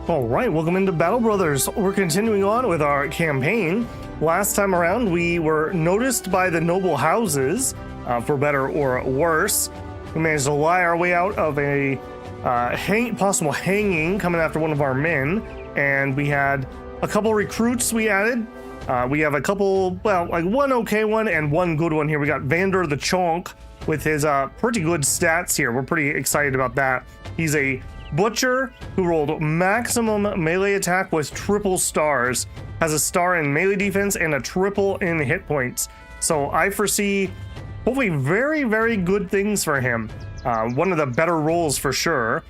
All right, welcome into Battle Brothers. We're continuing on with our campaign. Last time around, we were noticed by the noble houses, for better or worse. We managed to lie our way out of a possible hanging coming after one of our men, and we had a couple recruits we added. We have a couple, well, like one okay one and one good one here. We got Vander the Chonk with his pretty good stats here. We're pretty excited about that. He's a butcher who rolled maximum melee attack with triple stars, has a star in melee defense and a triple in hit points. So I foresee hopefully very, very good things for him. One of the better rolls for sure.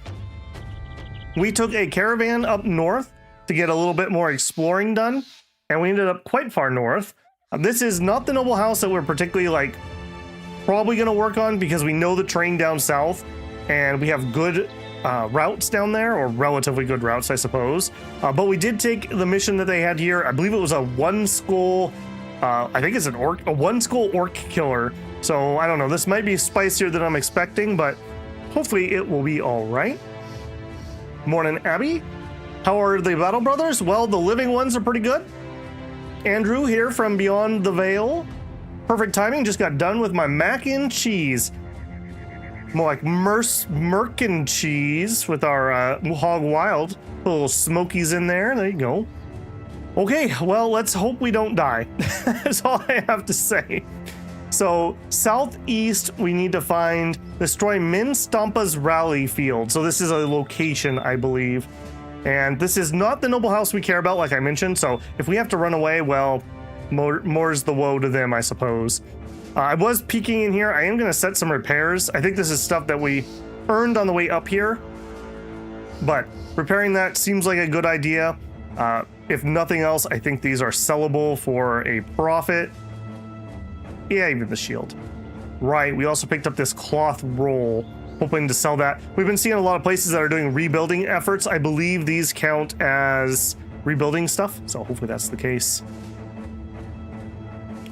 We took a caravan up north to get a little bit more exploring done, and we ended up quite far north. This is not the noble house that we're particularly probably going to work on, because we know the terrain down south and we have good routes down there, or relatively good routes, I suppose. But we did take the mission that they had here. I believe it was a one skull, I think it's a one skull orc killer. So I don't know, this might be spicier than I'm expecting, but hopefully it will be all right. Morning, Abby. How are the Battle Brothers? Well, the living ones are pretty good. Andrew here from Beyond the Veil. Perfect timing, just got done with my mac and cheese. More like Merc and cheese with our Hog Wild. Put a little smokies in there. There you go. Okay, well, let's hope we don't die. That's all I have to say. So, southeast, we need to destroy Min Stampa's rally field. So this is a location, I believe. And this is not the noble house we care about, like I mentioned. So if we have to run away, well, more's the woe to them, I suppose. I was peeking in here. I am going to set some repairs. I think this is stuff that we earned on the way up here, but repairing that seems like a good idea. If nothing else, I think these are sellable for a profit. Yeah, even the shield. Right, we also picked up this cloth roll, hoping to sell that. We've been seeing a lot of places that are doing rebuilding efforts. I believe these count as rebuilding stuff, so hopefully that's the case.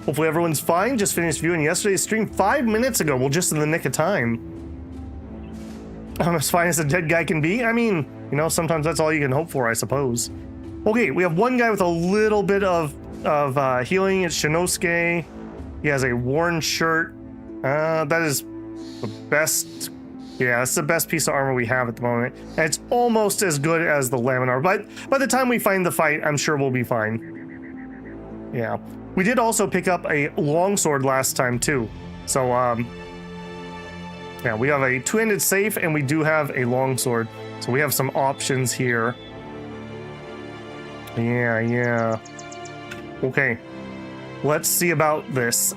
Hopefully everyone's fine. Just finished viewing yesterday's stream 5 minutes ago. Well, just in the nick of time. I'm as fine as a dead guy can be. I mean, you know, sometimes that's all you can hope for, I suppose. Okay, we have one guy with a little bit of healing. It's Shinosuke. He has a worn shirt. That is the best. Yeah, that's the best piece of armor we have at the moment. And it's almost as good as the Laminar. But by the time we find the fight, I'm sure we'll be fine. Yeah. We did also pick up a longsword last time too. So, yeah, we have a two-handed safe and we do have a longsword. So we have some options here. Yeah. Okay. Let's see about this.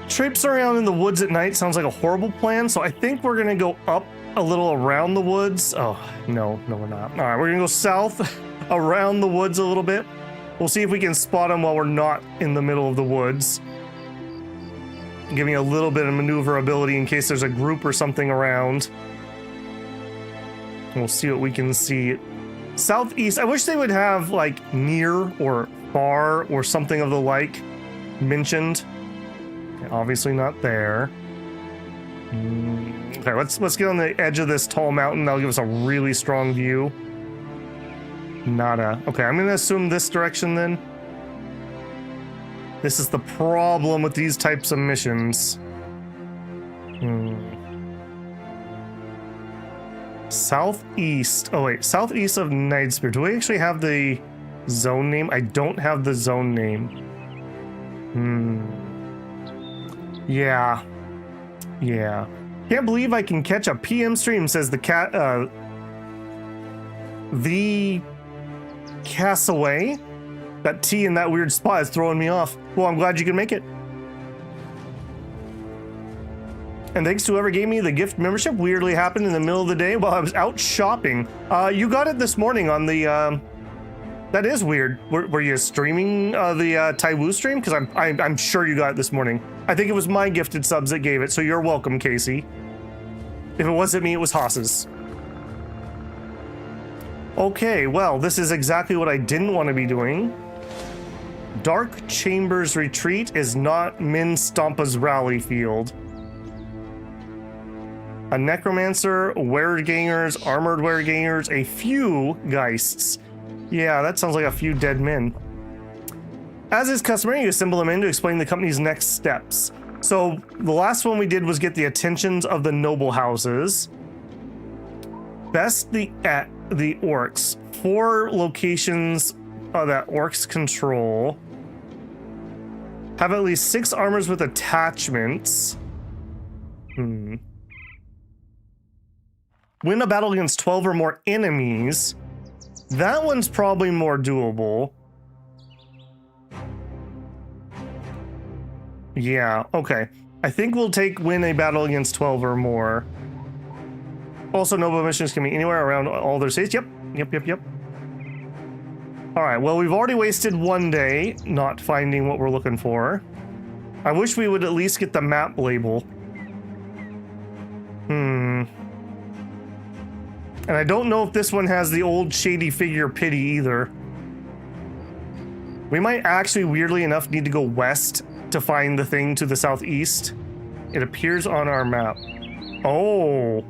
Traipse around in the woods at night sounds like a horrible plan. So I think we're going to go up a little around the woods. Oh, no, we're not. All right, we're going to go south around the woods a little bit. We'll see if we can spot them while we're not in the middle of the woods. Giving a little bit of maneuverability in case there's a group or something around. We'll see what we can see. Southeast, I wish they would have like near or far or something of the like mentioned. Okay, obviously not there. Okay, let's get on the edge of this tall mountain. That'll give us a really strong view. Nada. Okay, I'm gonna assume this direction then. This is the problem with these types of missions. Southeast. Oh wait, southeast of Nightspear. Do we actually have the zone name? I don't have the zone name. Yeah. Can't believe I can catch a PM stream, says the cat. The Castaway. That T in that weird spot is throwing me off. Well, I'm glad you can make it. And thanks to whoever gave me the gift membership. Weirdly happened in the middle of the day while I was out shopping. You got it this morning on the. That is weird. Were you streaming the Taiwu stream? Because I'm sure you got it this morning. I think it was my gifted subs that gave it. So you're welcome, Casey. If it wasn't me, it was Haas's. Okay, well, this is exactly what I didn't want to be doing. Dark Chambers Retreat is not Min Stampa's rally field. a necromancer, weregangers, armored weregangers, a few geists. Yeah, that sounds like a few dead men. As is customary, you assemble them in to explain the company's next steps. So the last one we did was get the attentions of the noble houses. Best the orcs. 4 locations that orcs control. Have at least 6 armors with attachments. Win a battle against 12 or more enemies. That one's probably more doable. Yeah, okay. I think we'll take win a battle against 12 or more. Also, noble missions can be anywhere around all their states. Yep. Alright, well, we've already wasted 1 day not finding what we're looking for. I wish we would at least get the map label. And I don't know if this one has the old shady figure pity either. We might actually, weirdly enough, need to go west to find the thing to the southeast. It appears on our map. Oh.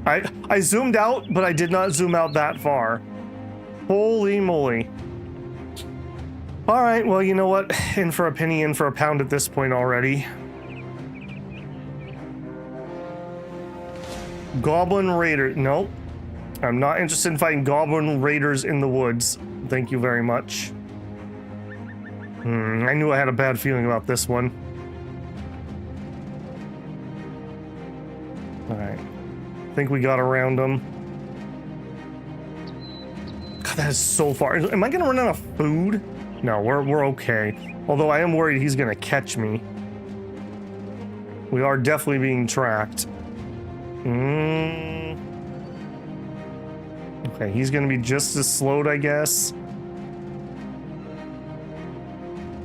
I zoomed out, but I did not zoom out that far. Holy moly. Alright, well, you know what? In for a penny, in for a pound at this point already. Goblin Raider. Nope. I'm not interested in fighting Goblin Raiders in the woods. Thank you very much. I knew I had a bad feeling about this one. Alright. I think we got around them. God, that is so far. Am I gonna run out of food? No, we're okay. Although I am worried he's gonna catch me. We are definitely being tracked. Okay, he's gonna be just as slowed, I guess.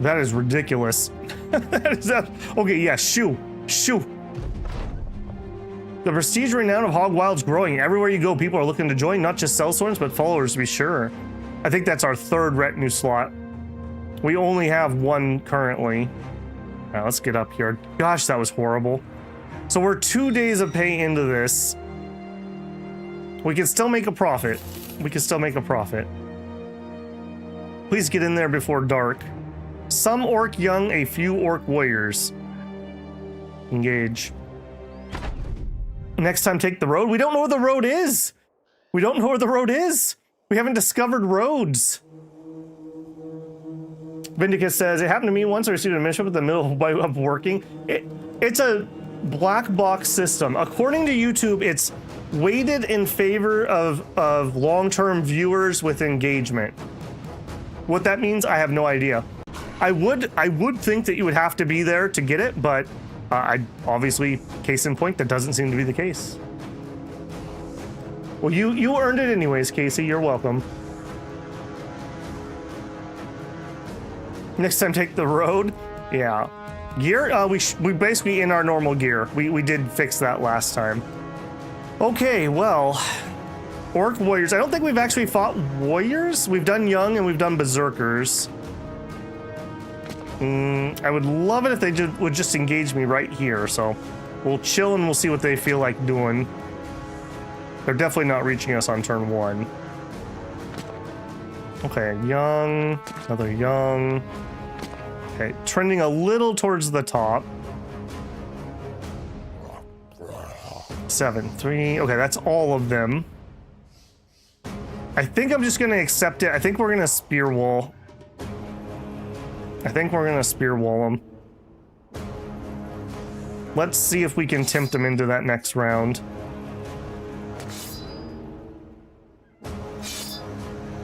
That is ridiculous. Okay, yeah, shoo. The prestige renown of Hog Wild's growing. Everywhere you go, people are looking to join, not just sellsworns, but followers to be sure. I think that's our 3rd retinue slot. We only have 1 currently. Now let's get up here. Gosh, that was horrible. So we're 2 days of pay into this. We can still make a profit. Please get in there before dark. Some orc young, a few orc warriors. Engage. Next time, take the road. We don't know where the road is. We haven't discovered roads. Vindicus says, it happened to me once. I received a mission in the middle of working. It's a black box system. According to YouTube, it's weighted in favor of long-term viewers with engagement. What that means, I have no idea. I would think that you would have to be there to get it, but I obviously, case in point, that doesn't seem to be the case. Well, you earned it anyways, Casey. You're welcome. Next time, take the road. Yeah. Gear, we basically in our normal gear. We did fix that last time. Okay, well, orc warriors. I don't think we've actually fought warriors. We've done young and we've done berserkers. I would love it if they would just engage me right here, so we'll chill and we'll see what they feel like doing. They're definitely not reaching us on turn 1. Okay, young, another young. Okay, trending a little towards the top. 7, 3. Okay, that's all of them. I think I'm just gonna accept it. I think we're gonna spear wall. Them. Let's see if we can tempt them into that next round.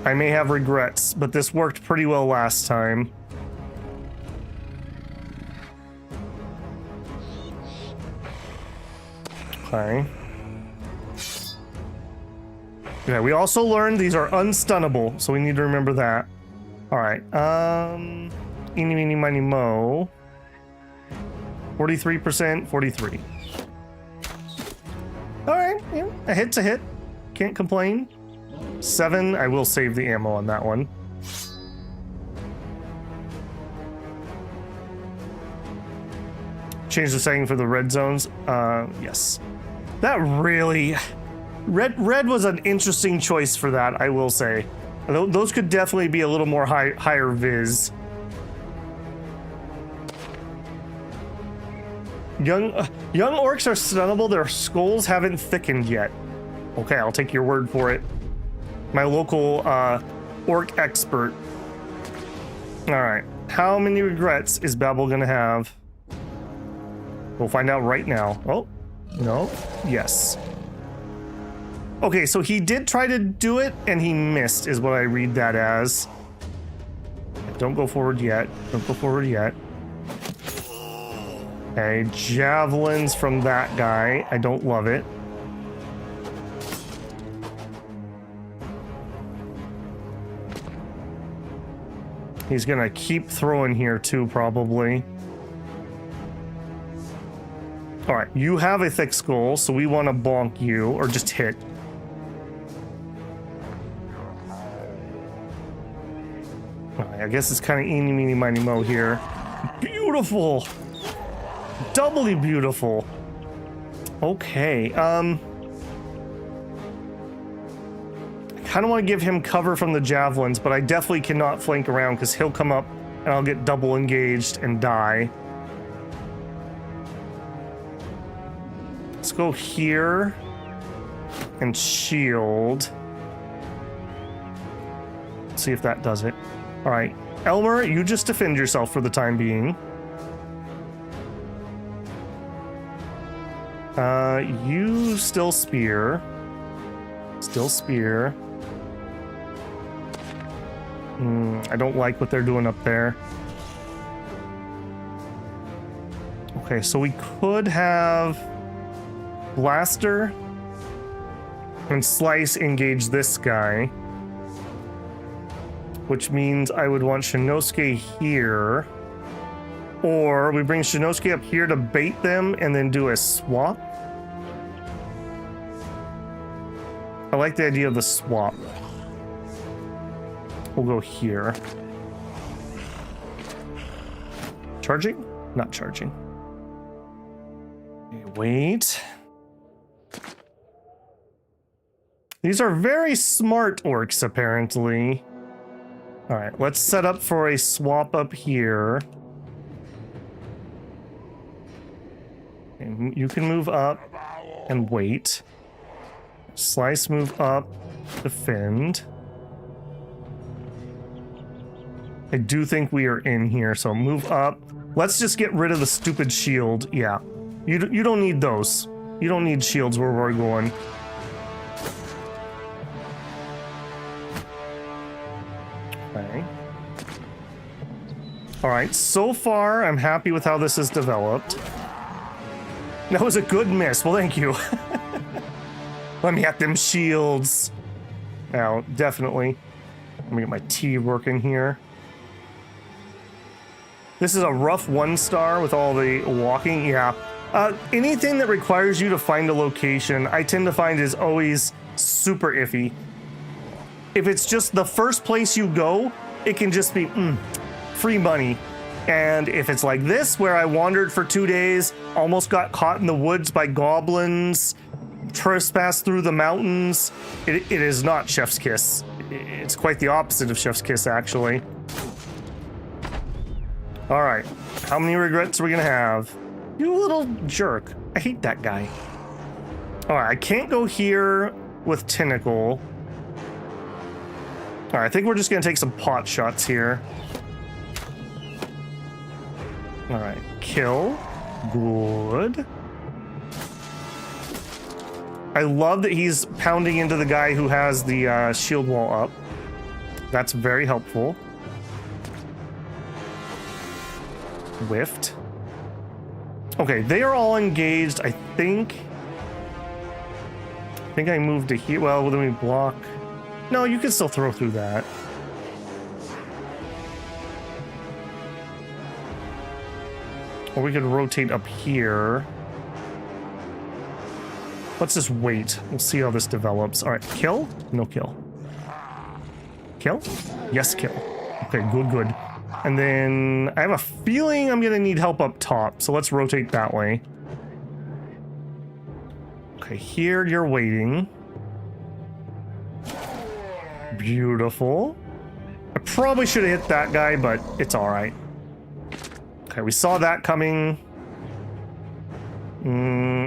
I may have regrets, but this worked pretty well last time. Okay. Yeah, we also learned these are unstunnable, so we need to remember that. Alright, eeny, meeny, miny, mo. 43%, 43. Alright, yeah, a hit's a hit. Can't complain. 7, I will save the ammo on that one. Change the setting for the red zones. Yes. That really... Red was an interesting choice for that, I will say. Those could definitely be a little more higher viz. Young orcs are stunnable. Their skulls haven't thickened yet. Okay, I'll take your word for it. My local orc expert. All right. How many regrets is Babel gonna have? We'll find out right now. Oh, no. Yes. Okay, so he did try to do it and he missed, is what I read that as. Don't go forward yet. Don't go forward yet. Okay, javelins from that guy. I don't love it. He's gonna keep throwing here too, probably. All right, you have a thick skull, so we want to bonk you, or just hit. All right, I guess it's kind of eeny, meeny, miny, mo here. Beautiful! Doubly beautiful. Okay, I kind of want to give him cover from the javelins, but I definitely cannot flank around because he'll come up and I'll get double engaged and die. Let's go here and shield. Let's see if that does it. All right, Elmer, you just defend yourself for the time being. You still spear. Still spear. I don't like what they're doing up there. Okay, so we could have Blaster and Slice engage this guy, which means I would want Shinosuke here, or we bring Shinosuke up here to bait them and then do a swap. I like the idea of the swap. We'll go here. Charging? Not charging. Okay, wait. These are very smart orcs, apparently. All right, let's set up for a swap up here. And you can move up and wait. Slice, move up, defend. I do think we are in here, so move up. Let's just get rid of the stupid shield. Yeah, you don't need those. You don't need shields where we're going. Okay. All right, so far I'm happy with how this has developed. That was a good miss. Well, thank you. Let me get them shields. Now, definitely. Let me get my T working here. This is a rough 1-star with all the walking. Yeah. Anything that requires you to find a location, I tend to find is always super iffy. If it's just the first place you go, it can just be free money. And if it's like this, where I wandered for 2 days, almost got caught in the woods by goblins, trespassed through the mountains, it is not Chef's Kiss. It's quite the opposite of Chef's Kiss, actually. All right, how many regrets are we gonna have? You little jerk. I hate that guy. All right, I can't go here with Tentacle. All right, I think we're just gonna take some pot shots here. All right, kill. Good. I love that he's pounding into the guy who has the shield wall up. That's very helpful. Whiffed. Okay, they are all engaged. I think I moved to here. Well, then we block. No, you can still throw through that. Or we could rotate up here. Let's just wait. We'll see how this develops. All right, kill? No kill. Kill? Yes, kill. Okay, good, good. And then I have a feeling I'm gonna need help up top, so let's rotate that way. Okay, here you're waiting. Beautiful. I probably should have hit that guy, but it's all right. Okay, we saw that coming.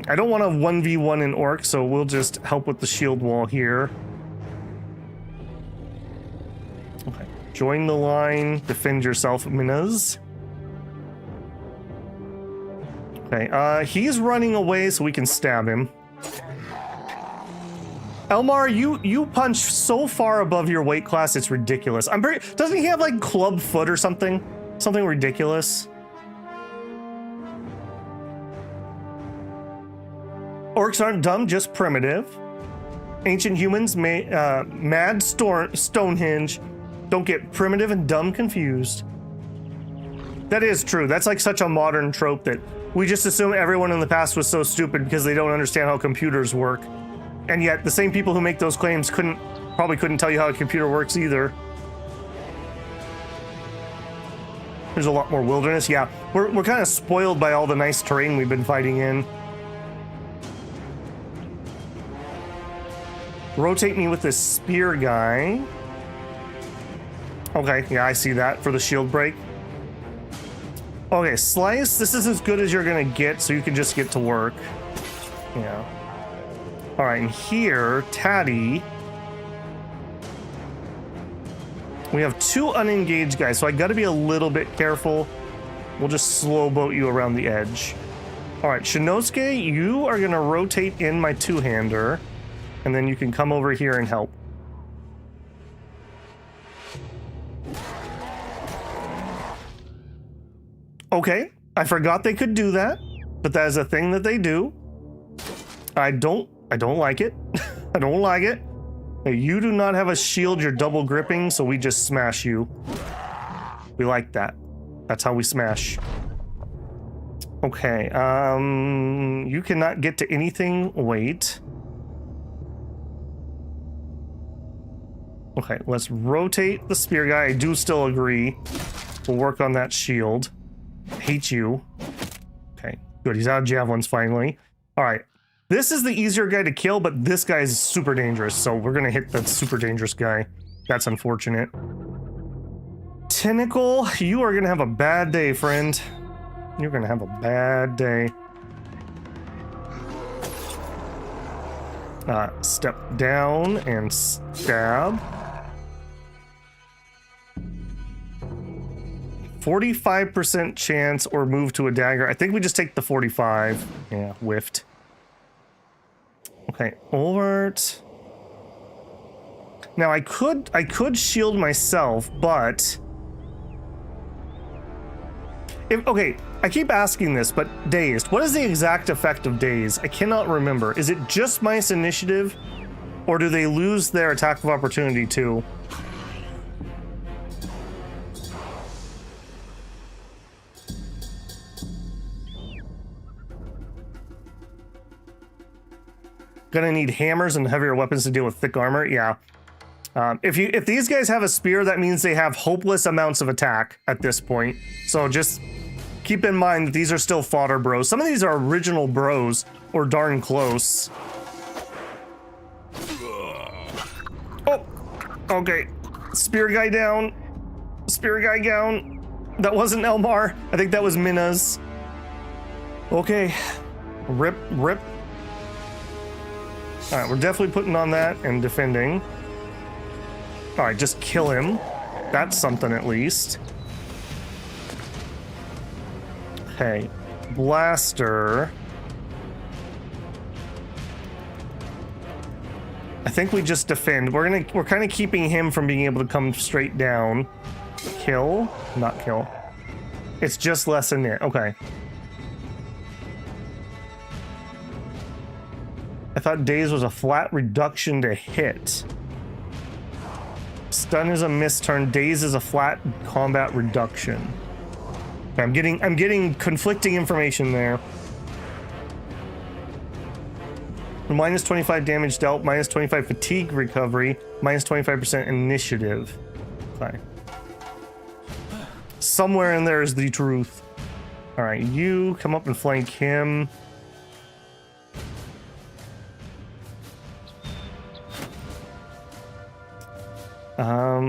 I don't want to 1v1 an orc, so we'll just help with the shield wall here. Okay, join the line, defend yourself, Minas. Okay, he's running away so we can stab him. Elmar, you punch so far above your weight class, it's ridiculous. Doesn't he have like club foot or something? Something ridiculous? Orcs aren't dumb, just primitive. Ancient humans, mad Stonehenge. Don't get primitive and dumb confused. That is true. That's like such a modern trope that we just assume everyone in the past was so stupid because they don't understand how computers work. And yet the same people who make those claims probably couldn't tell you how a computer works either. There's a lot more wilderness. Yeah, we're kind of spoiled by all the nice terrain we've been fighting in. Rotate me with this spear guy. Okay, yeah, I see that for the shield break. Okay, slice. This is as good as you're gonna get, so you can just get to work. Yeah. All right, and here, Tatty. We have 2 unengaged guys, so I gotta be a little bit careful. We'll just slow boat you around the edge. All right, Shinosuke, you are gonna rotate in my 2-hander, and then you can come over here and help. Okay, I forgot they could do that, but that is a thing that they do. I don't like it. I don't like it. Hey, you do not have a shield, you're double gripping, so we just smash you. We like that. That's how we smash. Okay, you cannot get to anything. Wait. Okay, let's rotate the spear guy. I do still agree. We'll work on that shield. Hate you. Okay, good. He's out of javelins finally. All right. This is the easier guy to kill, but this guy is super dangerous, so we're gonna hit the super dangerous guy. That's unfortunate. Tentacle, you are gonna have a bad day, friend. You're gonna have a bad day. Step down and stab. 45% chance or move to a dagger. I think we just take the 45. Yeah, whiffed. Okay, Olvert. Now I could shield myself, but okay, I keep asking this, but dazed. What is the exact effect of daze? I cannot remember. Is it just minus initiative, or do they lose their attack of opportunity too? Gonna need hammers and heavier weapons to deal with thick armor. Yeah. If these guys have a spear, that means they have hopeless amounts of attack at this point. So just keep in mind that these are still fodder bros. Some of these are original bros, or darn close. Oh, okay. Spear guy down. Spear guy down. That wasn't Elmar. I think that was Minas. Okay. Rip, rip. All right, we're definitely putting on that and defending. All right, just kill him. That's something at least. Okay, blaster. I think we just defend. We're kind of keeping him from being able to come straight down. Kill, not kill. It's just less than it. Okay. I thought daze was a flat reduction to hit. Stun is a miss turn. Daze is a flat combat reduction. I'm getting conflicting information there. Minus 25 damage dealt, minus 25 fatigue recovery, minus 25% initiative. Okay. Somewhere in there is the truth. All right, you come up and flank him. I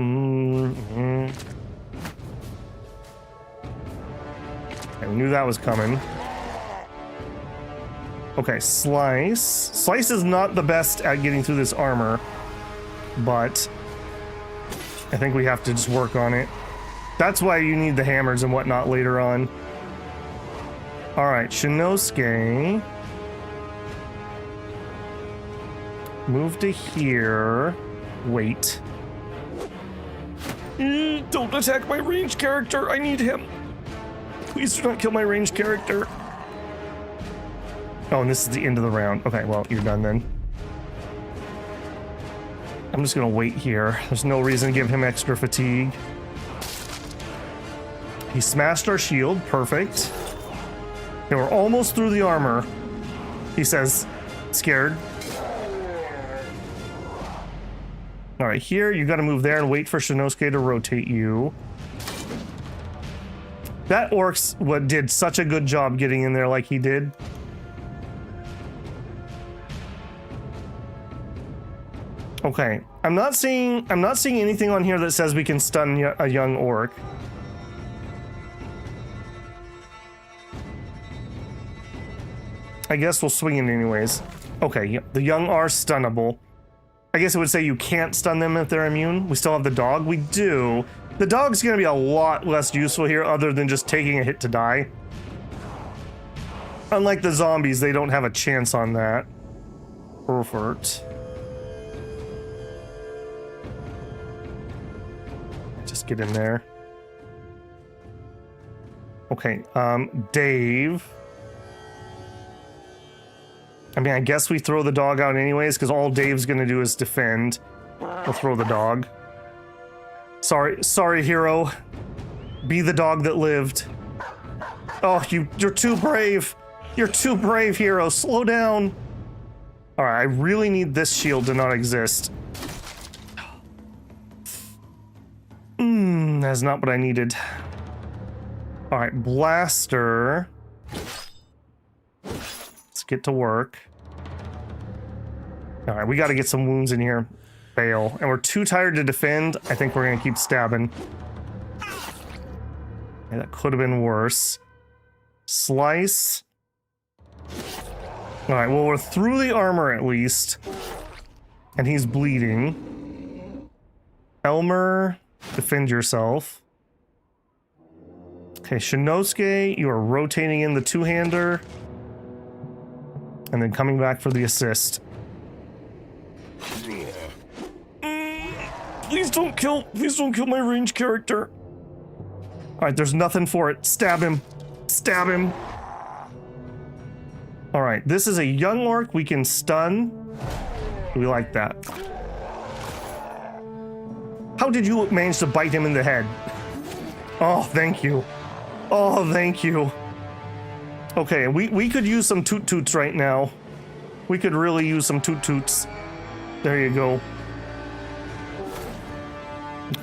knew that was coming. Okay, Slice. Slice is not the best at getting through this armor, but I think we have to just work on it. That's why you need the hammers and whatnot later on. Alright, Shinosuke. Move to here. Wait. Don't attack my ranged character. I need him. Please do not kill my ranged character. Oh, and this is the end of the round. Okay, well, you're done then. I'm just gonna wait here. There's no reason to give him extra fatigue. He smashed our shield. Perfect. Okay, we're almost through the armor. He says, scared. All right, here, you gotta move there and wait for Shinosuke to rotate you. That orc's what did such a good job getting in there like he did. Okay, I'm not seeing anything on here that says we can stun a young orc. I guess we'll swing it anyways. Okay, yeah, the young are stunnable. I guess it would say you can't stun them if they're immune. We still have the dog. We do. The dog's gonna be a lot less useful here other than just taking a hit to die. Unlike the zombies, they don't have a chance on that. Perfect. Just get in there. Okay, Dave. I mean, I guess we throw the dog out anyways, because all Dave's gonna do is defend. We'll throw the dog. Sorry, hero. Be the dog that lived. Oh, you're too brave. You're too brave, hero. Slow down. All right, I really need this shield to not exist. That's not what I needed. All right, blaster. Let's get to work. All right, we got to get some wounds in here. Fail. And we're too tired to defend. I think we're going to keep stabbing. Yeah, that could have been worse. Slice. All right, well, we're through the armor at least. And he's bleeding. Elmer, defend yourself. Okay, Shinosuke, you are rotating in the two-hander. And then coming back for the assist. Please don't kill my ranged character. All right, there's nothing for it. Stab him. Stab him. All right, this is a young orc we can stun. We like that. How did you manage to bite him in the head? Oh, thank you. Oh, thank you. Okay, we could use some toot toots right now. We could really use some toot toots. There you go.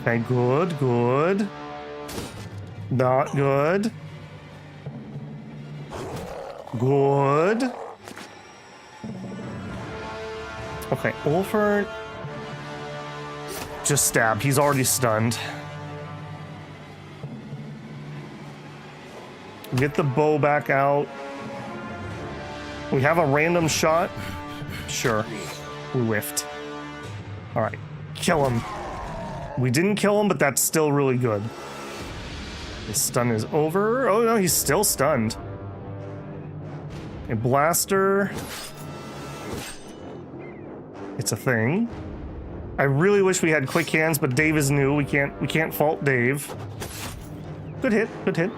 Okay, good, good. Not good. Good. Okay, Ulford. Just stab. He's already stunned. Get the bow back out. We have a random shot. Sure. We whiffed. All right. Kill him. We didn't kill him, but that's still really good. His stun is over. Oh, no, he's still stunned. A blaster. It's a thing. I really wish we had quick hands, but Dave is new. We can't fault Dave. Good hit. Good hit.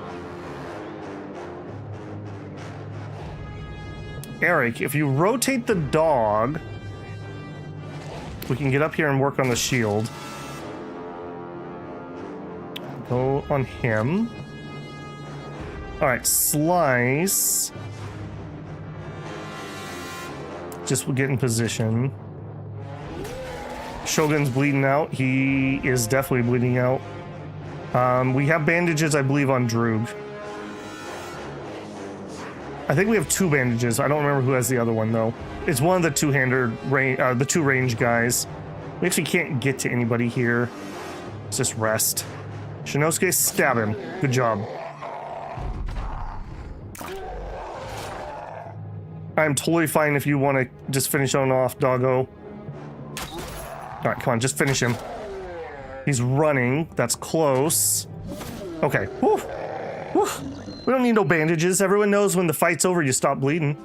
Eric, if you rotate the dog, we can get up here and work on the shield. Go on him. All right, Slice. Just get in position. Shogun's bleeding out. He is definitely bleeding out. We have bandages, I believe, on Droog. I think we have 2 bandages. I don't remember who has the other one, though. It's one of the two-hander, the two range guys. We actually can't get to anybody here. Let's just rest. Shinosuke, stab him. Good job. I'm totally fine if you want to just finish on off, doggo. Alright, come on, just finish him. He's running. That's close. Okay. Whew. Whew. We don't need no bandages. Everyone knows when the fight's over, you stop bleeding.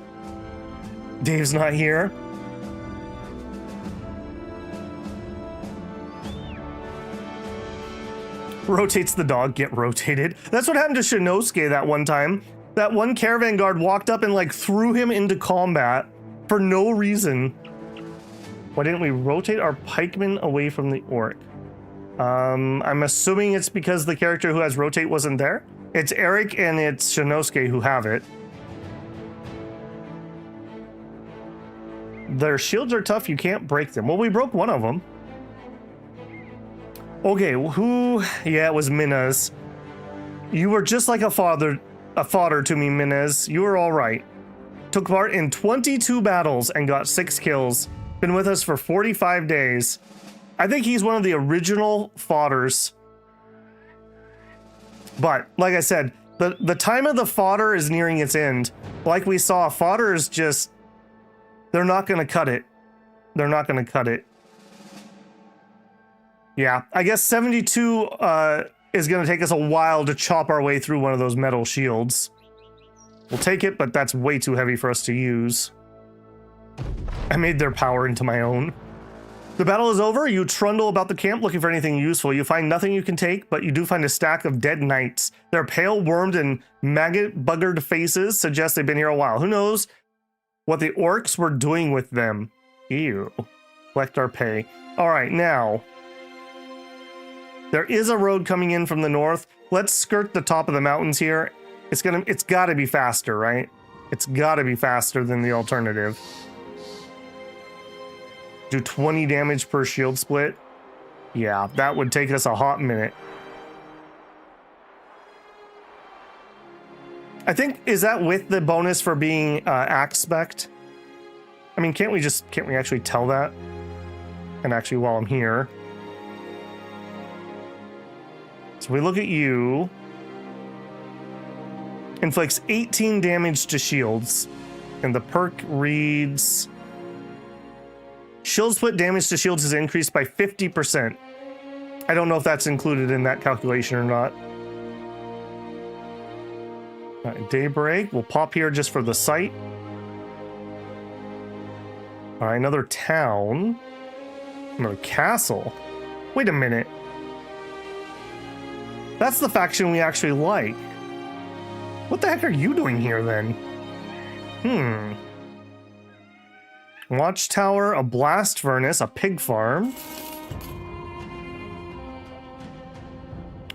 Dave's not here. Rotates the dog, get rotated. That's what happened to Shinosuke that one time. That one caravan guard walked up and like threw him into combat for no reason. Why didn't we rotate our pikeman away from the orc? I'm assuming it's because the character who has rotate wasn't there. It's Eric and it's Shinosuke who have it. Their shields are tough, you can't break them. Well, we broke one of them. Okay, who? Yeah, it was Minez. You were just like a fodder to me, Minez. You were all right. Took part in 22 battles and got 6 kills. Been with us for 45 days. I think he's one of the original fodders. But, like I said, the time of the fodder is nearing its end. Like we saw, fodder is just... They're not going to cut it. They're not going to cut it. Yeah, I guess 72 is going to take us a while to chop our way through one of those metal shields. We'll take it, but that's way too heavy for us to use. I made their power into my own. The battle is over. You trundle about the camp looking for anything useful. You find nothing you can take, but you do find a stack of dead knights. Their pale, wormed, and maggot-buggered faces suggest they've been here a while. Who knows what the orcs were doing with them? Ew. Collect our pay. All right, now... There is a road coming in from the north. Let's skirt the top of the mountains here. It's got to be faster, right? It's got to be faster than the alternative. Do 20 damage per shield split. Yeah, that would take us a hot minute. I think, is that with the bonus for being axe spec'd? I mean, can't we actually tell that? And actually, while I'm here. So we look at you. Inflicts 18 damage to shields. And the perk reads... Shield split damage to shields is increased by 50%. I don't know if that's included in that calculation or not. All right, Daybreak. We'll pop here just for the sight. All right, another town. Another castle. Wait a minute. That's the faction we actually like. What the heck are you doing here then? Watchtower, a blast furnace, a pig farm.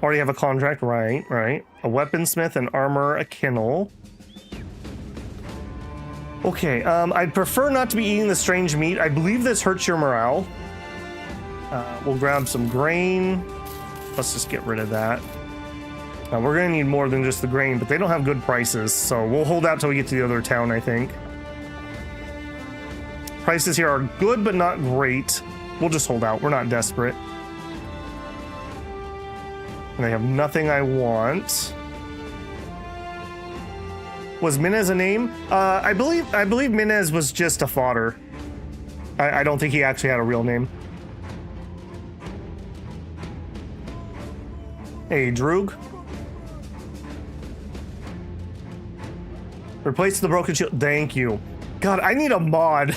Already have a contract, right. A weaponsmith, an armor, a kennel. Okay, I'd prefer not to be eating the strange meat. I believe this hurts your morale. We'll grab some grain. Let's just get rid of that. Now, we're gonna need more than just the grain, but they don't have good prices, so we'll hold out till we get to the other town, I think. Prices here are good, but not great. We'll just hold out. We're not desperate. And they have nothing I want. Was Minez a name? I believe Minez was just a fodder. I don't think he actually had a real name. Hey, Droog. Replace the broken shield. Thank you. God, I need a mod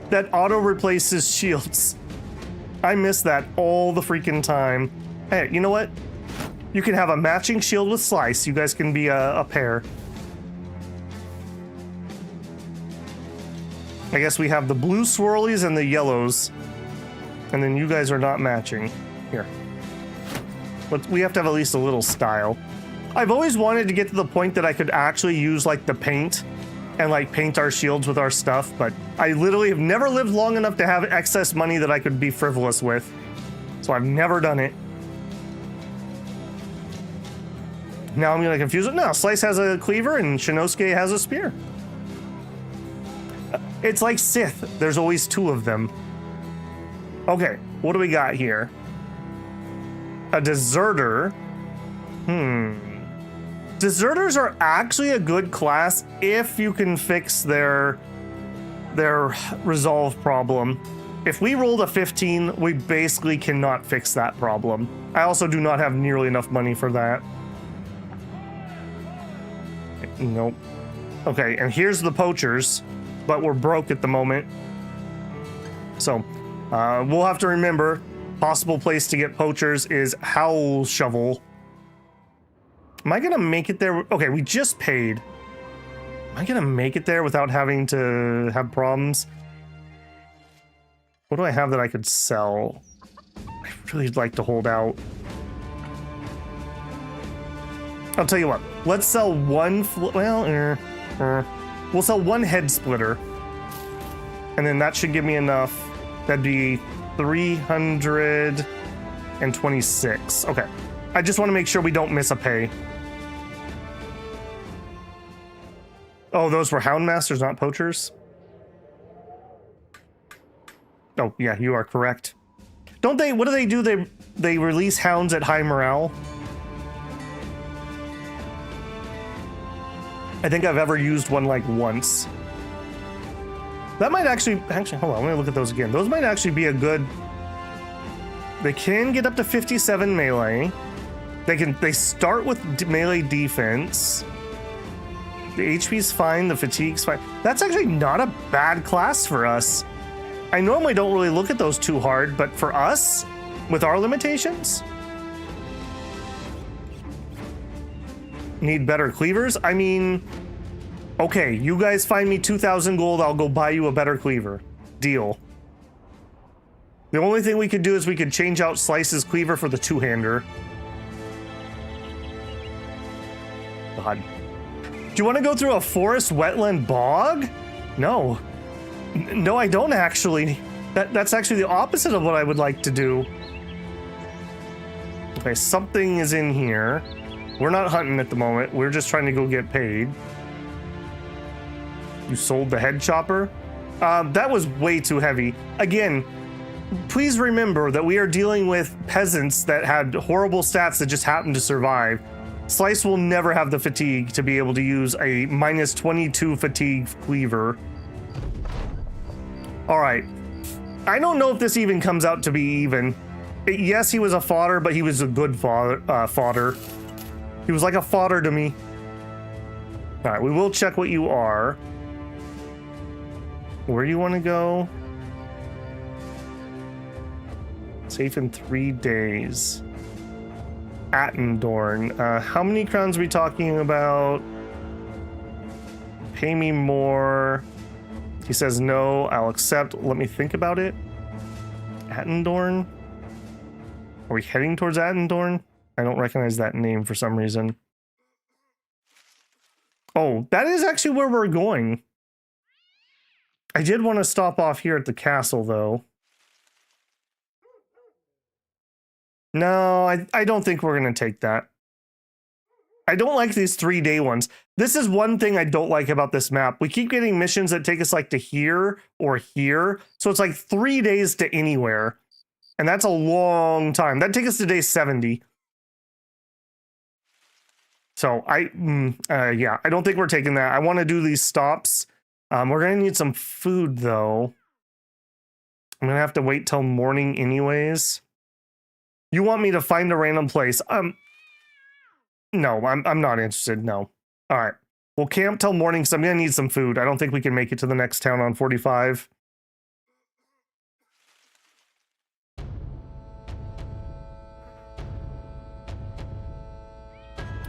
that auto replaces shields. I miss that all the freaking time. Hey, you know what? You can have a matching shield with Slice. You guys can be a pair. I guess we have the blue swirlies and the yellows. And then you guys are not matching. Here. But we have to have at least a little style. I've always wanted to get to the point that I could actually use like the paint and like paint our shields with our stuff, but I literally have never lived long enough to have excess money that I could be frivolous with. So I've never done it. Now I'm gonna confuse it. No, Slice has a cleaver and Shinosuke has a spear. It's like Sith. There's always two of them. Okay, What do we got here? A deserter. Deserters are actually a good class if you can fix their resolve problem. If we rolled a 15, we basically cannot fix that problem. I also do not have nearly enough money for that. Nope. Okay, and here's the poachers, but we're broke at the moment. So, we'll have to remember, possible place to get poachers is Howl Shovel. Am I gonna make it there? Okay, we just paid. Am I gonna make it there without having to have problems? What do I have that I could sell? I'd really like to hold out. I'll tell you what, let's sell one, we'll sell one head splitter. And then that should give me enough. That'd be 326. Okay, I just want to make sure we don't miss a pay. Oh, those were Houndmasters, not poachers? Oh, yeah, you are correct. Don't they, what do? They release hounds at high morale? I think I've ever used one like once. That might actually, hold on, let me look at those again. Those might actually be a good, they can get up to 57 melee. They start with melee defense. The HP's fine, the fatigue's fine. That's actually not a bad class for us. I normally don't really look at those too hard, but for us, with our limitations, need better cleavers? I mean, okay, you guys find me 2,000 gold, I'll go buy you a better cleaver. Deal. The only thing we could do is we could change out Slice's cleaver for the two-hander. God. Do you want to go through a forest, wetland, bog? No. No, I don't actually. That's actually the opposite of what I would like to do. Okay, something is in here. We're not hunting at the moment. We're just trying to go get paid. You sold the head chopper? That was way too heavy. Again, please remember that we are dealing with peasants that had horrible stats that just happened to survive. Slice will never have the fatigue to be able to use a minus 22 fatigue cleaver. All right. I don't know if this even comes out to be even. Yes, he was a fodder, but he was a good fodder. He was like a fodder to me. All right, we will check what you are. Where do you want to go? Safe in 3 days. Attendorn. How many crowns are we talking about? Pay me more. He says no, I'll accept. Let me think about it. Attendorn? Are we heading towards Attendorn? I don't recognize that name for some reason. Oh, that is actually where we're going. I did want to stop off here at the castle, though. No, I don't think we're going to take that. I don't like these 3-day ones. This is one thing I don't like about this map. We keep getting missions that take us like to here or here. So it's like 3 days to anywhere. And that's a long time. That'd take us to day 70. So yeah, I don't think we're taking that. I want to do these stops. We're going to need some food though. I'm going to have to wait till morning anyways. You want me to find a random place? No, I'm not interested. No. All right. We'll camp till morning, so I'm going to need some food. I don't think we can make it to the next town on 45.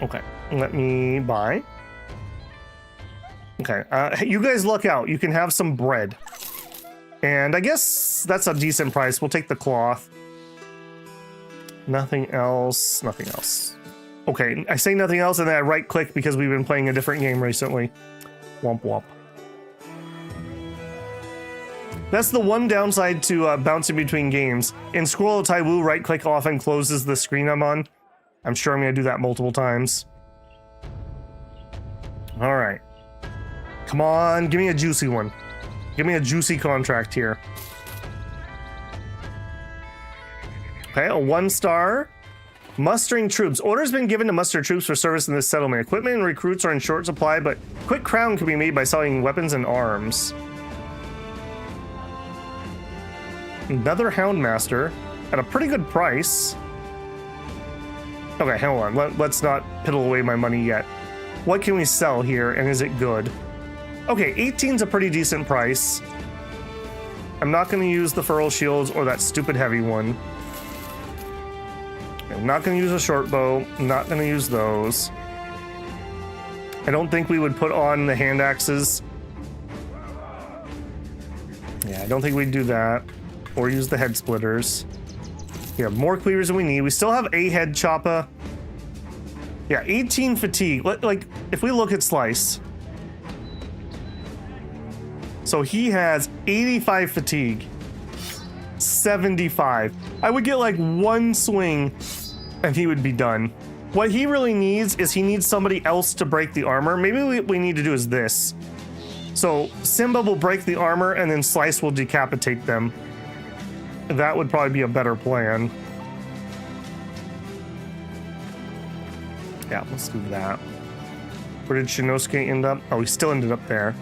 Okay. Let me buy. Okay. You guys look out. You can have some bread. And I guess that's a decent price. We'll take the cloth. Nothing else. Nothing else. Okay, I say nothing else and then I right click because we've been playing a different game recently. Womp womp. That's the one downside to bouncing between games. In Scroll of Taiwu, right click often closes the screen I'm on. I'm sure I'm going to do that multiple times. All right. Come on, give me a juicy one. Give me a juicy contract here. Okay, a 1-star. Mustering troops. Orders been given to muster troops for service in this settlement. Equipment and recruits are in short supply, but quick crown can be made by selling weapons and arms. Another Houndmaster at a pretty good price. Okay, hold on. Let's not piddle away my money yet. What can we sell here, and is it good? Okay, 18's a pretty decent price. I'm not going to use the Furl Shields or that stupid heavy one. I'm not going to use a short bow. I'm not going to use those. I don't think we would put on the hand axes. Yeah, I don't think we'd do that. Or use the head splitters. We have more cleavers than we need. We still have a head chopper. Yeah, 18 fatigue. Like, if we look at Slice. So he has 85 fatigue. 75. I would get like one swing and he would be done. What he really needs is he needs somebody else to break the armor. Maybe what we need to do is this. So Simba will break the armor and then Slice will decapitate them. That would probably be a better plan. Yeah, let's do that. Where did Shinosuke end up? Oh, he still ended up there.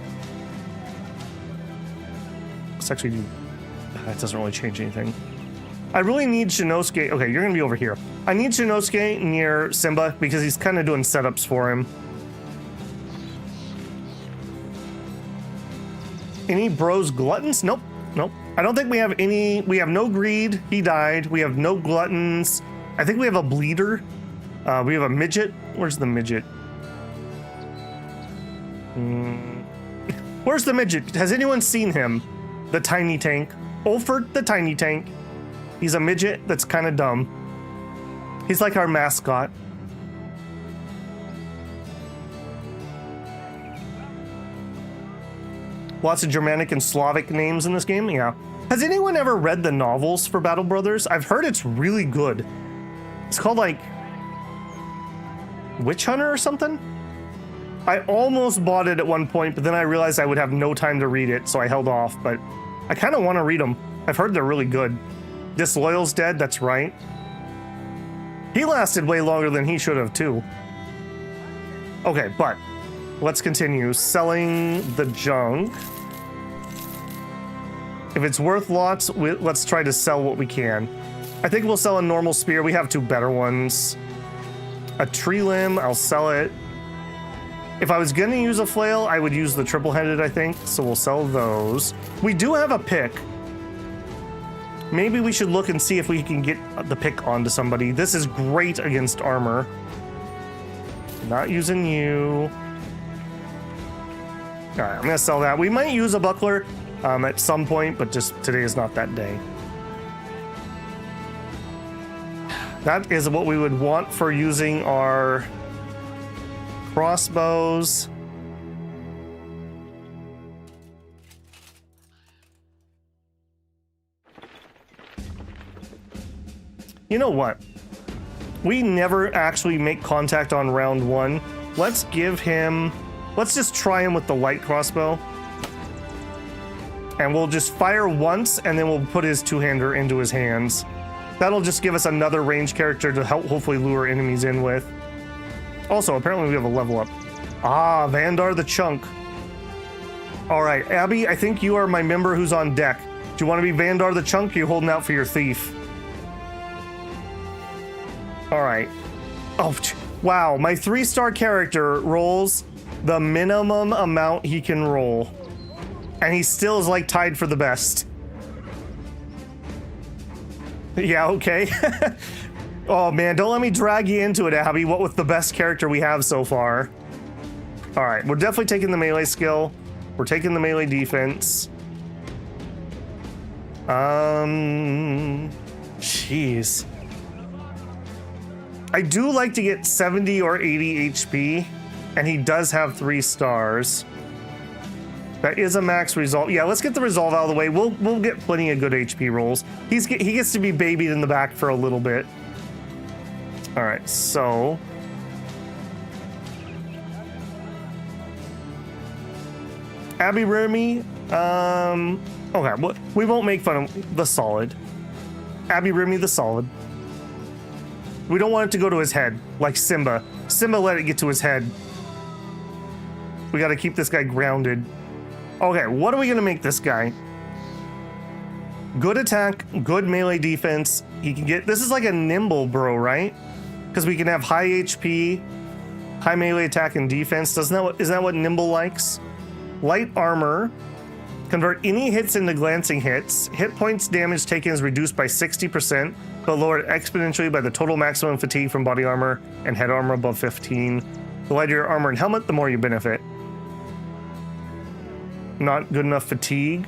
Let's actually do... That doesn't really change anything. I really need Shinosuke... Okay, you're going to be over here. I need Shinosuke near Simba because he's kind of doing setups for him. Any bros gluttons? Nope. Nope. I don't think we have any... We have no greed. He died. We have no gluttons. I think we have a bleeder. We have a midget. Where's the midget? Where's the midget? Has anyone seen him? The tiny tank. Olfert the tiny tank. He's a midget that's kind of dumb. He's like our mascot. Lots of Germanic and Slavic names in this game, yeah. Has anyone ever read the novels for Battle Brothers? I've heard it's really good. It's called like Witch Hunter or something? I almost bought it at one point, but then I realized I would have no time to read it, so I held off, but I kind of want to read them. I've heard they're really good. Disloyal's dead, that's right. He lasted way longer than he should have, too. Okay, but let's continue selling the junk. If it's worth lots, let's try to sell what we can. I think we'll sell a normal spear. We have two better ones. A tree limb, I'll sell it. If I was gonna use a flail, I would use the triple-headed, I think. So we'll sell those. We do have a pick. Maybe we should look and see if we can get the pick onto somebody. This is great against armor. Not using you. All right, I'm gonna sell that. We might use a buckler at some point, but just today is not that day. That is what we would want for using our crossbows. You know what? We never actually make contact on round one. Let's give him... Let's just try him with the light crossbow. And we'll just fire once, and then we'll put his two-hander into his hands. That'll just give us another ranged character to help hopefully lure enemies in with. Also, apparently we have a level up. Ah, Vandar the Chunk. All right, Abby, I think you are my member who's on deck. Do you want to be Vandar the Chunk? Or are you holding out for your thief? All right. Oh, wow. My 3-star character rolls the minimum amount he can roll. And he still is like tied for the best. Yeah, okay. Oh man, don't let me drag you into it, Abby. What with the best character we have so far. All right, we're definitely taking the melee skill. We're taking the melee defense. Jeez. I do like to get 70 or 80 HP, and he does have 3 stars. That is a max resolve. Yeah, let's get the resolve out of the way. We'll get plenty of good HP rolls. He gets to be babied in the back for a little bit. All right, so Abby Remy. Okay, we won't make fun of the solid. Abby, bring me the solid. We don't want it to go to his head, like Simba. Simba let it get to his head. We gotta keep this guy grounded. Okay, what are we gonna make this guy? Good attack, good melee defense. He can get, this is like a nimble bro, right? Because we can have high HP, high melee attack and defense. Isn't that what nimble likes? Light armor. Convert any hits into glancing hits. Hit points damage taken is reduced by 60%, but lowered exponentially by the total maximum fatigue from body armor and head armor above 15. The lighter your armor and helmet, the more you benefit. Not good enough fatigue.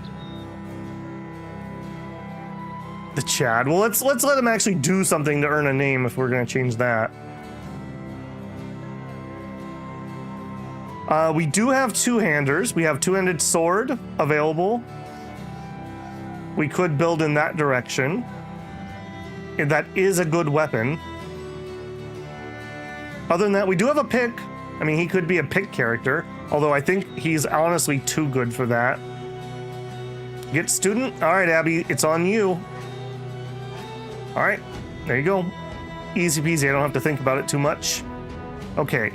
The Chad. Well, let's let him actually do something to earn a name if we're gonna change that. We do have two-handers. We have two-handed sword available. We could build in that direction. And that is a good weapon. Other than that, we do have a pick. I mean, he could be a pick character, although I think he's honestly too good for that. Get student. All right, Abby, it's on you. All right, there you go. Easy peasy. I don't have to think about it too much. Okay,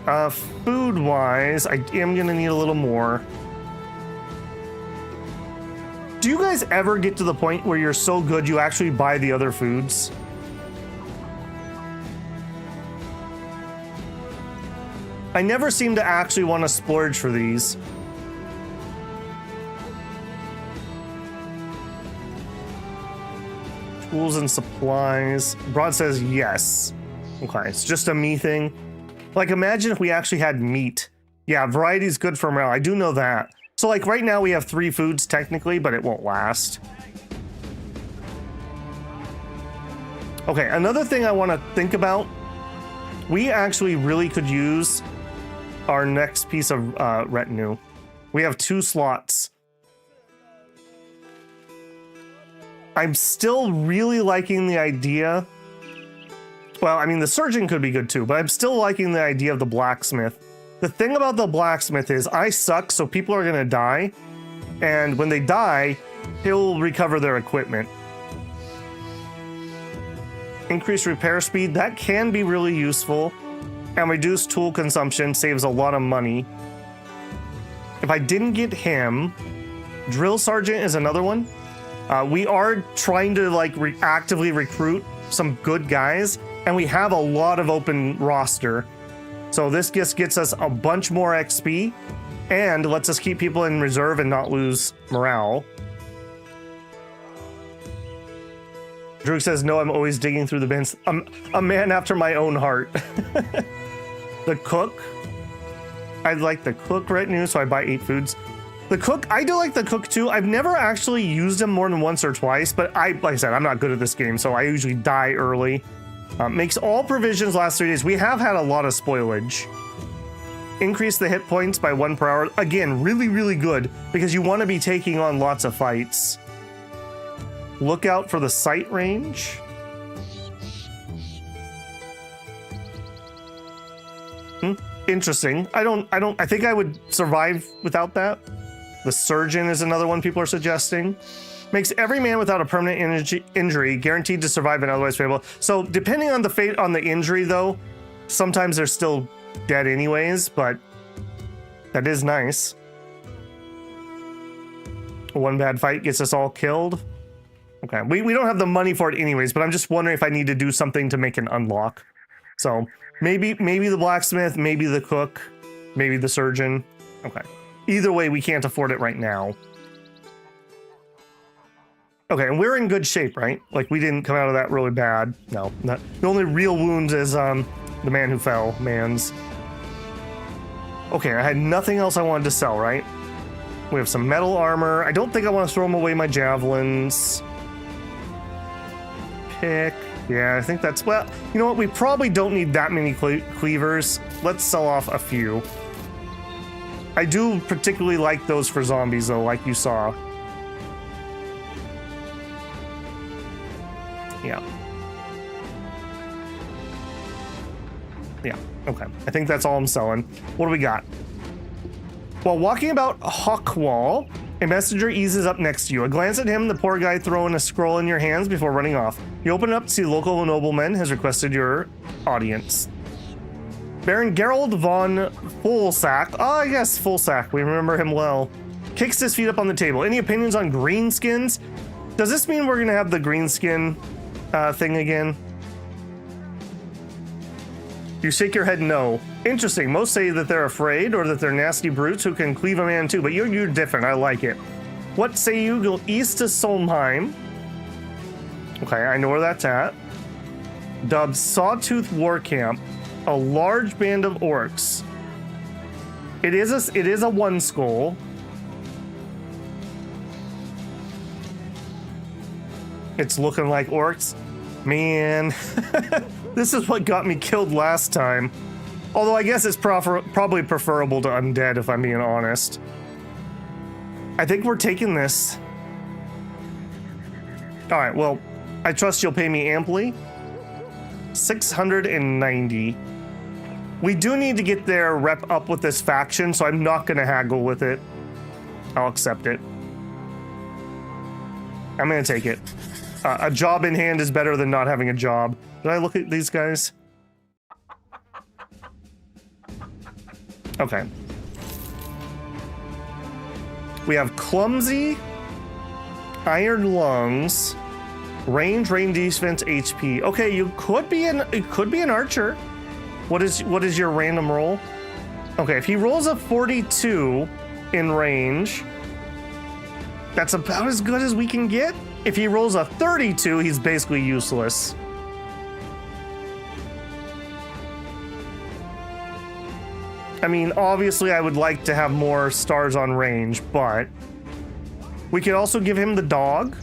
food-wise, I am gonna need a little more. Do you guys ever get to the point where you're so good you actually buy the other foods? I never seem to actually want to splurge for these. Tools and supplies. Broad says yes. Okay, it's just a me thing. Like, imagine if we actually had meat. Yeah, variety is good for morale. I do know that. So, like, right now we have 3 foods technically, but it won't last. Okay, another thing I want to think about. We actually really could use our next piece of retinue. We have 2 slots. I'm still really liking the idea. Well, I mean, the surgeon could be good too, but I'm still liking the idea of the blacksmith. The thing about the blacksmith is I suck, so people are gonna die. And when they die, he'll recover their equipment. Increase repair speed, that can be really useful. And reduce tool consumption saves a lot of money. If I didn't get him, drill sergeant is another one. We are trying to like actively recruit some good guys, and we have a lot of open roster. So this just gets us a bunch more XP and lets us keep people in reserve and not lose morale. Drew says, no, I'm always digging through the bins. I'm a man after my own heart. The cook. I like the cook retinue, so I buy 8 foods. The cook, I do like the cook too. I've never actually used him more than once or twice, but like I said, I'm not good at this game, so I usually die early. Makes all provisions last 3 days. We have had a lot of spoilage. Increase the hit points by 1 per hour. Again, really, really good, because you want to be taking on lots of fights. Look out for the sight range. Interesting. I think I would survive without that. The surgeon is another one people are suggesting. Makes every man without a permanent injury guaranteed to survive and otherwise favorable. So depending on the fate on the injury though, sometimes they're still dead anyways, but that is nice. 1 bad fight gets us all killed. Okay, we don't have the money for it anyways, but I'm just wondering if I need to do something to make an unlock. So maybe the blacksmith, maybe the cook, maybe the surgeon. Okay. Either way, we can't afford it right now. Okay, and we're in good shape, right? Like, we didn't come out of that really bad. No, not. The only real wounds is the man who fell, man's. Okay, I had nothing else I wanted to sell, right? We have some metal armor. I don't think I want to throw them away my javelins. Pick. Yeah, I think that's, well, you know what? We probably don't need that many cleavers. Let's sell off a few. I do particularly like those for zombies, though, like you saw. Yeah. Yeah, okay. I think that's all I'm selling. What do we got? While walking about Hog Wild, A messenger eases up next to you. A glance at him, the poor guy throwing a scroll in your hands before running off. You open it up to see local nobleman has requested your audience. Baron Gerald von Fullsack. Oh, yes, Fullsack. We remember him well. Kicks his feet up on the table. Any opinions on greenskins? Does this mean we're going to have the greenskin thing again? You shake your head no. Interesting. Most say that they're afraid or that they're nasty brutes who can cleave a man too, but you're different. I like it. What say you go east to Solmheim? Okay, I know where that's at. Dubbed Sawtooth War Camp. A large band of orcs. It is a one skull. It's looking like orcs. Man, this is what got me killed last time. Although I guess it's probably preferable to undead, if I'm being honest. I think we're taking this. All right, well, I trust you'll pay me amply. 690. We do need to get their rep up with this faction, so I'm not going to haggle with it. I'll accept it. I'm going to take it. A job in hand is better than not having a job. Did I look at these guys? Okay. We have clumsy, iron lungs, range defense, HP. Okay, it could be an archer. What is your random roll? Okay, if he rolls a 42 in range, that's about as good as we can get. If he rolls a 32, he's basically useless. I mean, obviously I would like to have more stars on range, but we could also give him the dog,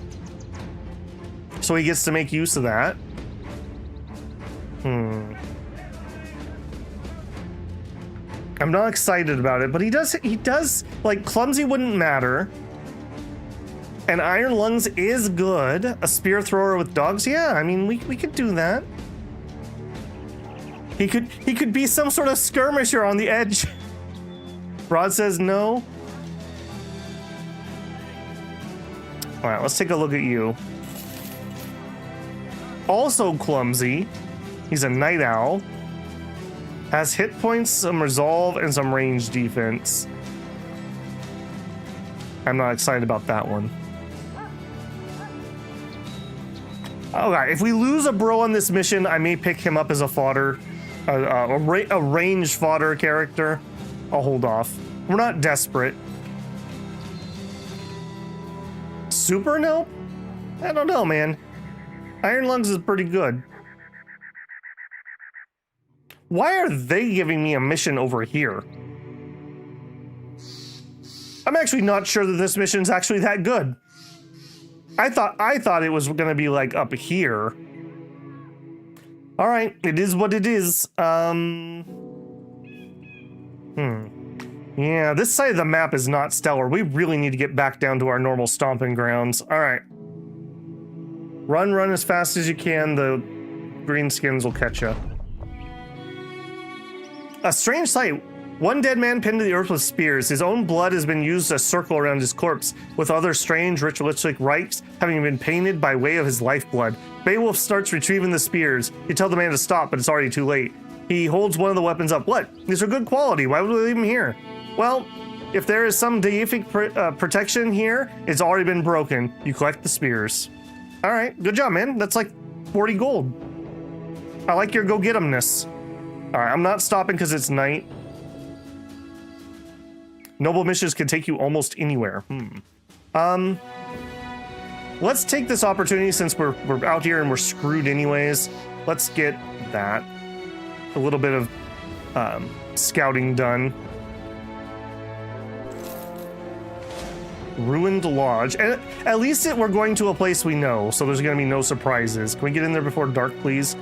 so he gets to make use of that. I'm not excited about it, but he does, like, clumsy wouldn't matter. And iron lungs is good. A spear thrower with dogs, yeah, I mean, we could do that. He could be some sort of skirmisher on the edge. Rod says no. All right, let's take a look at you. Also clumsy. He's a night owl. Has hit points, some resolve, and some range defense. I'm not excited about that one. Okay, if we lose a bro on this mission, I may pick him up as a fodder. A range fodder character. I'll hold off. We're not desperate. Super nope? I don't know, man. Iron lungs is pretty good. Why are they giving me a mission over here? I'm actually not sure that this mission's actually that good. I thought it was gonna be like up here. All right, it is what it is. Yeah, this side of the map is not stellar. We really need to get back down to our normal stomping grounds. All right. Run as fast as you can. The greenskins will catch you. A strange sight. One dead man pinned to the earth with spears. His own blood has been used as a circle around his corpse, with other strange ritualistic rites having been painted by way of his lifeblood. Beowulf starts retrieving the spears. You tell the man to stop, but it's already too late. He holds one of the weapons up. What? These are good quality. Why would we leave them here? Well, if there is some deific protection here, it's already been broken. You collect the spears. All right, good job, man. That's like 40 gold. I like your go-get-emness. All right, I'm not stopping because it's night. Noble missions can take you almost anywhere. Let's take this opportunity since we're out here and we're screwed anyways. Let's get that. A little bit of scouting done. Ruined Lodge. And at least we're going to a place we know, so there's going to be no surprises. Can we get in there before dark, please?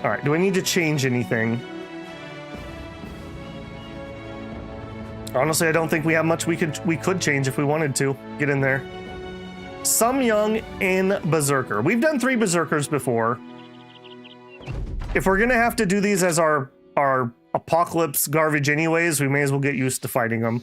All right, do I need to change anything? Honestly, I don't think we have much we could change if we wanted to. Get in there. Some Young and Berserker. We've done 3 Berserkers before. If we're going to have to do these as our apocalypse garbage anyways, we may as well get used to fighting them.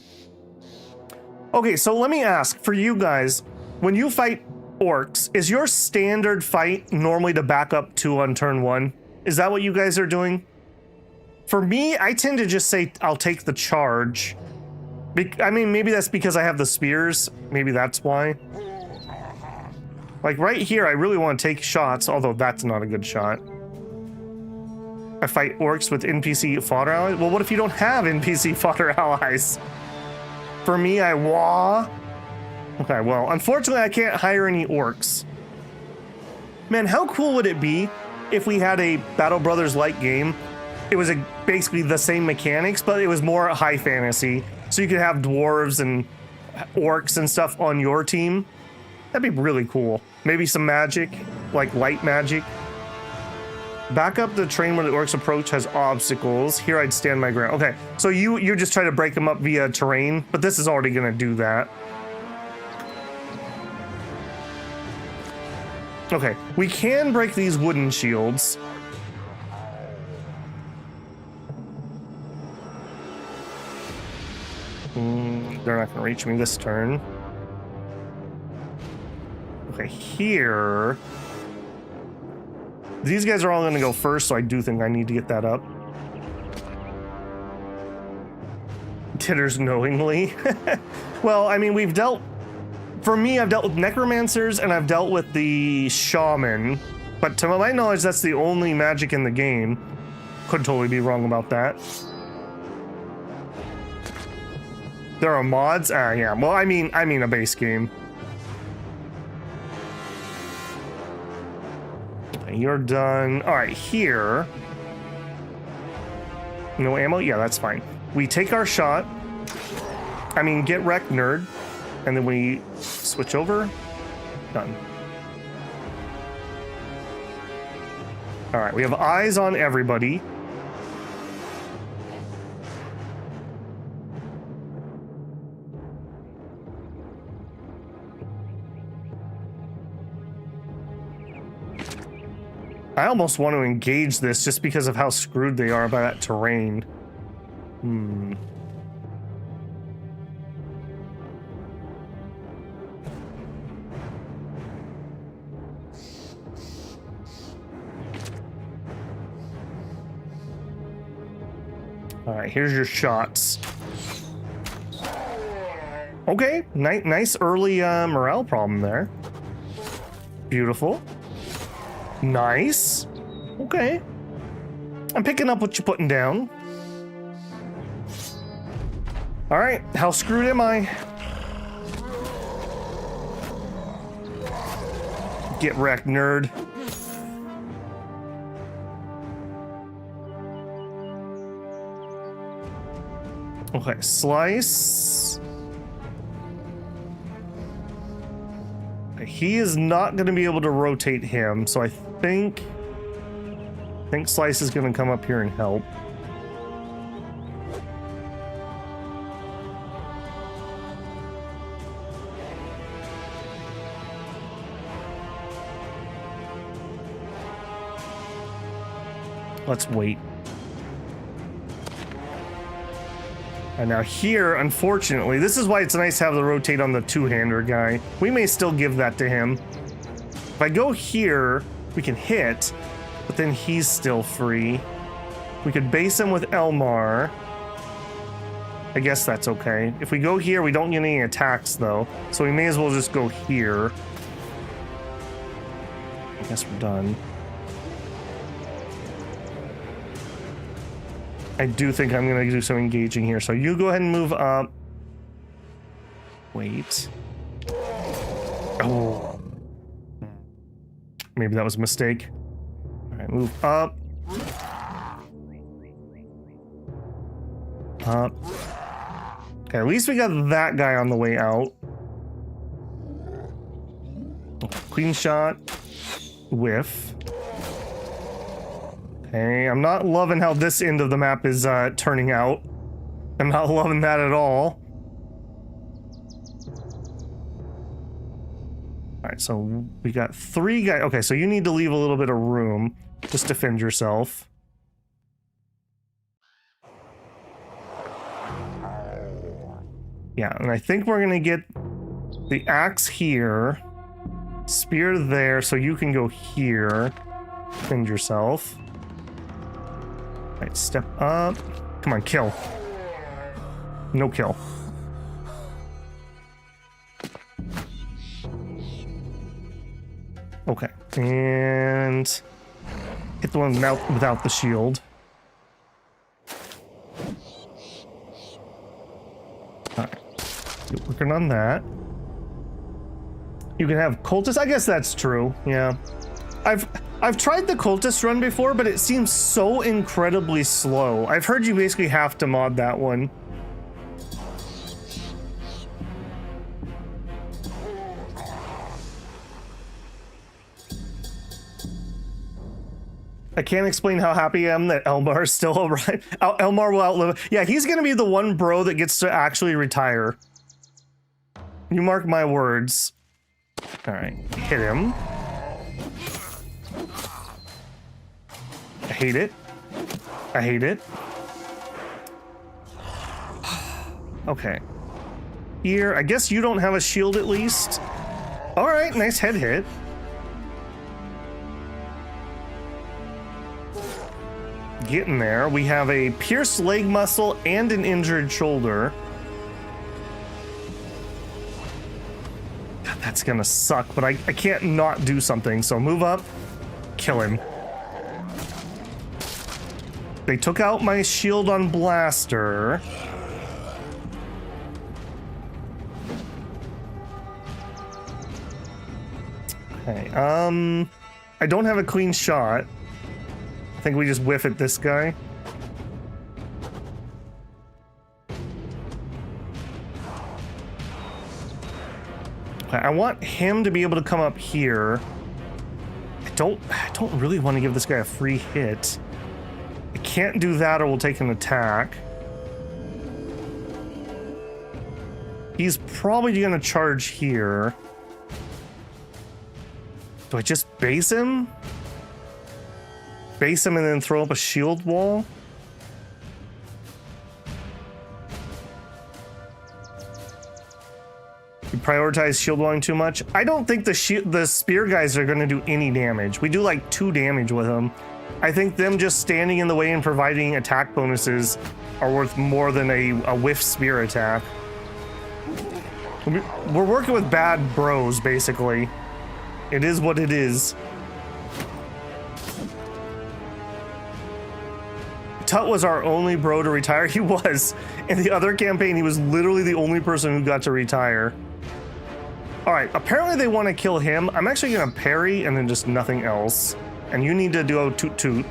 Okay, so let me ask, for you guys, when you fight orcs, is your standard fight normally to back up 2 on turn 1? Is that what you guys are doing? For me, I tend to just say I'll take the charge. I mean, maybe that's because I have the spears. Maybe that's why. Like right here, I really want to take shots, although that's not a good shot. I fight orcs with NPC fodder allies? Well, what if you don't have NPC fodder allies? For me, I wah. Okay, well, unfortunately, I can't hire any orcs. Man, how cool would it be if we had a Battle Brothers-like game? It was basically the same mechanics, but it was more high fantasy. So you could have dwarves and orcs and stuff on your team. That'd be really cool. Maybe some magic, like light magic. Back up the train where the orcs approach has obstacles. Here I'd stand my ground. Okay, so you're just trying to break them up via terrain, but this is already gonna do that. Okay, we can break these wooden shields. They're not gonna reach me this turn. Okay, here. These guys are all gonna go first, so I do think I need to get that up. Titters knowingly. Well, I mean, we've dealt... For me, I've dealt with necromancers and I've dealt with the shaman. But to my knowledge, that's the only magic in the game. Could totally be wrong about that. There are mods? Ah, yeah. Well, I mean a base game. You're done. All right, here. No ammo? Yeah, that's fine. We take our shot. I mean, get wrecked, nerd. And then we switch over. Done. All right, we have eyes on everybody. I almost want to engage this just because of how screwed they are by that terrain. All right, here's your shots. Okay, nice early morale problem there. Beautiful. Nice. Okay. I'm picking up what you're putting down. All right, how screwed am I? Get wrecked, nerd. Okay, slice. He is not going to be able to rotate him, so I think Slice is going to come up here and help. Let's wait. And now here, unfortunately, this is why it's nice to have the rotate on the two-hander guy. We may still give that to him. If I go here, we can hit, but then he's still free. We could base him with Elmar. I guess that's okay. If we go here, we don't get any attacks, though. So we may as well just go here. I guess we're done. I do think I'm going to do some engaging here. So you go ahead and move up. Wait. Oh. Maybe that was a mistake. All right, move up. Up. Okay, at least we got that guy on the way out. Clean shot. Whiff. Okay, I'm not loving how this end of the map is turning out. I'm not loving that at all. Alright, so we got 3 guys. Okay, so you need to leave a little bit of room. Just defend yourself. Yeah, and I think we're gonna get the axe here, spear there, so you can go here. Defend yourself. All right, step up. Come on, kill. No kill. Okay, and hit the one without the shield. Alright, working on that. You can have cultists. I guess that's true. Yeah, I've tried the cultist run before, but it seems so incredibly slow. I've heard you basically have to mod that one. I can't explain how happy I am that Elmar is still alive. Elmar will outlive. Yeah, he's gonna be the one bro that gets to actually retire. You mark my words. All right, hit him. I hate it. I hate it. Okay. Here, I guess you don't have a shield at least. All right, nice head hit. Getting there. We have a pierced leg muscle and an injured shoulder. God, that's gonna suck, but I can't not do something, so move up, kill him. They took out my shield on Blaster. Okay, I don't have a clean shot. I think we just whiff at this guy. Okay, I want him to be able to come up here. I don't really want to give this guy a free hit. I can't do that or we'll take an attack. He's probably gonna charge here. Do I just base him? Base him and then throw up a shield wall? You prioritize shield walling too much? I don't think the spear guys are going to do any damage. We do like 2 damage with them. I think them just standing in the way and providing attack bonuses are worth more than a whiff spear attack. We're working with bad bros, basically. It is what it is. Tut was our only bro to retire. He was. In the other campaign, he was literally the only person who got to retire. All right, apparently they want to kill him. I'm actually gonna parry and then just nothing else. And you need to do a toot toot.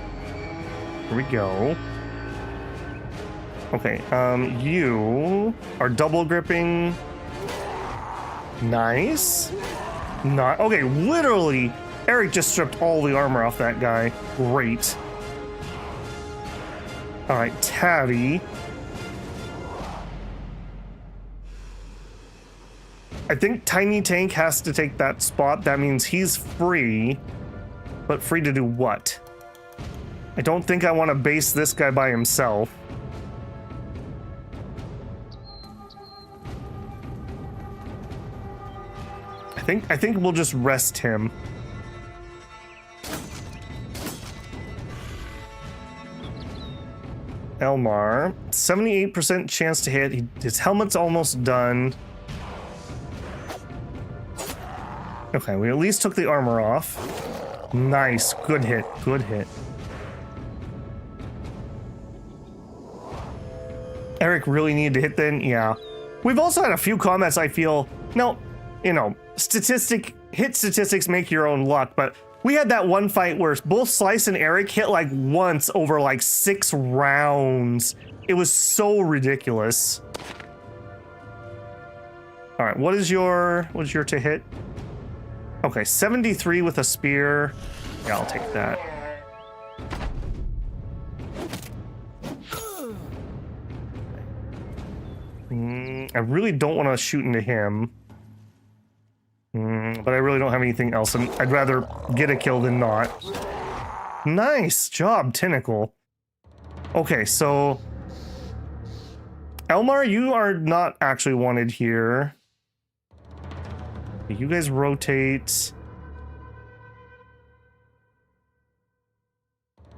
Here we go. Okay, you are double gripping. Nice. Not okay, literally, Eric just stripped all the armor off that guy. Great. All right, Tabby. I think Tiny Tank has to take that spot. That means he's free, but free to do what? I don't think I want to base this guy by himself. I think we'll just rest him. Elmar, 78% chance to hit. His helmet's almost done. Okay, we at least took the armor off. Nice, good hit, good hit. Eric really needed to hit then, yeah. We've also had a few comments, I feel, no, you know, hit statistics make your own luck, but we had that one fight where both Slice and Eric hit like once over like 6 rounds. It was so ridiculous. All right, what is your to hit? Okay, 73 with a spear. Yeah, I'll take that. I really don't want to shoot into him. But I really don't have anything else, and I'd rather get a kill than not. Nice job, Tentacle. Okay, so Elmar, you are not actually wanted here. You guys rotate.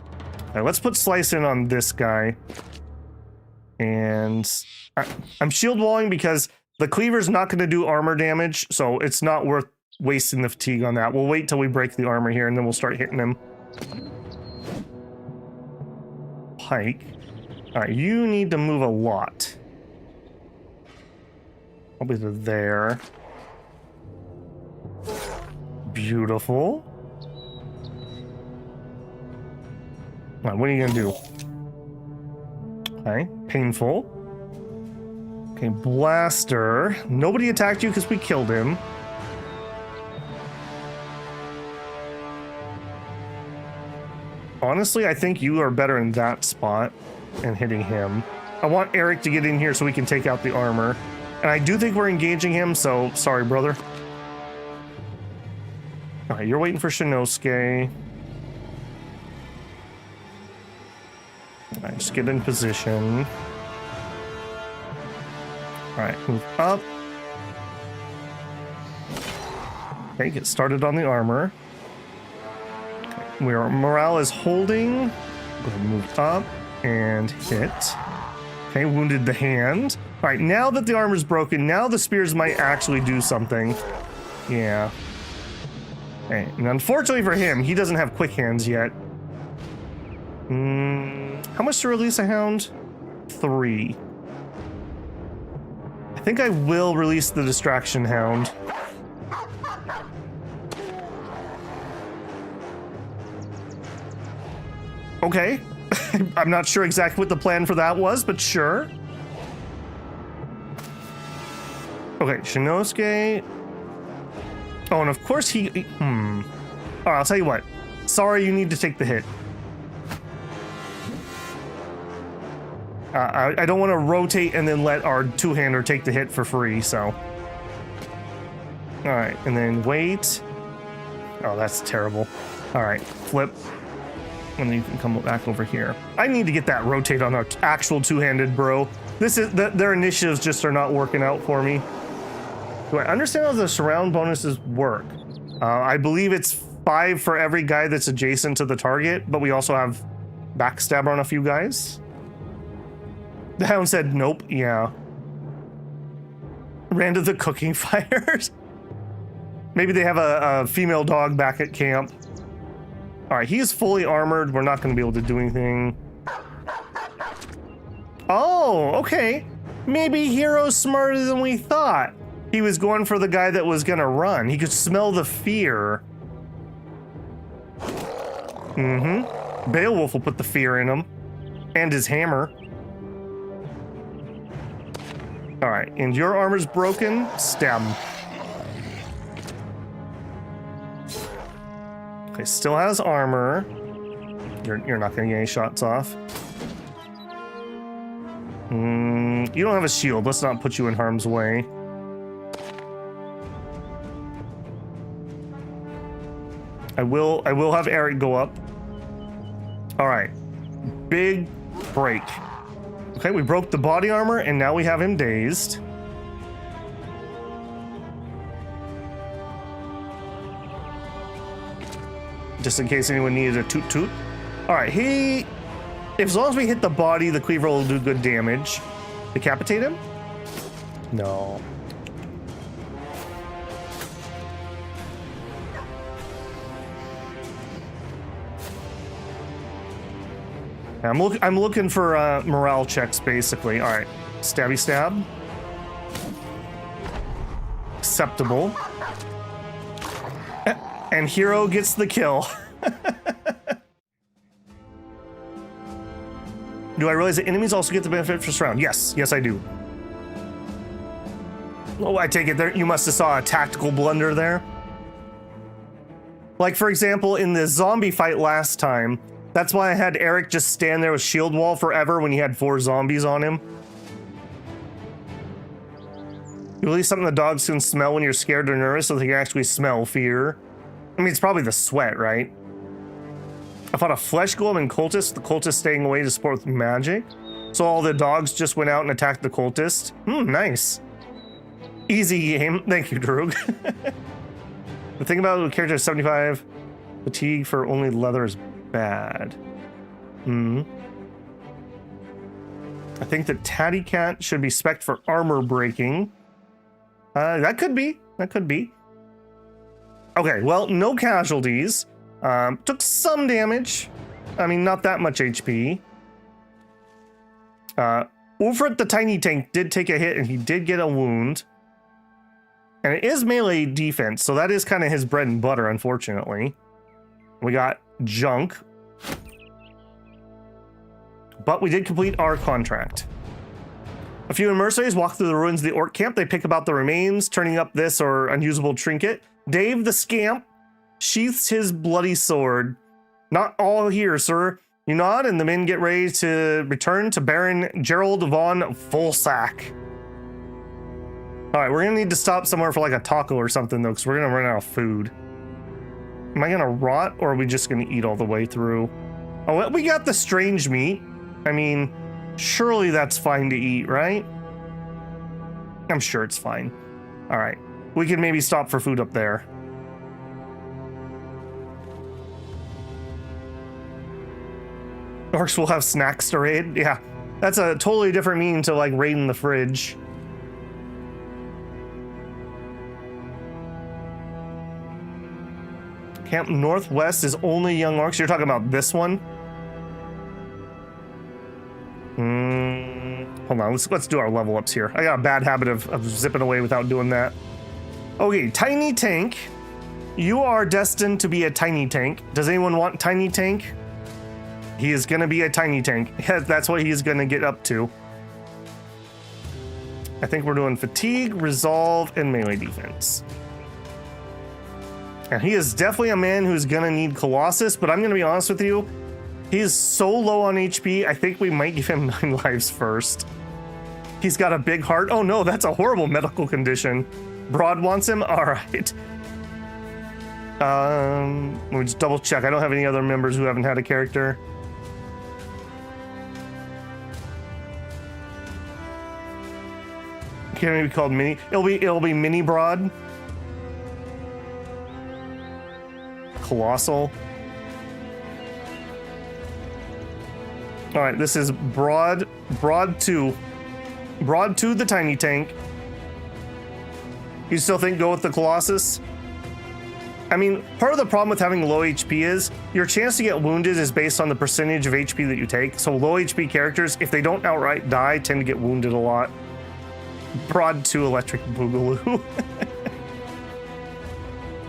All right, let's put Slice in on this guy. And I'm shield walling because the cleaver's not going to do armor damage, so it's not worth wasting the fatigue on that. We'll wait till we break the armor here, and then we'll start hitting him. Pike. All right, you need to move a lot. Probably to there. Beautiful. All right, what are you gonna do? Okay, painful. Okay, blaster. Nobody attacked you because we killed him. Honestly, I think you are better in that spot and hitting him. I want Eric to get in here so we can take out the armor. And I do think we're engaging him, so sorry, brother. All right, you're waiting for Shinosuke. All right, just get in position. All right, move up. Okay, get started on the armor. Okay, morale is holding. Go ahead and move up and hit. Okay, wounded the hand. All right, now that the armor's broken, now the spears might actually do something. Yeah. Okay, and unfortunately for him, he doesn't have quick hands yet. How much to release a hound? 3. I think I will release the distraction hound. Okay. I'm not sure exactly what the plan for that was, but sure. Okay, Shinosuke. Oh, and of course he... All right, I'll tell you what. Sorry, you need to take the hit. I don't want to rotate and then let our two-hander take the hit for free, so... Alright, and then wait. Oh, that's terrible. Alright, flip. And then you can come back over here. I need to get that rotate on our actual two-handed bro. This is... Their initiatives just are not working out for me. Do I understand how the surround bonuses work? I believe it's 5 for every guy that's adjacent to the target, but we also have backstabber on a few guys. The hound said nope, yeah. Ran to the cooking fires. Maybe they have a female dog back at camp. All right, he is fully armored. We're not going to be able to do anything. Oh, okay. Maybe Hero's smarter than we thought. He was going for the guy that was going to run. He could smell the fear. Beowulf will put the fear in him. And his hammer. All right, and your armor's broken. Stab him. Okay, still has armor. You're not gonna get any shots off. You don't have a shield. Let's not put you in harm's way. I will have Eric go up. All right, big break. Okay, we broke the body armor, and now we have him dazed. Just in case anyone needed a toot toot. All right, as long as we hit the body, the cleaver will do good damage. Decapitate him? No. I'm looking for morale checks, basically. All right, stabby stab. Acceptable. And Hero gets the kill. Do I realize that enemies also get the benefit for surround? Yes, yes I do. Oh, I take it there. You must have saw a tactical blunder there. Like, for example, in the zombie fight last time, that's why I had Eric just stand there with shield wall forever when he had 4 zombies on him. You release something the dogs can smell when you're scared or nervous so they can actually smell fear. I mean, it's probably the sweat, right? I fought a flesh golem and cultist, the cultist staying away to support with magic. So all the dogs just went out and attacked the cultist. Nice. Easy game. Thank you, Droog. The thing about the character is 75. Fatigue for only leather is bad. I think the Tatty Cat should be spec'd for armor breaking. That could be. That could be. Okay, well, no casualties. Took some damage. I mean, not that much HP. Ulfred the Tiny Tank did take a hit and he did get a wound. And it is melee defense, so that is kind of his bread and butter, unfortunately. We got junk. But we did complete our contract. A few mercenaries walk through the ruins of the orc camp. They pick about the remains, turning up this or unusable trinket. Dave the scamp sheaths his bloody sword. Not all here, sir. You nod, and the men get ready to return to Baron Gerald von Fulsack. All right, we're gonna need to stop somewhere for like a taco or something though, because we're gonna run out of food. Am I gonna rot, or are we just gonna eat all the way through? Oh, well, we got the strange meat. I mean, surely that's fine to eat, right? I'm sure it's fine. All right, we can maybe stop for food up there. Orcs will have snacks to raid. Yeah, that's a totally different meaning to like raiding the fridge. Camp Northwest is only young orcs. You're talking about this one? Hold on, let's do our level ups here. I got a bad habit of zipping away without doing that. Okay, Tiny Tank. You are destined to be a Tiny Tank. Does anyone want Tiny Tank? He is gonna be a Tiny Tank. That's what he's gonna get up to. I think we're doing fatigue, resolve, and melee defense. And he is definitely a man who's gonna need Colossus, but I'm gonna be honest with you, he is so low on HP, I think we might give him 9 lives first. He's got a big heart. Oh no, that's a horrible medical condition. Broad wants him? All right. Let me just double check. I don't have any other members who haven't had a character. Can it be called Mini? It'll be Mini Broad. Colossal. All right, this is Broad 2 the Tiny Tank. You still think go with the Colossus? I mean, part of the problem with having low HP is your chance to get wounded is based on the percentage of HP that you take. So low HP characters, if they don't outright die, tend to get wounded a lot. Broad 2 Electric Boogaloo.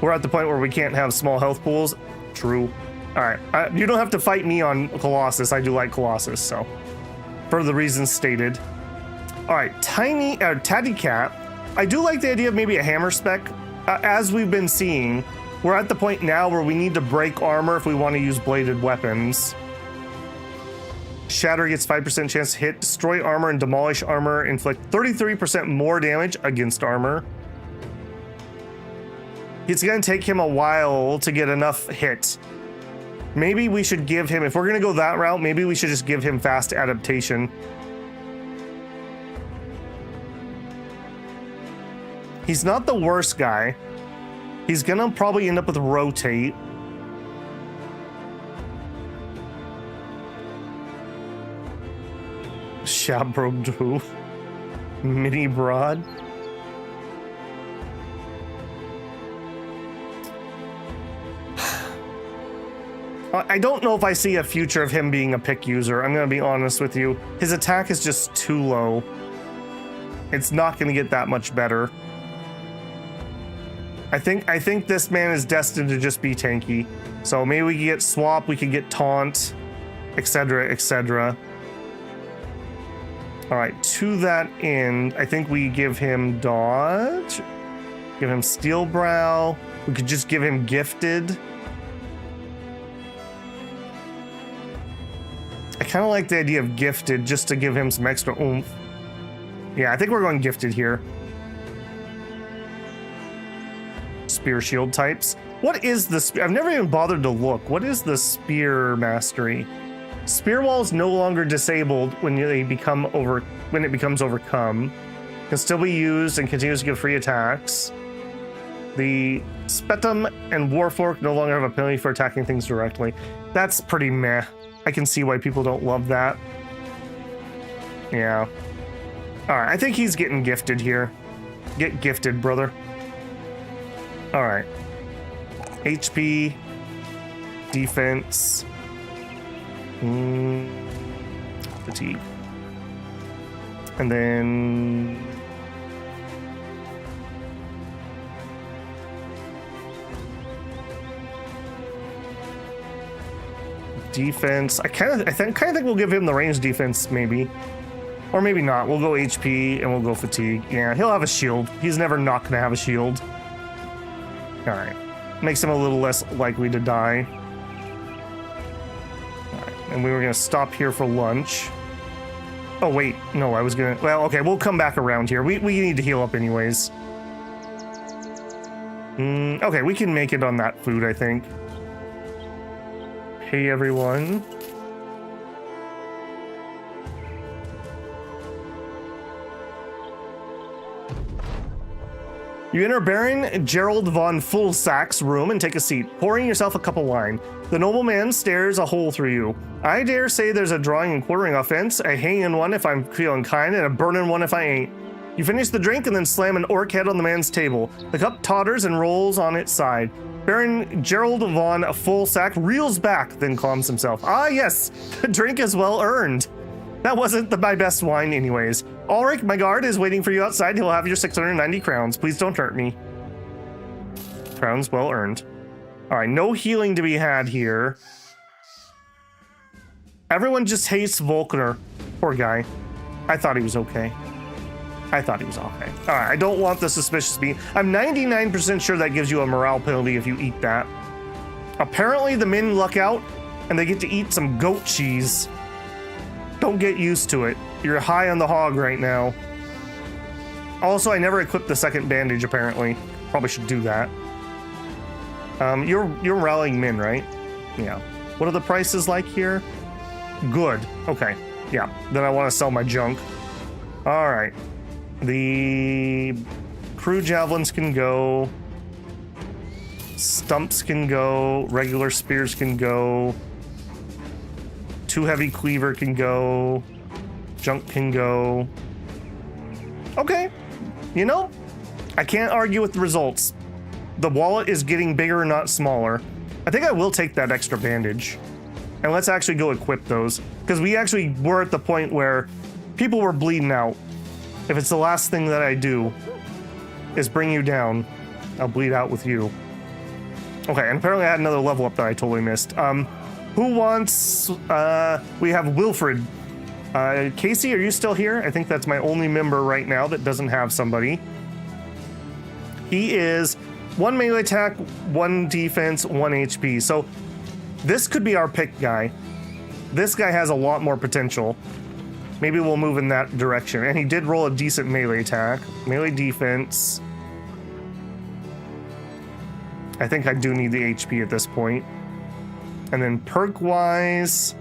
We're at the point where we can't have small health pools. True. All right, you don't have to fight me on Colossus. I do like Colossus, so for the reasons stated. All right, Tatty Cat. I do like the idea of maybe a hammer spec. As we've been seeing, we're at the point now where we need to break armor if we want to use bladed weapons. Shatter gets 5% chance to hit, destroy armor and demolish armor, inflict 33% more damage against armor. It's gonna take him a while to get enough hit. Maybe we should give him, if we're gonna go that route, maybe we should just give him fast adaptation. He's not the worst guy. He's gonna probably end up with rotate. Shabro Mini Broad. I don't know if I see a future of him being a pick user. I'm gonna be honest with you. His attack is just too low. It's not gonna get that much better. I think this man is destined to just be tanky. So maybe we can get swap, we can get taunt, etc., etc. All right, to that end, I think we give him dodge, give him steel brow. We could just give him gifted. I kind of like the idea of gifted just to give him some extra oomph. Yeah, I think we're going gifted here. Spear shield types. What is the spear? I've never even bothered to look. What is the spear mastery? Spear wall is no longer disabled when it becomes overcome. Can still be used and continues to give free attacks. The Spetum and Warfork no longer have a penalty for attacking things directly. That's pretty meh. I can see why people don't love that. Yeah. Alright, I think he's getting gifted here. Get gifted, brother. Alright. HP. Defense. Fatigue. And then... defense. I kind of think we'll give him the range defense, maybe. Or maybe not. We'll go HP and we'll go fatigue. Yeah, he'll have a shield. He's never not going to have a shield. Alright. Makes him a little less likely to die. Alright. And we were going to stop here for lunch. Oh, wait. No, I was going to... Well, okay, we'll come back around here. We need to heal up anyways. Okay, we can make it on that food, I think. Hey, everyone. You enter Baron Gerald von Fullsack's room and take a seat, pouring yourself a cup of wine. The nobleman stares a hole through you. I dare say there's a drawing and quartering offense, a hanging one if I'm feeling kind, and a burning one if I ain't. You finish the drink and then slam an orc head on the man's table. The cup totters and rolls on its side. Baron Gerald von Fullsack reels back, then calms himself. Ah, yes, the drink is well earned. That wasn't my best wine anyways. Ulrich, my guard, is waiting for you outside. He'll have your 690 crowns. Please don't hurt me. Crowns well earned. All right, no healing to be had here. Everyone just hates Volkner. Poor guy. I thought he was okay. I thought he was okay. All right, I don't want the suspicious bean. I'm 99% sure that gives you a morale penalty if you eat that. Apparently the men luck out and they get to eat some goat cheese. Don't get used to it. You're high on the hog right now. Also, I never equipped the second bandage, apparently. Probably should do that. You're rallying men, right? Yeah. What are the prices like here? Good. Okay. Yeah. Then I want to sell my junk. All right. The crew javelins can go. Stumps can go. Regular spears can go. 2 heavy cleaver can go. Junk can go. Okay. You know, I can't argue with the results. The wallet is getting bigger, not smaller. I think I will take that extra bandage. And let's actually go equip those. Because we actually were at the point where people were bleeding out. If it's the last thing that I do is bring you down, I'll bleed out with you. Okay, and apparently I had another level up that I totally missed. Who wants... we have Wilfred. Casey, are you still here? I think that's my only member right now that doesn't have somebody. He is 1 melee attack, 1 defense, 1 HP. So this could be our pick guy. This guy has a lot more potential. Maybe we'll move in that direction. And he did roll a decent melee attack. Melee defense. I think I do need the HP at this point. And then perk-wise,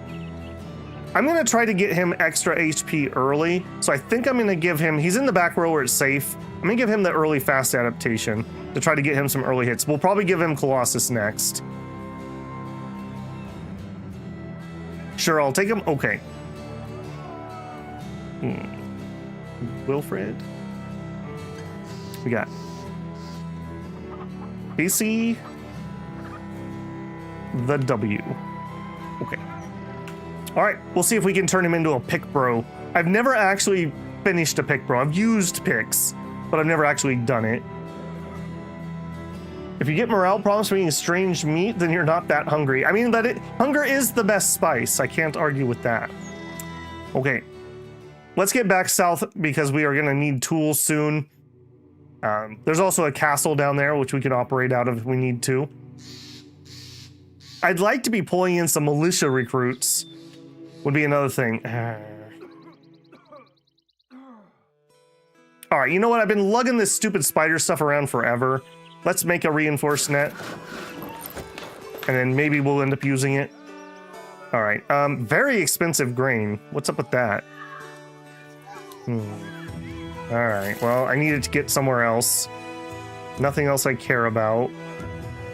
I'm going to try to get him extra HP early. So I think I'm going to give him, he's in the back row where it's safe. I'm going to give him the early fast adaptation to try to get him some early hits. We'll probably give him Colossus next. Sure, I'll take him. Okay. Wilfred. We got BC. The W. Okay. All right, we'll see if we can turn him into a pick bro. I've never actually finished a pick bro. I've used picks, but I've never actually done it. If you get morale problems from eating strange meat, then you're not that hungry. I mean, hunger is the best spice. I can't argue with that. Okay. Let's get back south because we are going to need tools soon. There's also a castle down there, which we can operate out of if we need to. I'd like to be pulling in some militia recruits. Would be another thing. All right, you know what? I've been lugging this stupid spider stuff around forever. Let's make a reinforced net. And then maybe we'll end up using it. All right. Very expensive grain. What's up with that? All right. Well, I needed to get somewhere else. Nothing else I care about.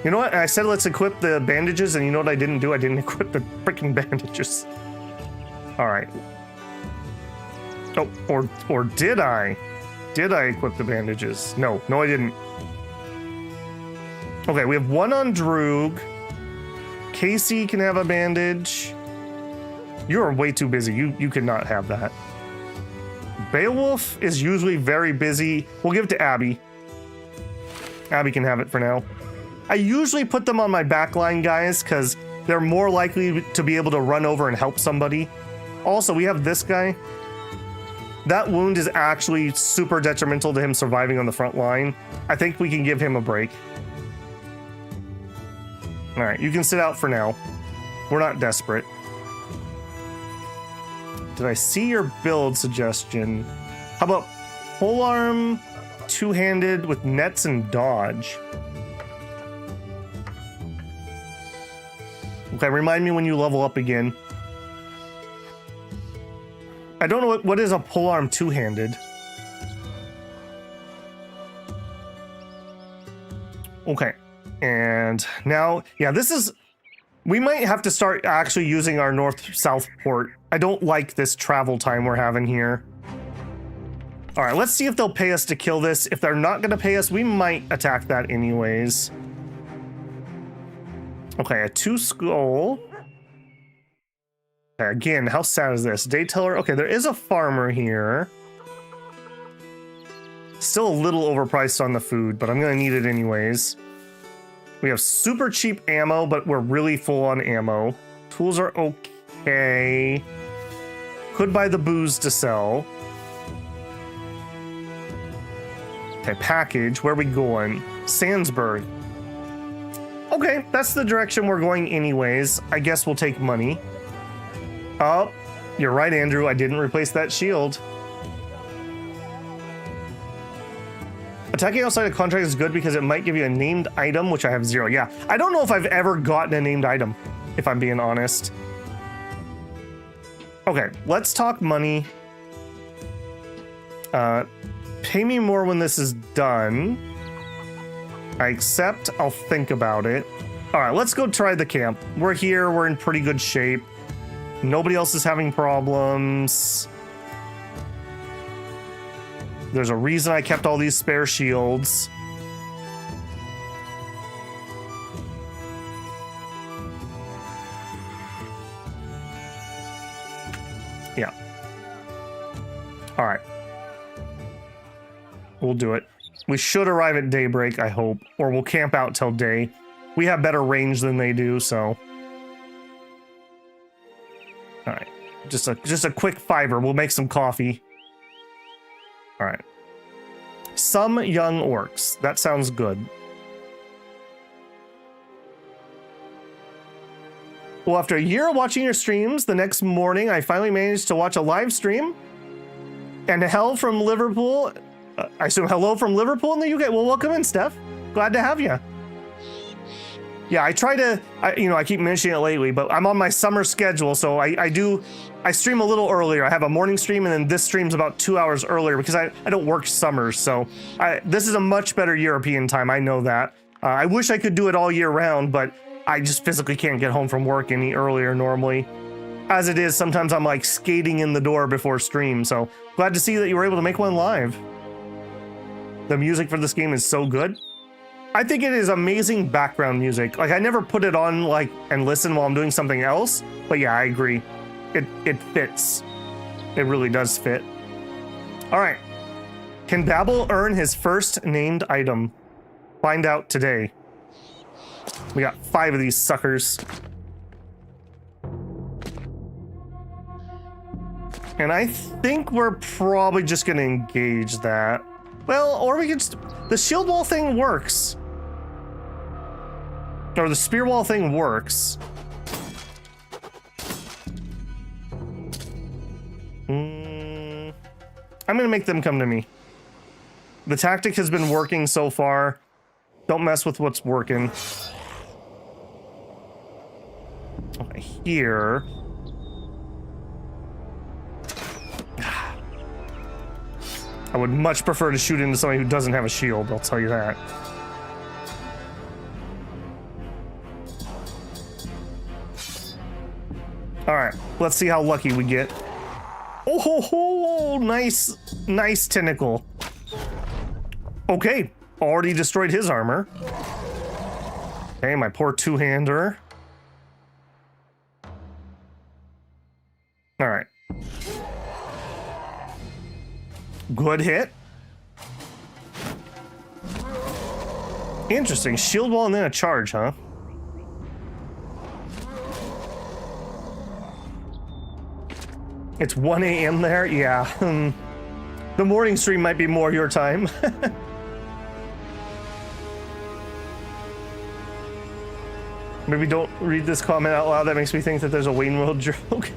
You know what? I said let's equip the bandages, and you know what I didn't do? I didn't equip the freaking bandages. All right. Oh, or did I? Did I equip the bandages? No, I didn't. Okay, we have one on Droog. Casey can have a bandage. You are way too busy. You cannot have that. Beowulf is usually very busy. We'll give it to Abby. Abby can have it for now. I usually put them on my backline guys because they're more likely to be able to run over and help somebody. Also, we have this guy. That wound is actually super detrimental to him surviving on the front line. I think we can give him a break. All right, you can sit out for now. We're not desperate. Did I see your build suggestion? How about polearm, two-handed with nets and dodge? Okay, remind me when you level up again. I don't know what is a polearm two-handed. Okay, and now, yeah, this is... We might have to start actually using our north-south port. I don't like this travel time we're having here. All right, let's see if they'll pay us to kill this. If they're not gonna pay us, we might attack that anyways. Okay, a 2 skull. Okay, again, how sad is this? Day teller. Okay, there is a farmer here. Still a little overpriced on the food, but I'm gonna need it anyways. We have super cheap ammo, but we're really full on ammo. Tools are okay. Could buy the booze to sell. Okay, package. Where are we going? Sandsburg. Okay, that's the direction we're going anyways. I guess we'll take money. Oh, you're right, Andrew. I didn't replace that shield. Attacking outside of contract is good because it might give you a named item, which I have 0. Yeah, I don't know if I've ever gotten a named item, if I'm being honest. Okay, let's talk money. Pay me more when this is done. I accept. I'll think about it. All right, let's go try the camp. We're here. We're in pretty good shape. Nobody else is having problems. There's a reason I kept all these spare shields. Yeah. All right. We'll do it. We should arrive at daybreak, I hope, or we'll camp out till day. We have better range than they do, so. All right. Just a quick fiver. We'll make some coffee. All right. Some young orcs. That sounds good. Well, after a year of watching your streams, the next morning I finally managed to watch a live stream. And hell from Liverpool. I assume hello from Liverpool in the UK. Well, welcome in, Steph. Glad to have you. Yeah, I try to, I keep mentioning it lately, but I'm on my summer schedule, so I stream a little earlier. I have a morning stream, and then this stream's about 2 hours earlier because I don't work summers, so this is a much better European time. I know that. I wish I could do it all year round, but I just physically can't get home from work any earlier normally. As it is, sometimes I'm like skating in the door before stream, so glad to see that you were able to make one live. The music for this game is so good. I think it is amazing background music. Like, I never put it on and listen while I'm doing something else, but yeah, I agree. It fits. It really does fit. All right. Can Babel earn his first named item? Find out today. We got 5 of these suckers. And I think we're probably just gonna engage that. Well, or we could just, the shield wall thing works. Or the spear wall thing works. I'm gonna make them come to me. The tactic has been working so far. Don't mess with what's working. Okay. here. I would much prefer to shoot into somebody who doesn't have a shield, I'll tell you that. Alright, let's see how lucky we get. Oh, ho, ho, nice, nice tentacle. Okay, already destroyed his armor. Okay, my poor two-hander. Alright. Good hit. Interesting, shield wall and then a charge, huh? It's 1 a.m. there? Yeah. The morning stream might be more your time. Maybe don't read this comment out loud. That makes me think that there's a Wayne World joke.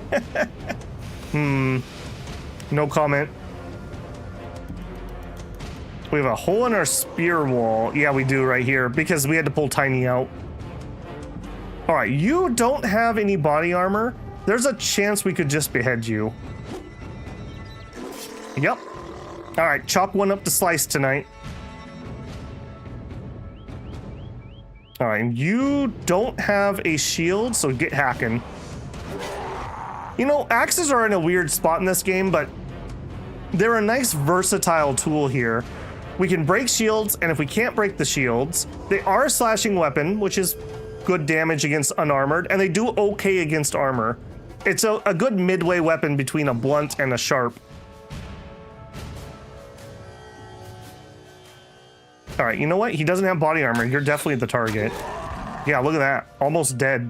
No comment. We have a hole in our spear wall. Yeah, we do right here because we had to pull Tiny out. All right, you don't have any body armor. There's a chance we could just behead you. Yep. All right, chop one up to slice tonight. All right, you don't have a shield, so get hacking. You know, axes are in a weird spot in this game, but they're a nice versatile tool here. We can break shields, and if we can't break the shields, they are a slashing weapon, which is good damage against unarmored, and they do okay against armor. It's a good midway weapon between a blunt and a sharp. All right, you know what? He doesn't have body armor. You're definitely the target. Yeah, look at that. Almost dead.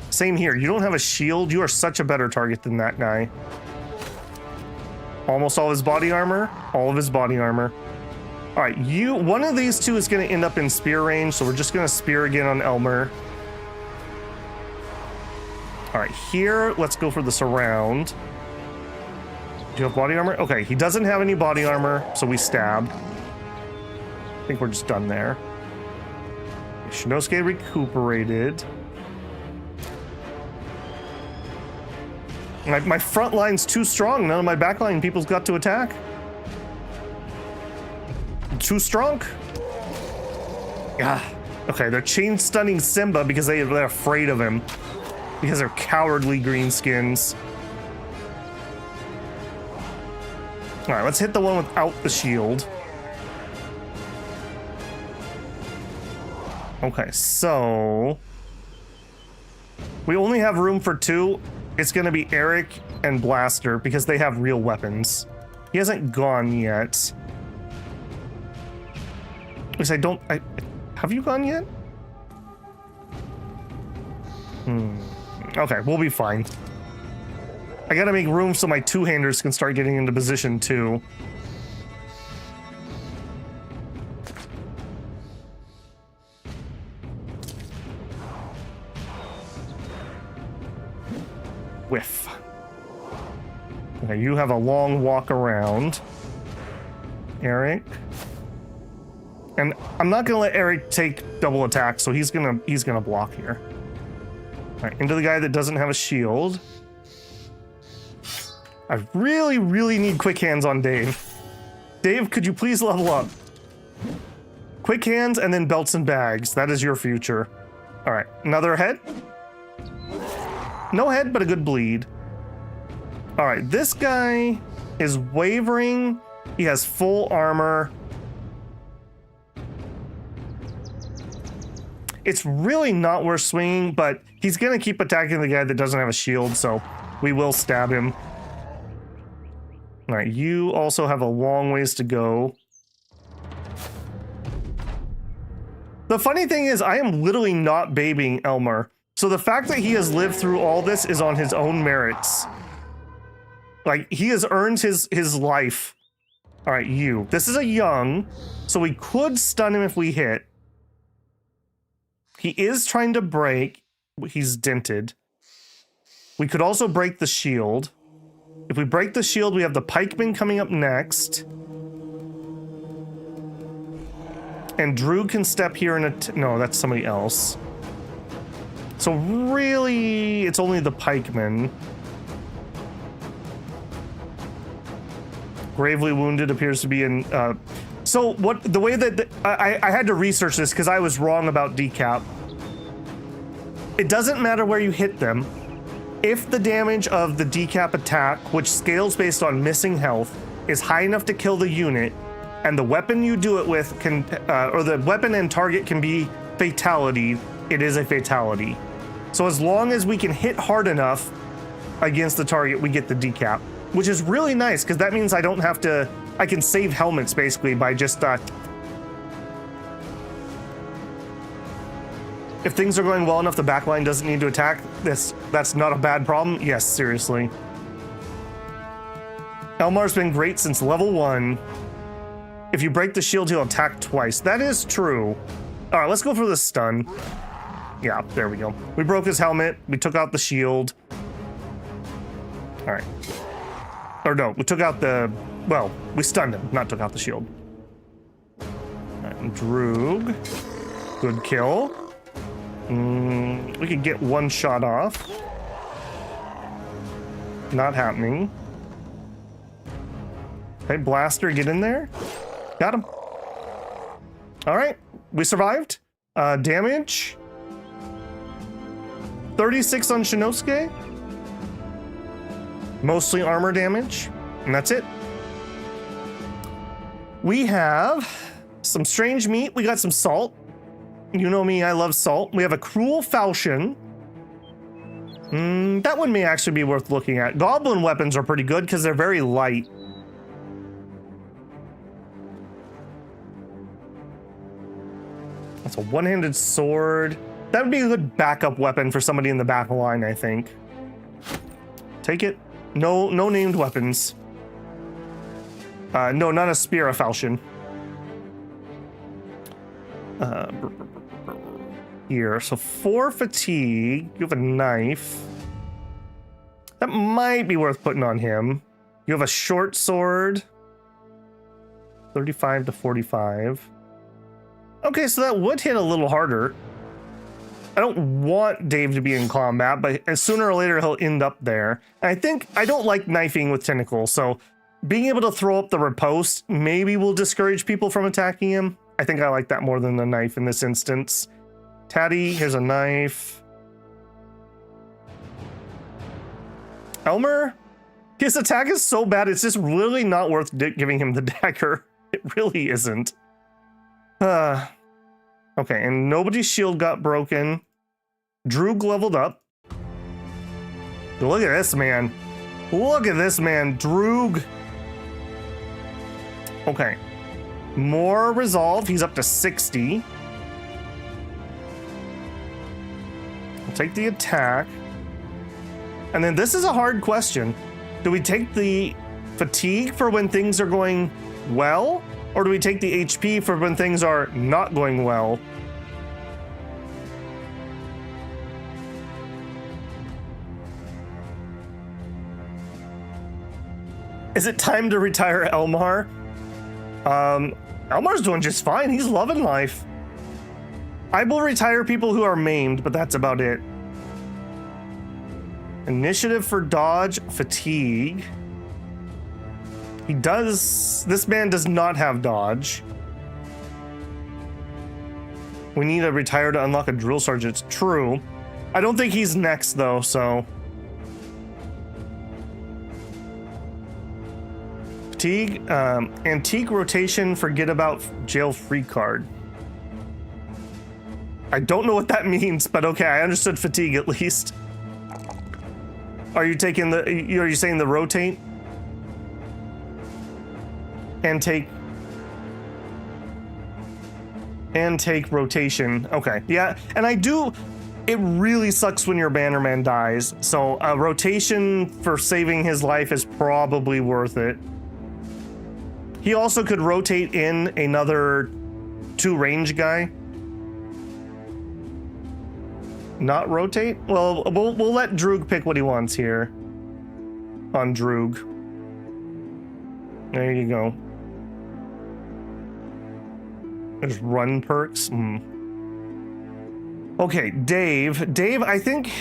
Same here. You don't have a shield. You are such a better target than that guy. Almost all of his body armor. All of his body armor. All right, one of these two is going to end up in spear range, so we're just going to spear again on Elmer. All right, here, let's go for the surround. Do you have body armor? Okay, he doesn't have any body armor, so we stab. I think we're just done there. Shinosuke recuperated. My front line's too strong. None of my back line people's got to attack. Too strong? Yeah. Okay, they're chain stunning Simba because they're afraid of him. Because they're cowardly greenskins. All right, let's hit the one without the shield. Okay, so we only have room for two. It's going to be Eric and Blaster because they have real weapons. He hasn't gone yet. At least have you gone yet? Okay, we'll be fine. I gotta make room so my two-handers can start getting into position too. Whiff. Okay, you have a long walk around, Eric. And I'm not gonna let Eric take double attack, so he's gonna block here. All right, into the guy that doesn't have a shield. I really, really need quick hands on Dave. Dave, could you please level up? Quick hands and then belts and bags. That is your future. All right, another head. No head, but a good bleed. All right, this guy is wavering. He has full armor. It's really not worth swinging, but he's gonna keep attacking the guy that doesn't have a shield, so we will stab him. All right, you also have a long ways to go. The funny thing is, I am literally not babying Elmer. So the fact that he has lived through all this is on his own merits. Like, he has earned his life. All right, you. This is a young, so we could stun him if we hit. He is trying to break. He's dented. We could also break the shield. If we break the shield, we have the pikeman coming up next. And Drew can step here and no, that's somebody else. So really, it's only the pikemen. Gravely wounded appears to be in... so what the way that... I had to research this because I was wrong about decap. It doesn't matter where you hit them. If the damage of the decap attack, which scales based on missing health, is high enough to kill the unit, and the weapon you do it with can... or the weapon and target can be fatality, it is a fatality. So as long as we can hit hard enough against the target, we get the decap, which is really nice because that means I don't have to, I can save helmets basically by just, if things are going well enough, the backline doesn't need to attack this. That's not a bad problem. Yes, seriously. Elmar's been great since level 1. If you break the shield, he'll attack twice. That is true. All right, let's go for the stun. Yeah, there we go. We broke his helmet. We took out the shield. All right. Or no, we took out the... Well, we stunned him, not took out the shield. All right, Droog. Good kill. We could get one shot off. Not happening. Okay, Blaster, get in there. Got him. All right, we survived. Damage. 36 on Shinosuke. Mostly armor damage, and that's it. We have some strange meat. We got some salt. You know me, I love salt. We have a cruel falchion. That one may actually be worth looking at. Goblin weapons are pretty good because they're very light. That's a one-handed sword. That would be a good backup weapon for somebody in the back line, I think. Take it. No named weapons. No, not a spear, a falchion. Here, so 4 fatigue. You have a knife. That might be worth putting on him. You have a short sword. 35 to 45. Okay, so that would hit a little harder. I don't want Dave to be in combat, but sooner or later he'll end up there. And I don't like knifing with tentacles, so being able to throw up the riposte maybe will discourage people from attacking him. I think I like that more than the knife in this instance. Tatty, here's a knife. Elmer, his attack is so bad, it's just really not worth giving him the dagger. It really isn't. Okay, and nobody's shield got broken. Droog leveled up. Look at this man. Look at this man, Droog. Okay. More resolve. He's up to 60. We'll take the attack. And then this is a hard question. Do we take the fatigue for when things are going well? Or do we take the HP for when things are not going well? Is it time to retire Elmar? Elmar's doing just fine. He's loving life. I will retire people who are maimed, but that's about it. Initiative for dodge, fatigue. This man does not have dodge. We need a retire to unlock a drill sergeant. It's true. I don't think he's next though, so. Fatigue, antique rotation, forget about jail free card. I don't know what that means, but okay, I understood fatigue at least. Are you taking are you saying the rotate? And take rotation. Okay, yeah, and it really sucks when your bannerman dies, so a rotation for saving his life is probably worth it. He also could rotate in another 2 range guy. Not rotate? Well, we'll let Droog pick what he wants here. On Droog. There you go. There's run perks. Okay, Dave. Dave, I think...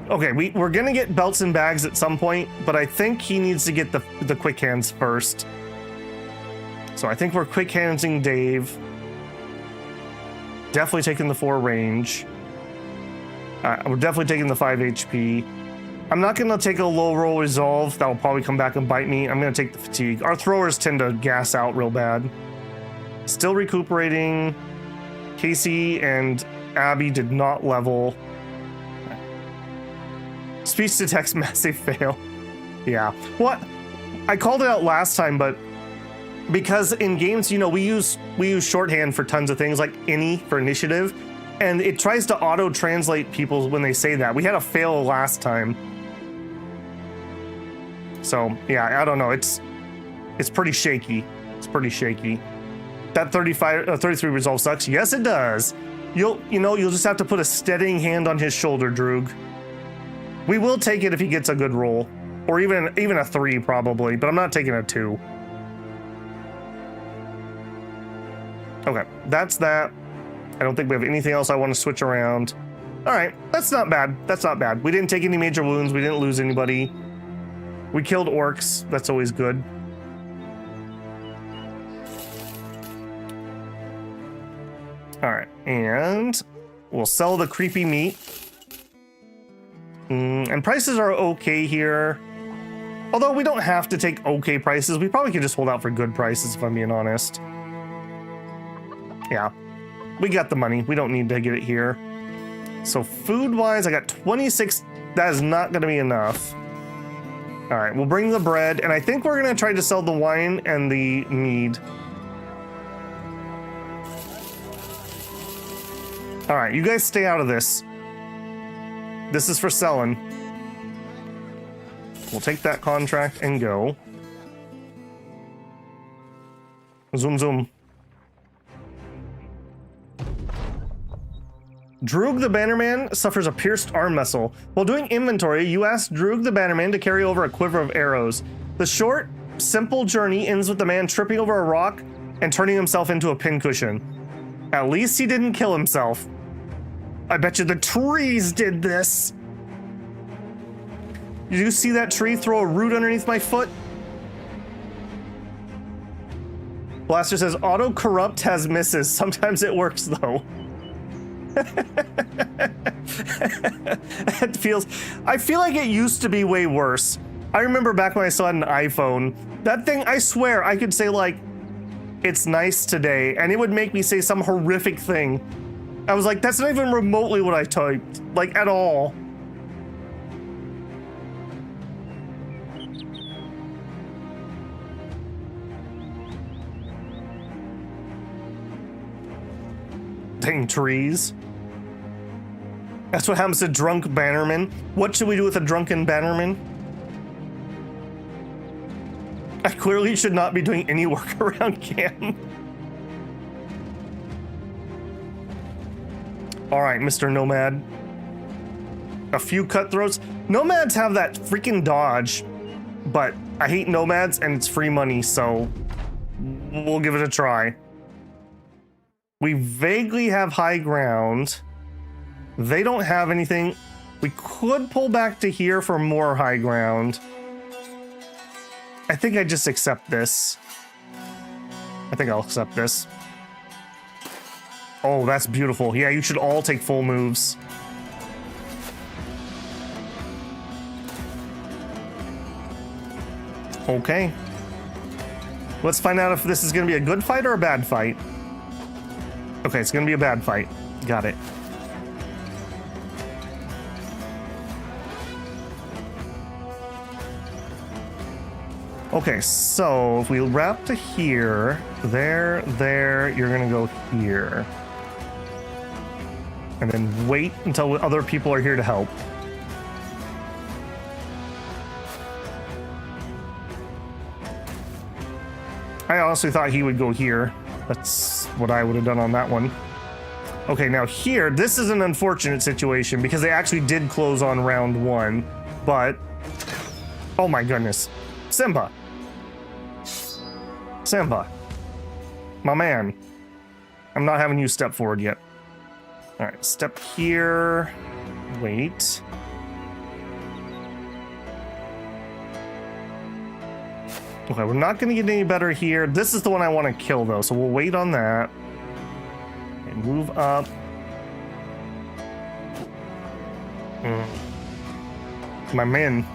Okay, we're gonna get belts and bags at some point, but I think he needs to get the quick hands first. So I think we're quick handsing Dave. Definitely taking the 4 range. We're definitely taking the 5 HP. I'm not gonna take a low roll resolve. That'll probably come back and bite me. I'm gonna take the fatigue. Our throwers tend to gas out real bad. Still recuperating. Casey and Abby did not level. Speech to text, massive fail. Yeah. What? I called it out last time, but because in games, you know, we use shorthand for tons of things, like any for initiative, and it tries to auto translate people when they say that. We had a fail last time. So yeah, I don't know. It's pretty shaky. It's pretty shaky. That 33 resolve sucks. Yes, it does. You'll just have to put a steadying hand on his shoulder, Droog. We will take it if he gets a good roll, or even a 3 probably, but I'm not taking a 2. Okay, that's that. I don't think we have anything else I want to switch around. All right, that's not bad. That's not bad. We didn't take any major wounds. We didn't lose anybody. We killed orcs. That's always good. All right, and we'll sell the creepy meat. And prices are okay here. Although we don't have to take okay prices. We probably could just hold out for good prices, if I'm being honest. Yeah, we got the money. We don't need to get it here. So food-wise, I got 26. That is not going to be enough. All right, we'll bring the bread. And I think we're going to try to sell the wine and the mead. All right, you guys stay out of this. This is for selling. We'll take that contract and go. Zoom, zoom. Droog the Bannerman suffers a pierced arm muscle. While doing inventory, you ask Droog the Bannerman to carry over a quiver of arrows. The short, simple journey ends with the man tripping over a rock and turning himself into a pincushion. At least he didn't kill himself. I bet you the trees did this. Did you see that tree throw a root underneath my foot? Blaster says, auto corrupt has misses. Sometimes it works though. I feel like it used to be way worse. I remember back when I saw an iPhone, that thing, I swear I could say like, it's nice today, and it would make me say some horrific thing. I was like, that's not even remotely what I typed, like at all. Dang trees. That's what happens to drunk bannermen. What should we do with a drunken bannerman? I clearly should not be doing any work around camp. All right, Mr. Nomad. A few cutthroats. Nomads have that freaking dodge, but I hate nomads and it's free money, so we'll give it a try. We vaguely have high ground. They don't have anything. We could pull back to here for more high ground. I think I just accept this. I think I'll accept this. Oh, that's beautiful. Yeah, you should all take full moves. Okay. Let's find out if this is going to be a good fight or a bad fight. Okay, it's going to be a bad fight. Got it. Okay, so if we wrap to here, there, you're going to go here. And then wait until other people are here to help. I honestly thought he would go here. That's what I would have done on that one. Okay, now here, this is an unfortunate situation because they actually did close on round 1, but... Oh my goodness. Simba. Simba. My man. I'm not having you step forward yet. All right, step here. Wait. Okay, we're not going to get any better here. This is the one I want to kill, though, so we'll wait on that. And move up. My men.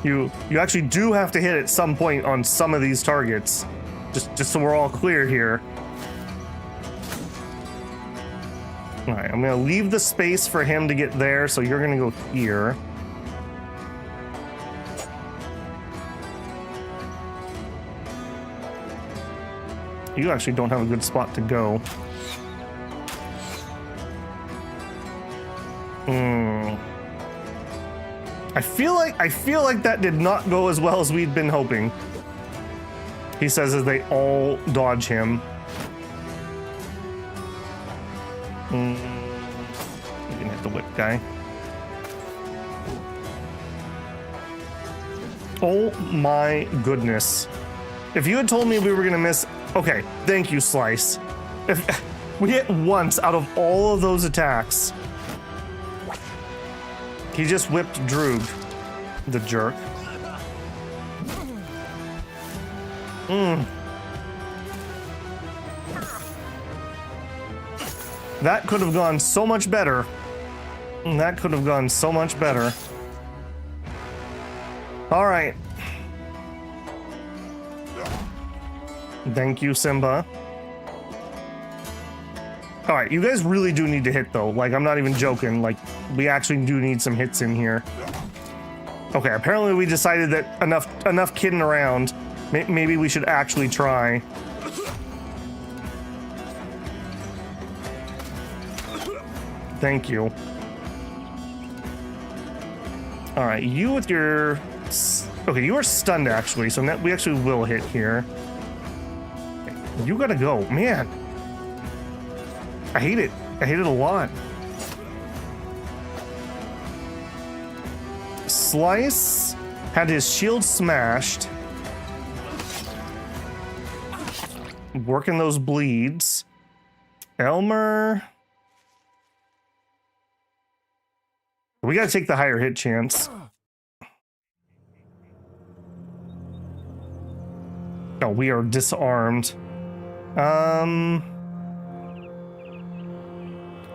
You actually do have to hit at some point on some of these targets. Just so we're all clear here. All right, I'm going to leave the space for him to get there, so you're going to go here. You actually don't have a good spot to go. I feel like that did not go as well as we'd been hoping. He says as they all dodge him. You can hit the whip guy. Oh my goodness. If you had told me we were gonna miss... Okay, thank you, Slice. If we hit once out of all of those attacks. He just whipped Droog, the jerk. That could have gone so much better. That could have gone so much better. All right. Thank you, Simba. All right, you guys really do need to hit, though. Like, I'm not even joking. Like, we actually do need some hits in here. Okay, apparently we decided that enough kidding around. Maybe we should actually try. Thank you. All right, you with your... Okay, you are stunned, actually, so we actually will hit here. You gotta go. Man. I hate it. I hate it a lot. Slice had his shield smashed. Working those bleeds. Elmer. We gotta take the higher hit chance. Oh, we are disarmed.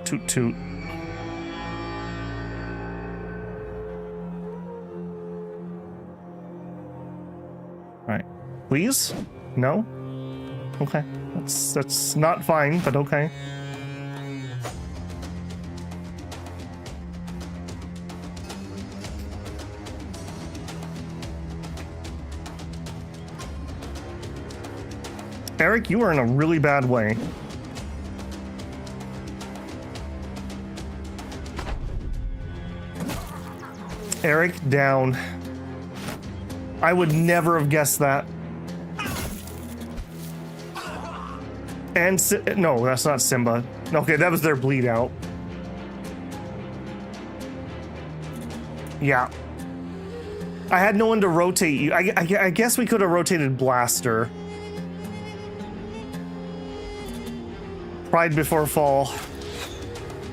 Toot toot. Alright. Please? No? Okay. That's not fine, but okay. Eric, you are in a really bad way. Eric down. I would never have guessed that. And no, that's not Simba. Okay, that was their bleed out. Yeah. I had no one to rotate you. I guess we could have rotated Blaster. Pride before fall.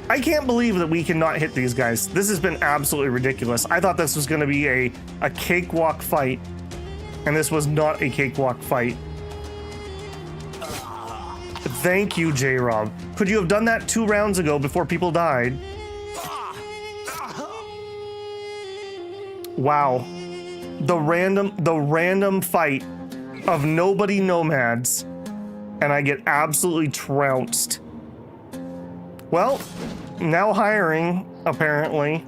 I can't believe that we cannot hit these guys. This has been absolutely ridiculous. I thought this was going to be a cakewalk fight, and this was not a cakewalk fight. Thank you, J-Rob. Could you have done that 2 rounds ago before people died? Wow. The random fight of nobody nomads, and I get absolutely trounced. Well, now hiring, apparently.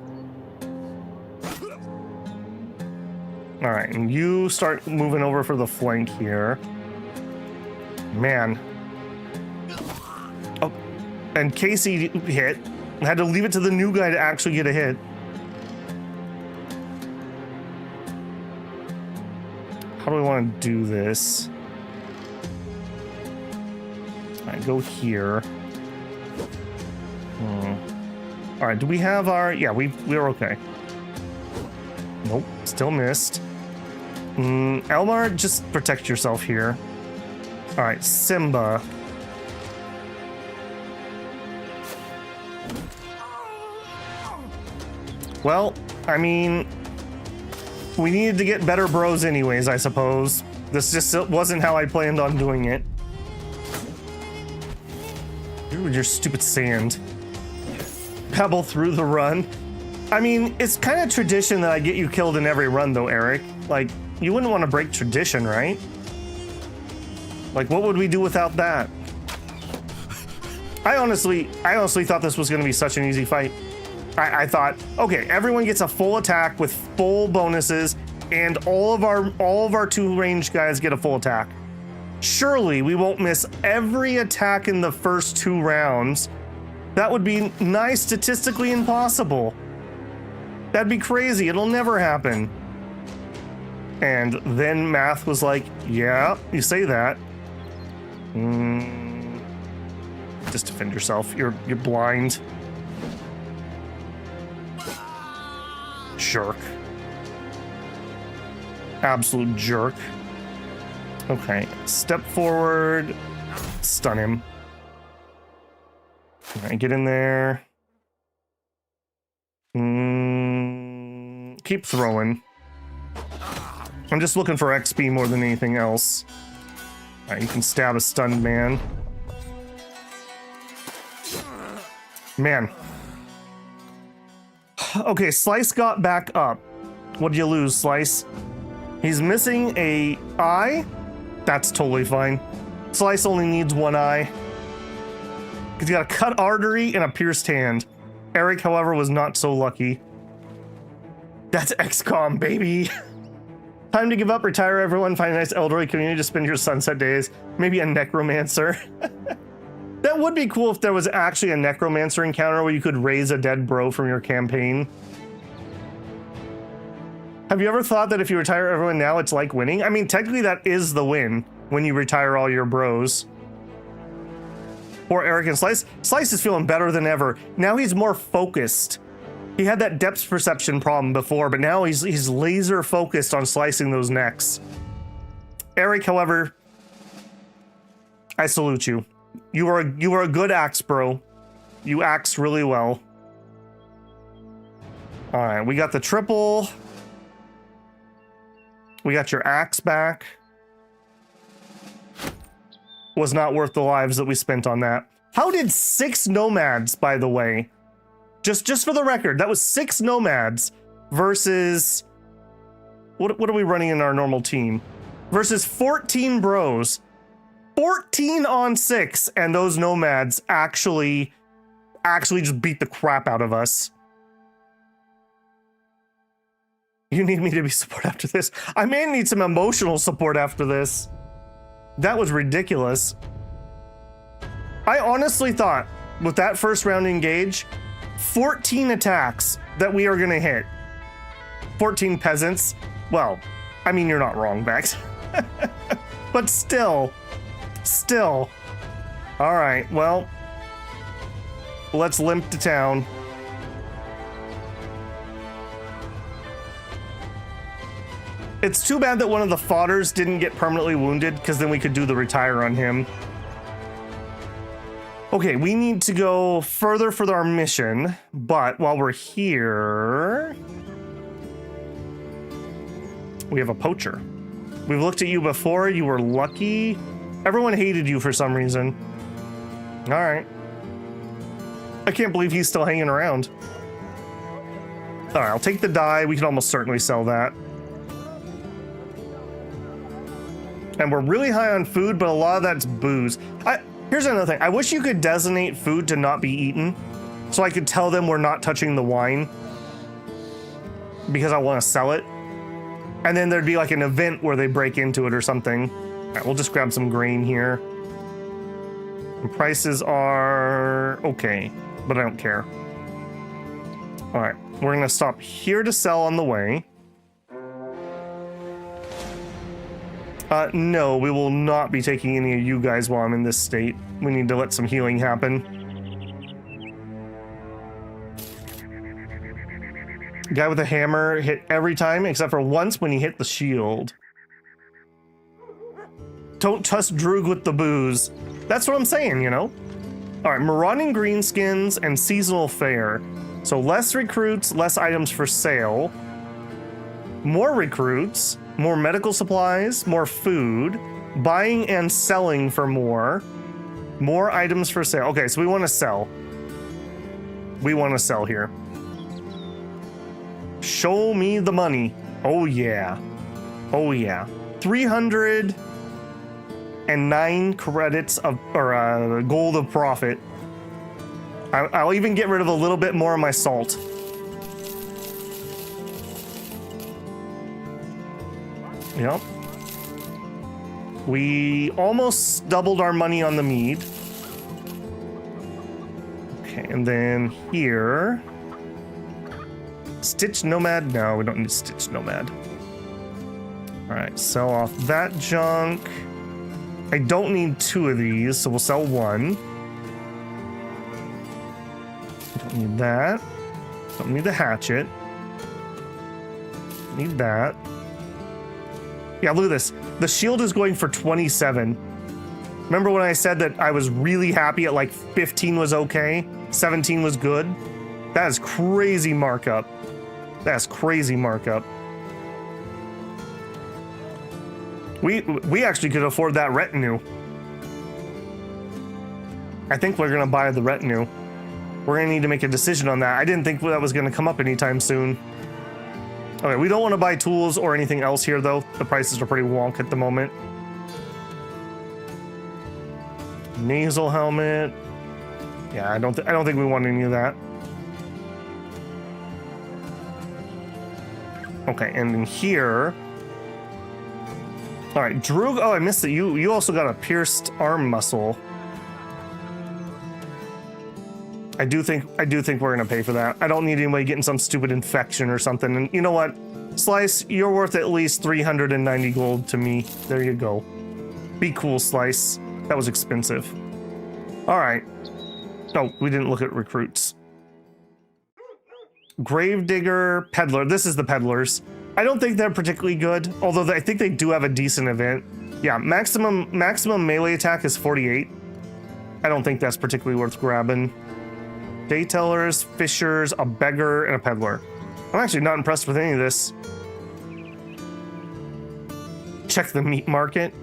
All right, and you start moving over for the flank here. Man. Oh, and Casey hit. I had to leave it to the new guy to actually get a hit. How do we want to do this? All right, go here. All right, do we have our... Yeah, we're okay. Nope, still missed. Elmar, just protect yourself here. All right, Simba. Well, I mean, we needed to get better bros anyways, I suppose. This just wasn't how I planned on doing it. Ooh, your stupid sand. Pebble through the run. I mean, it's kind of tradition that I get you killed in every run, though, Eric. Like, you wouldn't want to break tradition, right? Like, what would we do without that? I honestly thought this was going to be such an easy fight. I thought, okay, everyone gets a full attack with full bonuses, and all of our two range guys get a full attack. Surely we won't miss every attack in the first 2 rounds. That would be nigh statistically impossible. That'd be crazy. It'll never happen. And then math was like, yeah, you say that. Just defend yourself. You're blind. Jerk. Absolute jerk. Okay, step forward. Stun him. All right, get in there. Keep throwing. I'm just looking for XP more than anything else. All right, you can stab a stunned man. Man. Okay, Slice got back up. What'd you lose, Slice? He's missing a eye? That's totally fine. Slice only needs 1 eye. He's got a cut artery and a pierced hand. Eric, however, was not so lucky. That's XCOM, baby. Time to give up, retire, everyone, find a nice elderly community to spend your sunset days. Maybe a necromancer. That would be cool if there was actually a necromancer encounter where you could raise a dead bro from your campaign. Have you ever thought that if you retire everyone now, it's like winning? I mean, technically that is the win when you retire all your bros. Poor Eric and Slice. Slice is feeling better than ever. Now he's more focused. He had that depth perception problem before, but now he's laser focused on slicing those necks. Eric, however, I salute you. You are a good axe, bro. You axe really well. All right, we got the triple. We got your axe back. Was not worth the lives that we spent on that. How did 6 nomads, by the way? Just for the record, that was 6 nomads versus what are we running in our normal team? Versus 14 bros. 14 on 6, and those nomads actually just beat the crap out of us. You need me to be support after this? I may need some emotional support after this. That was ridiculous. I honestly thought, with that first round engage, 14 attacks that we are gonna hit. 14 peasants. Well, I mean, you're not wrong, Bex. But still. All right, well, let's limp to town. It's too bad that one of the fodders didn't get permanently wounded, because then we could do the retire on him. Okay, we need to go further for our mission, but while we're here, we have a poacher. We've looked at you before, you were lucky. Everyone hated you for some reason. All right. I can't believe he's still hanging around. All right, I'll take the die. We can almost certainly sell that. And we're really high on food, but a lot of that's booze. Here's another thing. I wish you could designate food to not be eaten, so I could tell them we're not touching the wine because I want to sell it. And then there'd be like an event where they break into it or something. All right, we'll just grab some grain here. And prices are okay, but I don't care. All right, we're gonna stop here to sell on the way. No, we will not be taking any of you guys while I'm in this state. We need to let some healing happen. Guy with a hammer hit every time except for once when he hit the shield. Don't trust Droog with the booze. That's what I'm saying, you know? All right, marauding greenskins and seasonal fare. So less recruits, less items for sale. More recruits, more medical supplies, more food, buying and selling for more items for sale. Okay, so we want to sell. We want to sell here. Show me the money. Oh yeah. Oh yeah. 309 credits of, or gold of profit. I'll even get rid of a little bit more of my salt. Yep. We almost doubled our money on the mead. Okay, and then here. Stitch Nomad? No, we don't need Stitch Nomad. All right, sell off that junk. I don't need 2 of these, so we'll sell 1. Don't need that. Don't need the hatchet. Need that. Yeah, look at this. The shield is going for 27. Remember when I said that I was really happy at like 15 was okay, 17 was good? That is crazy markup. That's crazy markup. We actually could afford that retinue. I think we're gonna buy the retinue. We're gonna need to make a decision on that. I didn't think that was gonna come up anytime soon. Okay, we don't want to buy tools or anything else here though. The prices are pretty wonk at the moment. Nasal helmet. Yeah, I don't think we want any of that. Okay, and in here. All right, Droog. Oh, I missed it. You also got a pierced arm muscle. I do think we're gonna pay for that. I don't need anybody getting some stupid infection or something. And you know what, Slice, you're worth at least 390 gold to me. There you go. Be cool, Slice. That was expensive. All right. No, we didn't look at recruits. Gravedigger, Peddler. This is the Peddlers. I don't think they're particularly good, although I think they do have a decent event. Yeah, maximum melee attack is 48. I don't think that's particularly worth grabbing. Daytellers, Fishers, a Beggar, and a Peddler. I'm actually not impressed with any of this. Check the meat market.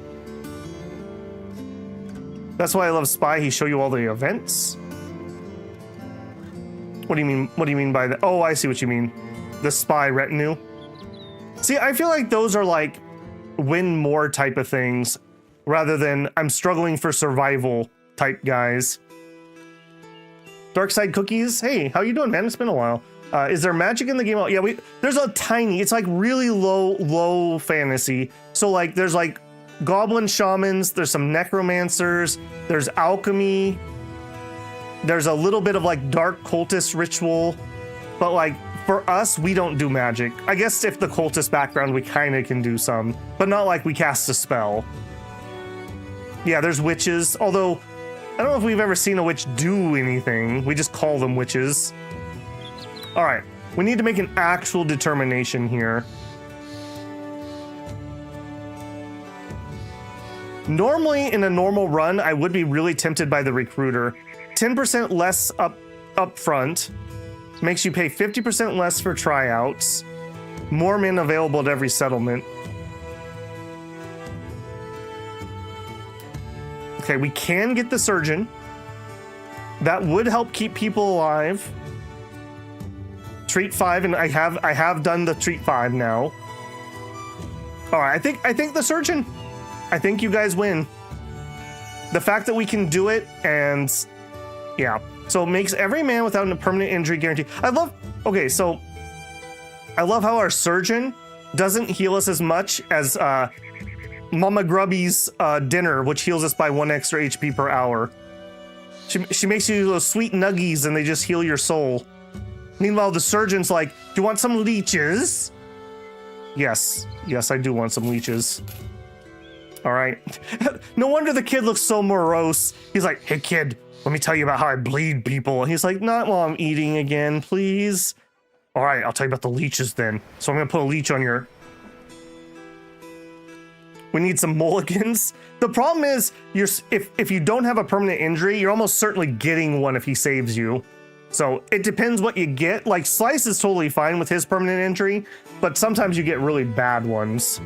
That's why I love Spy. He show you all the events. What do you mean? What do you mean by that? Oh, I see what you mean. The Spy retinue. See, I feel like those are like win more type of things rather than I'm struggling for survival type guys. Dark Side Cookies. Hey, how you doing, man? It's been a while. Is there magic in the game? Yeah, there's a tiny, it's like really low fantasy. So like there's like goblin shamans, there's some necromancers, there's alchemy, there's a little bit of like dark cultist ritual, but like for us, we don't do magic. I guess if the cultist background, we kind of can do some, but not like we cast a spell. Yeah, there's witches, although I don't know if we've ever seen a witch do anything. We just call them witches. All right, we need to make an actual determination here. Normally, in a normal run, I would be really tempted by the recruiter. 10% less up front, makes you pay 50% less for tryouts, more men available at every settlement. Okay, we can get the surgeon. That would help keep people alive. Treat 5, and I have done the treat 5 now. All right, I think the surgeon. I think you guys win. The fact that we can do it, and yeah, so it makes every man without a permanent injury guaranteed. Okay, so I love how our surgeon doesn't heal us as much as Mama Grubby's dinner, which heals us by 1 extra HP per hour. She makes you those sweet nuggies, and they just heal your soul. Meanwhile, the surgeon's like, do you want some leeches? Yes, I do want some leeches. All right. No wonder the kid looks so morose. He's like, hey kid, let me tell you about how I bleed people. And he's like, not while I'm eating again, please. All right, I'll tell you about the leeches then. So I'm gonna put a leech on your... We need some mulligans. The problem is, if you don't have a permanent injury, you're almost certainly getting one if he saves you. So it depends what you get. Like Slice is totally fine with his permanent entry, but sometimes you get really bad ones.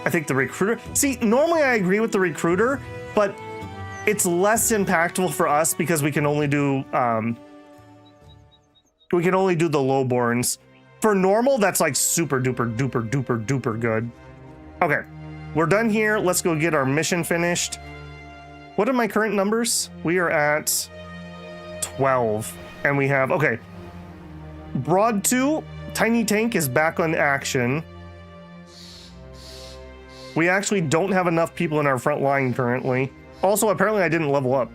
I think the recruiter, see, normally I agree with the recruiter, but it's less impactful for us because we can only do the lowborns. For normal, that's like super duper duper duper duper good. Okay, we're done here. Let's go get our mission finished. What are my current numbers? We are at 12, and we have, okay. Broad 2, Tiny Tank is back on action. We actually don't have enough people in our front line currently. Also, apparently I didn't level up.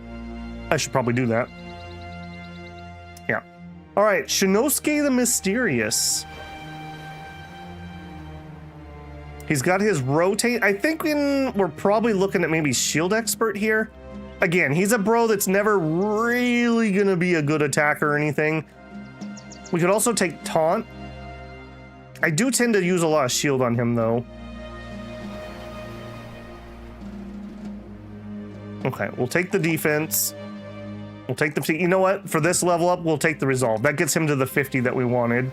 I should probably do that. Yeah. All right, Shinosuke the Mysterious. He's got his rotate. I think we're probably looking at maybe Shield Expert here. Again, he's a bro that's never really gonna be a good attacker or anything. We could also take Taunt. I do tend to use a lot of shield on him though. Okay, we'll take the defense. We'll take the, you know what? For this level up, we'll take the resolve. That gets him to the 50 that we wanted.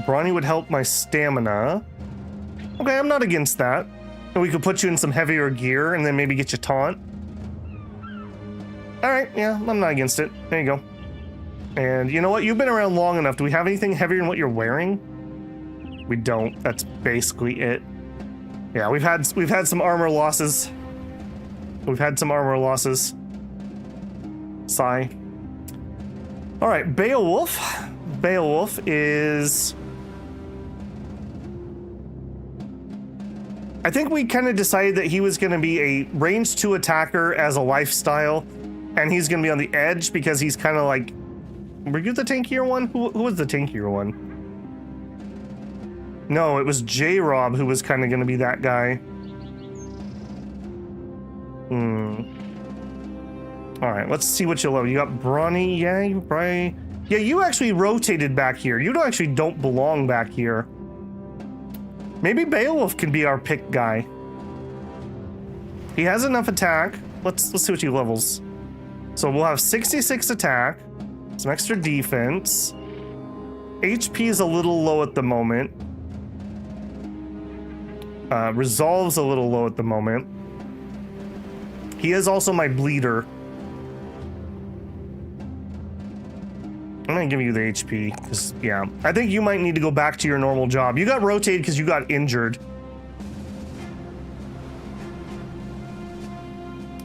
Brawny would help my stamina. Okay, I'm not against that. And we could put you in some heavier gear and then maybe get you taunt. All right, yeah, I'm not against it. There you go. And you know what? You've been around long enough. Do we have anything heavier than what you're wearing? We don't. That's basically it. Yeah, we've had some armor losses. We've had some armor losses. Sigh. All right, Beowulf. Beowulf is... I think we kind of decided that he was going to be a range 2 attacker as a lifestyle, and he's going to be on the edge because he's kind of like... Were you the tankier one? Who was the tankier one? No, it was J-Rob who was kind of going to be that guy. All right, let's see what you love. You got Brawny. Yeah, you probably... Yeah, you actually rotated back here. You don't belong back here. Maybe Beowulf can be our pick guy. He has enough attack. Let's see what he levels. So we'll have 66 attack, some extra defense. HP is a little low at the moment. Resolve's a little low at the moment. He is also my bleeder. I'm gonna give you the HP, because, yeah. I think you might need to go back to your normal job. You got rotated because you got injured.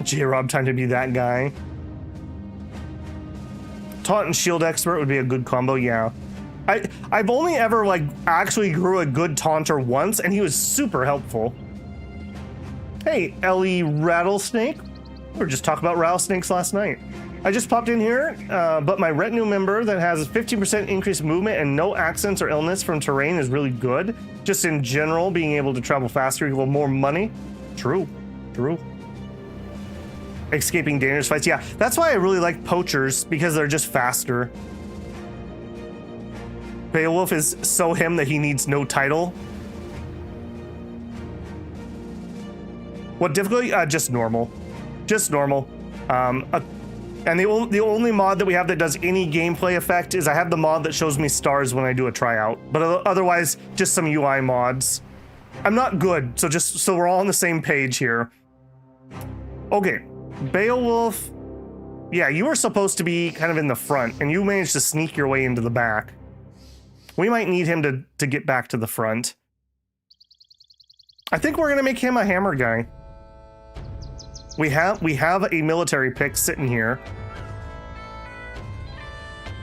J-Rob time to be that guy. Taunt and Shield Expert would be a good combo, yeah. I've only ever, like, actually grew a good taunter once, and he was super helpful. Hey, Ellie Rattlesnake. We were just talking about rattlesnakes last night. I just popped in here, but my retinue member that has 15% increased movement and no accidents or illness from terrain is really good. Just in general, being able to travel faster equals more money. True. Escaping dangerous fights. Yeah, that's why I really like poachers, because they're just faster. Beowulf is so him that he needs no title. What difficulty? Just normal. Just normal. And the only mod that we have that does any gameplay effect is I have the mod that shows me stars when I do a tryout. But otherwise, just some UI mods. I'm not good, so we're all on the same page here. Okay, Beowulf. Yeah, you were supposed to be kind of in the front, and you managed to sneak your way into the back. We might need him to get back to the front. I think we're gonna make him a hammer guy. We have a military pick sitting here.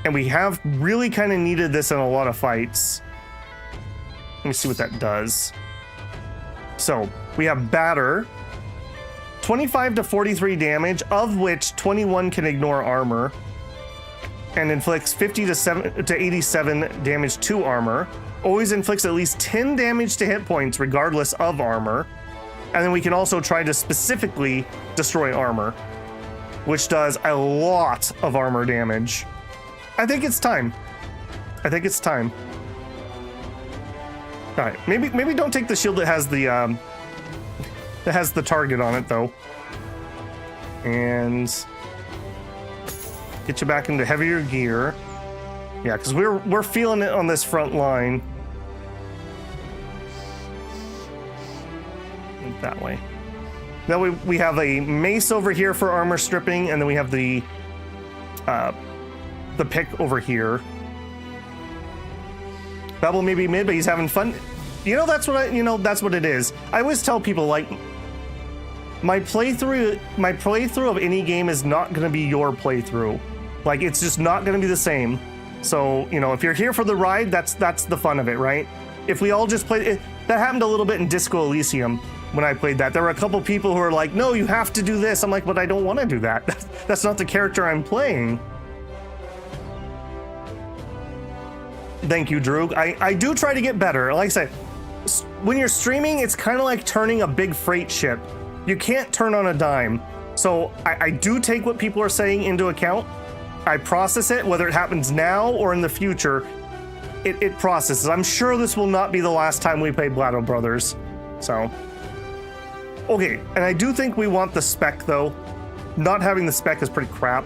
And we have really kind of needed this in a lot of fights. Let me see what that does. So, we have Batter. 25 to 43 damage, of which 21 can ignore armor. And inflicts 50 to 87 damage to armor. Always inflicts at least 10 damage to hit points regardless of armor. And then we can also try to specifically destroy armor, which does a lot of armor damage. I think it's time. All right, maybe don't take the shield that has the target on it though. And get you back into heavier gear. Yeah, because we're feeling it on this front line. That way. That way we have a mace over here for armor stripping, and then we have the pick over here. Babel may be mid, but he's having fun. You know, that's what it is. I always tell people, like, my playthrough of any game is not going to be your playthrough. Like, it's just not going to be the same. So, you know, if you're here for the ride, that's the fun of it, right? If we all just played it, that happened a little bit in Disco Elysium when I played that. There were a couple people who were like, no, you have to do this. I'm like, but I don't want to do that. That's not the character I'm playing. Thank you, Drew. I do try to get better. Like I said, when you're streaming, it's kind of like turning a big freight ship. You can't turn on a dime. So I do take what people are saying into account. I process it, whether it happens now or in the future. It processes. I'm sure this will not be the last time we play Blatto Brothers. So, okay. And I do think we want the spec, though. Not having the spec is pretty crap.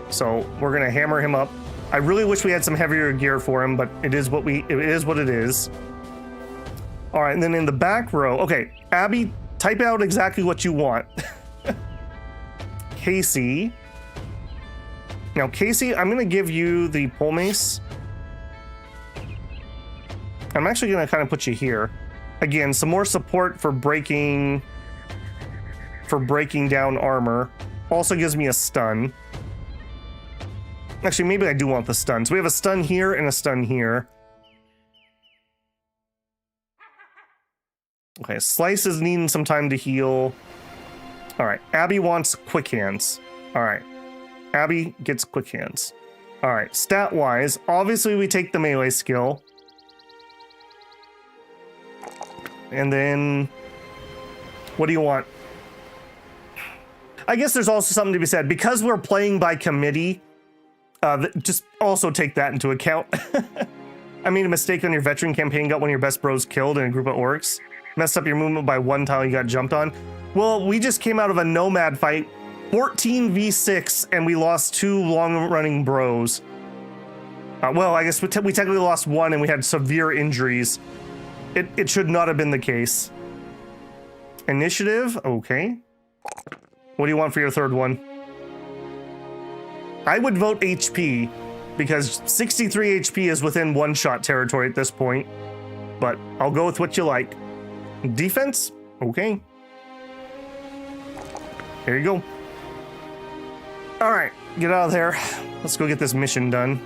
So we're gonna hammer him up. I really wish we had some heavier gear for him, but it is what it is. All right, and then in the back row, okay, Abby, type out exactly what you want. Casey. Now, Casey, I'm gonna give you the pole mace. I'm actually gonna kind of put you here. Again, some more support for breaking down armor. Also gives me a stun. Actually, maybe I do want the stun. So we have a stun here and a stun here. Okay, Slice is needing some time to heal. All right, Abby wants quick hands. All right, Abby gets quick hands. All right, stat-wise, obviously we take the melee skill. And then, what do you want? I guess there's also something to be said. Because we're playing by committee, just also take that into account. I made a mistake on your veteran campaign, got one of your best bros killed in a group of orcs. Messed up your movement by one tile, you got jumped on. Well, we just came out of a nomad fight, 14v6, and we lost 2 long-running bros. Well, I guess we technically lost 1 and we had severe injuries. It should not have been the case. Initiative, okay. What do you want for your third one? I would vote HP, because 63 HP is within one-shot territory at this point. But I'll go with what you like. Defense? Okay. Here you go. All right, get out of there. Let's go get this mission done.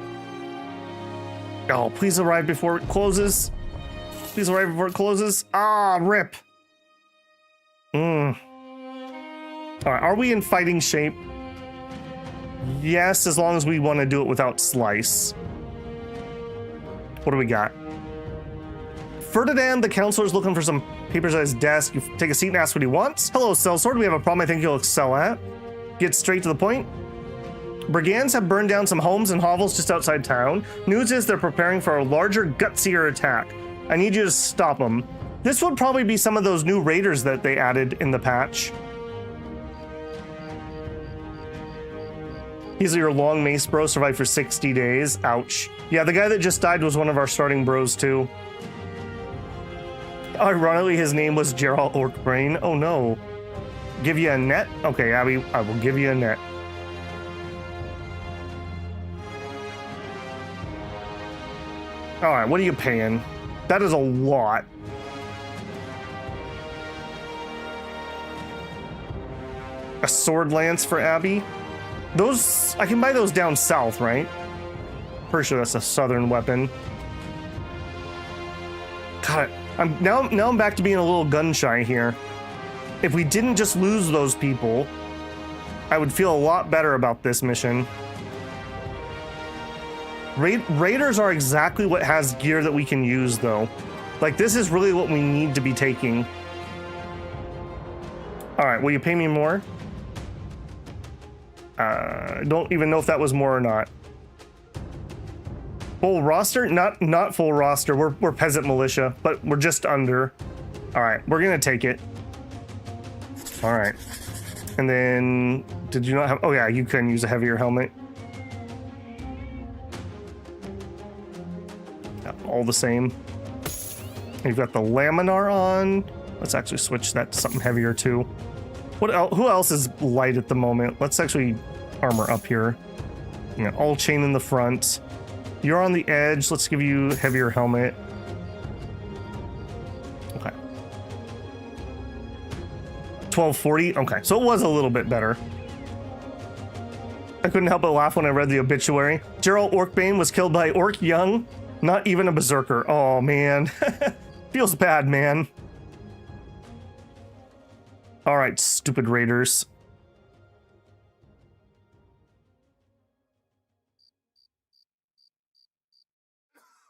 Oh, please arrive before it closes. Please arrive before it closes. Ah, rip. All right, are we in fighting shape? Yes, as long as we want to do it without Slice. What do we got? Ferdinand, the counselor's looking for some papers at his desk. You take a seat and ask what he wants. Hello, Sellsword. We have a problem I think you'll excel at. Get straight to the point. Brigands have burned down some homes and hovels just outside town. News is they're preparing for a larger, gutsier attack. I need you to stop them. This would probably be some of those new raiders that they added in the patch. He's your long mace bro, survived for 60 days. Ouch. Yeah, the guy that just died was one of our starting bros too. Ironically, his name was Gerald Orkbrain. Oh no. Give you a net? Okay, Abby, I will give you a net. Alright, what are you paying? That is a lot. A sword lance for Abby? Those, I can buy those down south, right? Pretty sure that's a southern weapon. God, now I'm back to being a little gun shy here. If we didn't just lose those people, I would feel a lot better about this mission. Raiders are exactly what has gear that we can use, though. Like, this is really what we need to be taking. All right, will you pay me more? Don't even know if that was more or not. Full roster? Not full roster. We're peasant militia, but we're just under. All right, we're gonna take it. All right. And then, did you not have, oh yeah, you can use a heavier helmet. Yeah, all the same. You've got the laminar on. Let's actually switch that to something heavier too. What else? Who else is light at the moment? Let's actually armor up here. Yeah, all chain in the front. You're on the edge. Let's give you heavier helmet. Okay. 1240. Okay, so it was a little bit better. I couldn't help but laugh when I read the obituary. Gerald Orkbane was killed by Orc Young, not even a berserker. Oh man, feels bad, man. All right, stupid raiders.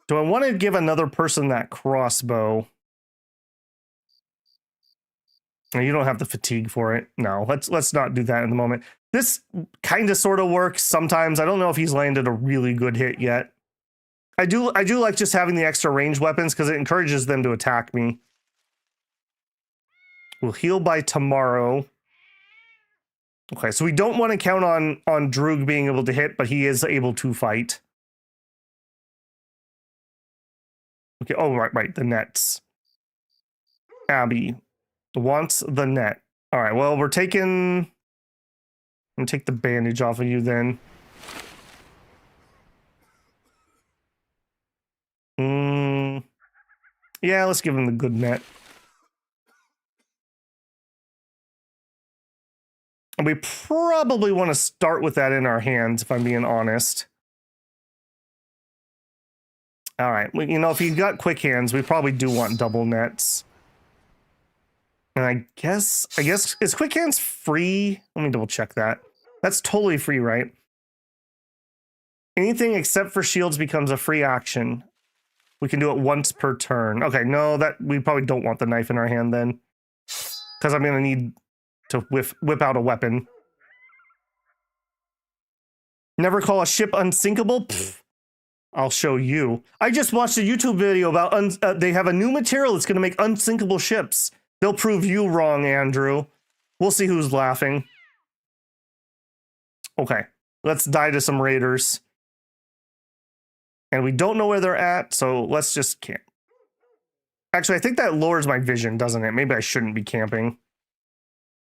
Do I want to give another person that crossbow? You don't have the fatigue for it. No, let's not do that in the moment. This kind of sort of works sometimes. I don't know if he's landed a really good hit yet. I do like just having the extra range weapons because it encourages them to attack me. We'll heal by tomorrow. Okay, so we don't want to count on Droog being able to hit, but he is able to fight. Okay, oh, right, the nets. Abby wants the net. All right, well, we're taking... I'm gonna take the bandage off of you then. Yeah, let's give him the good net. And we probably want to start with that in our hands, if I'm being honest. All right, well, you know, if you've got quick hands, we probably do want double nets. And I guess, is quick hands free? Let me double check that. That's totally free, right? Anything except for shields becomes a free action. We can do it once per turn. Okay, no, that we probably don't want the knife in our hand then. Because I'm going to need to whip out a weapon. Never call a ship unsinkable? Pfft. I'll show you. I just watched a YouTube video about they have a new material that's going to make unsinkable ships. They'll prove you wrong, Andrew. We'll see who's laughing. Okay, let's die to some raiders. And we don't know where they're at, so let's just camp. Actually, I think that lowers my vision, doesn't it? Maybe I shouldn't be camping.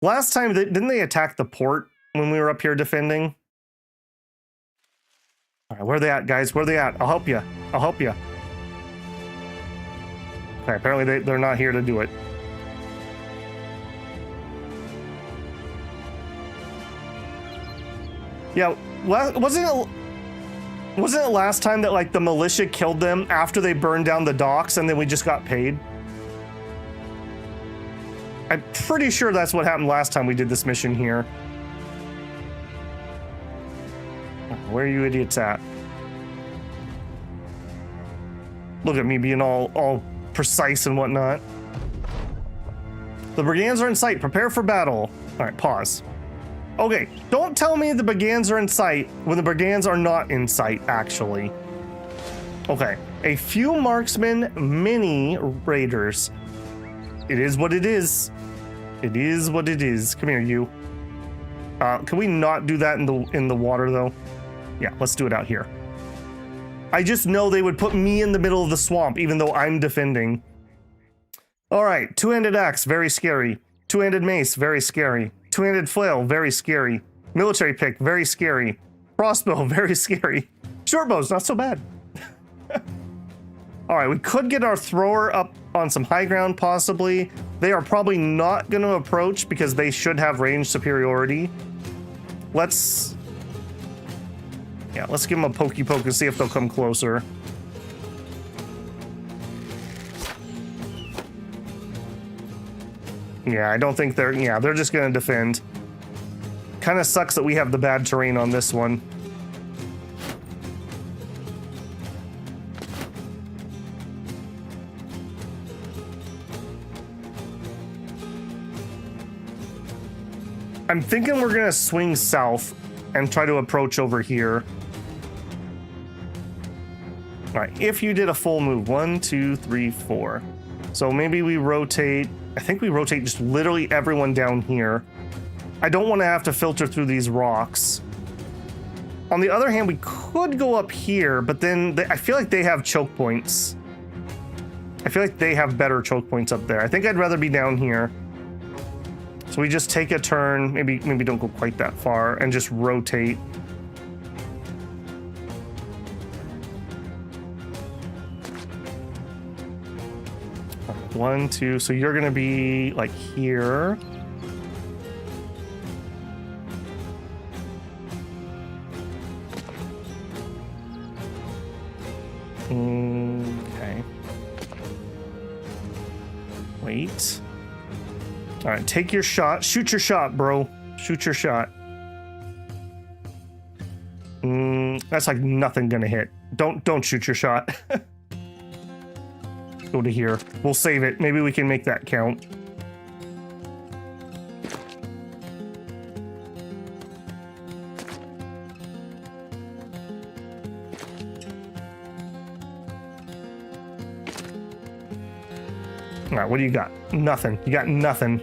Last time, didn't they attack the port when we were up here defending? All right, where are they at, guys? Where are they at? I'll help you. I'll help you. Okay, apparently they're not here to do it. Yeah, wasn't it last time that like the militia killed them after they burned down the docks and then we just got paid? I'm pretty sure that's what happened last time we did this mission here. Where are you idiots at? Look at me being all precise and whatnot. The brigands are in sight. Prepare for battle. All right, pause. Okay, don't tell me the brigands are in sight when the brigands are not in sight, actually. Okay, a few marksmen, many raiders. It is what it is. It is what it is. Come here, you. Can we not do that in the water, though? Yeah, let's do it out here. I just know they would put me in the middle of the swamp, even though I'm defending. All right, two-handed axe, very scary. Two-handed mace, very scary. Two-handed flail, very scary. Military pick, very scary. Crossbow, very scary. Short bow's not so bad. All right, we could get our thrower up on some high ground, possibly. They are probably not going to approach because they should have range superiority. Let's give them a pokey poke and see if they'll come closer. Yeah, I don't think they're just going to defend. Kind of sucks that we have the bad terrain on this one. I'm thinking we're going to swing south and try to approach over here. All right, if you did a full move, 1, 2, 3, 4. So maybe we rotate. I think we rotate just literally everyone down here. I don't want to have to filter through these rocks. On the other hand, we could go up here, but then I feel like they have choke points. I feel like they have better choke points up there. I think I'd rather be down here. So we just take a turn, maybe don't go quite that far, and just rotate. One, two, so you're gonna be like here. Okay. Wait. All right, take your shot. Shoot your shot, bro. Shoot your shot. That's like nothing gonna hit. Don't shoot your shot. Go to here. We'll save it. Maybe we can make that count. All right, what do you got? Nothing. You got nothing.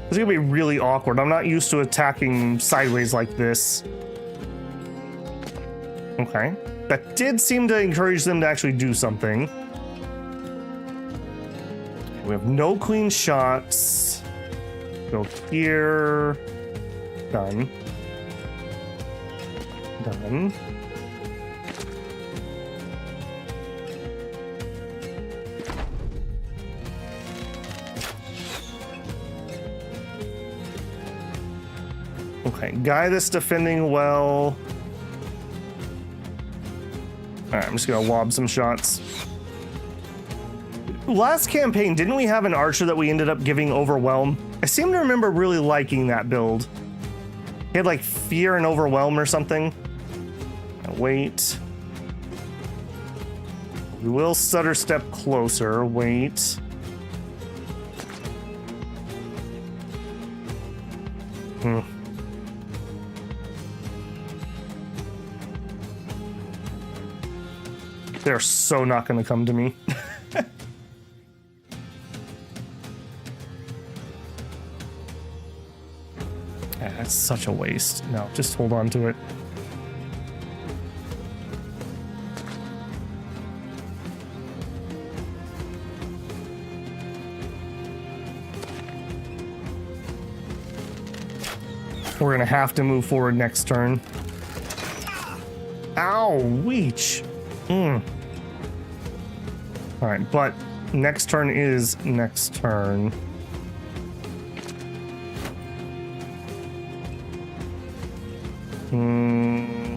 This is gonna be really awkward. I'm not used to attacking sideways like this. Okay. That did seem to encourage them to actually do something. We have no clean shots. Go here. Done. Done. Okay, guy that's defending well. All right, I'm just gonna lob some shots. Last campaign, didn't we have an archer that we ended up giving Overwhelm? I seem to remember really liking that build. He had like Fear and Overwhelm or something. Wait. We will stutter step closer. Wait. They're so not going to come to me. That's such a waste. No, just hold on to it. We're going to have to move forward next turn. Ow, weech. All right, but next turn is next turn.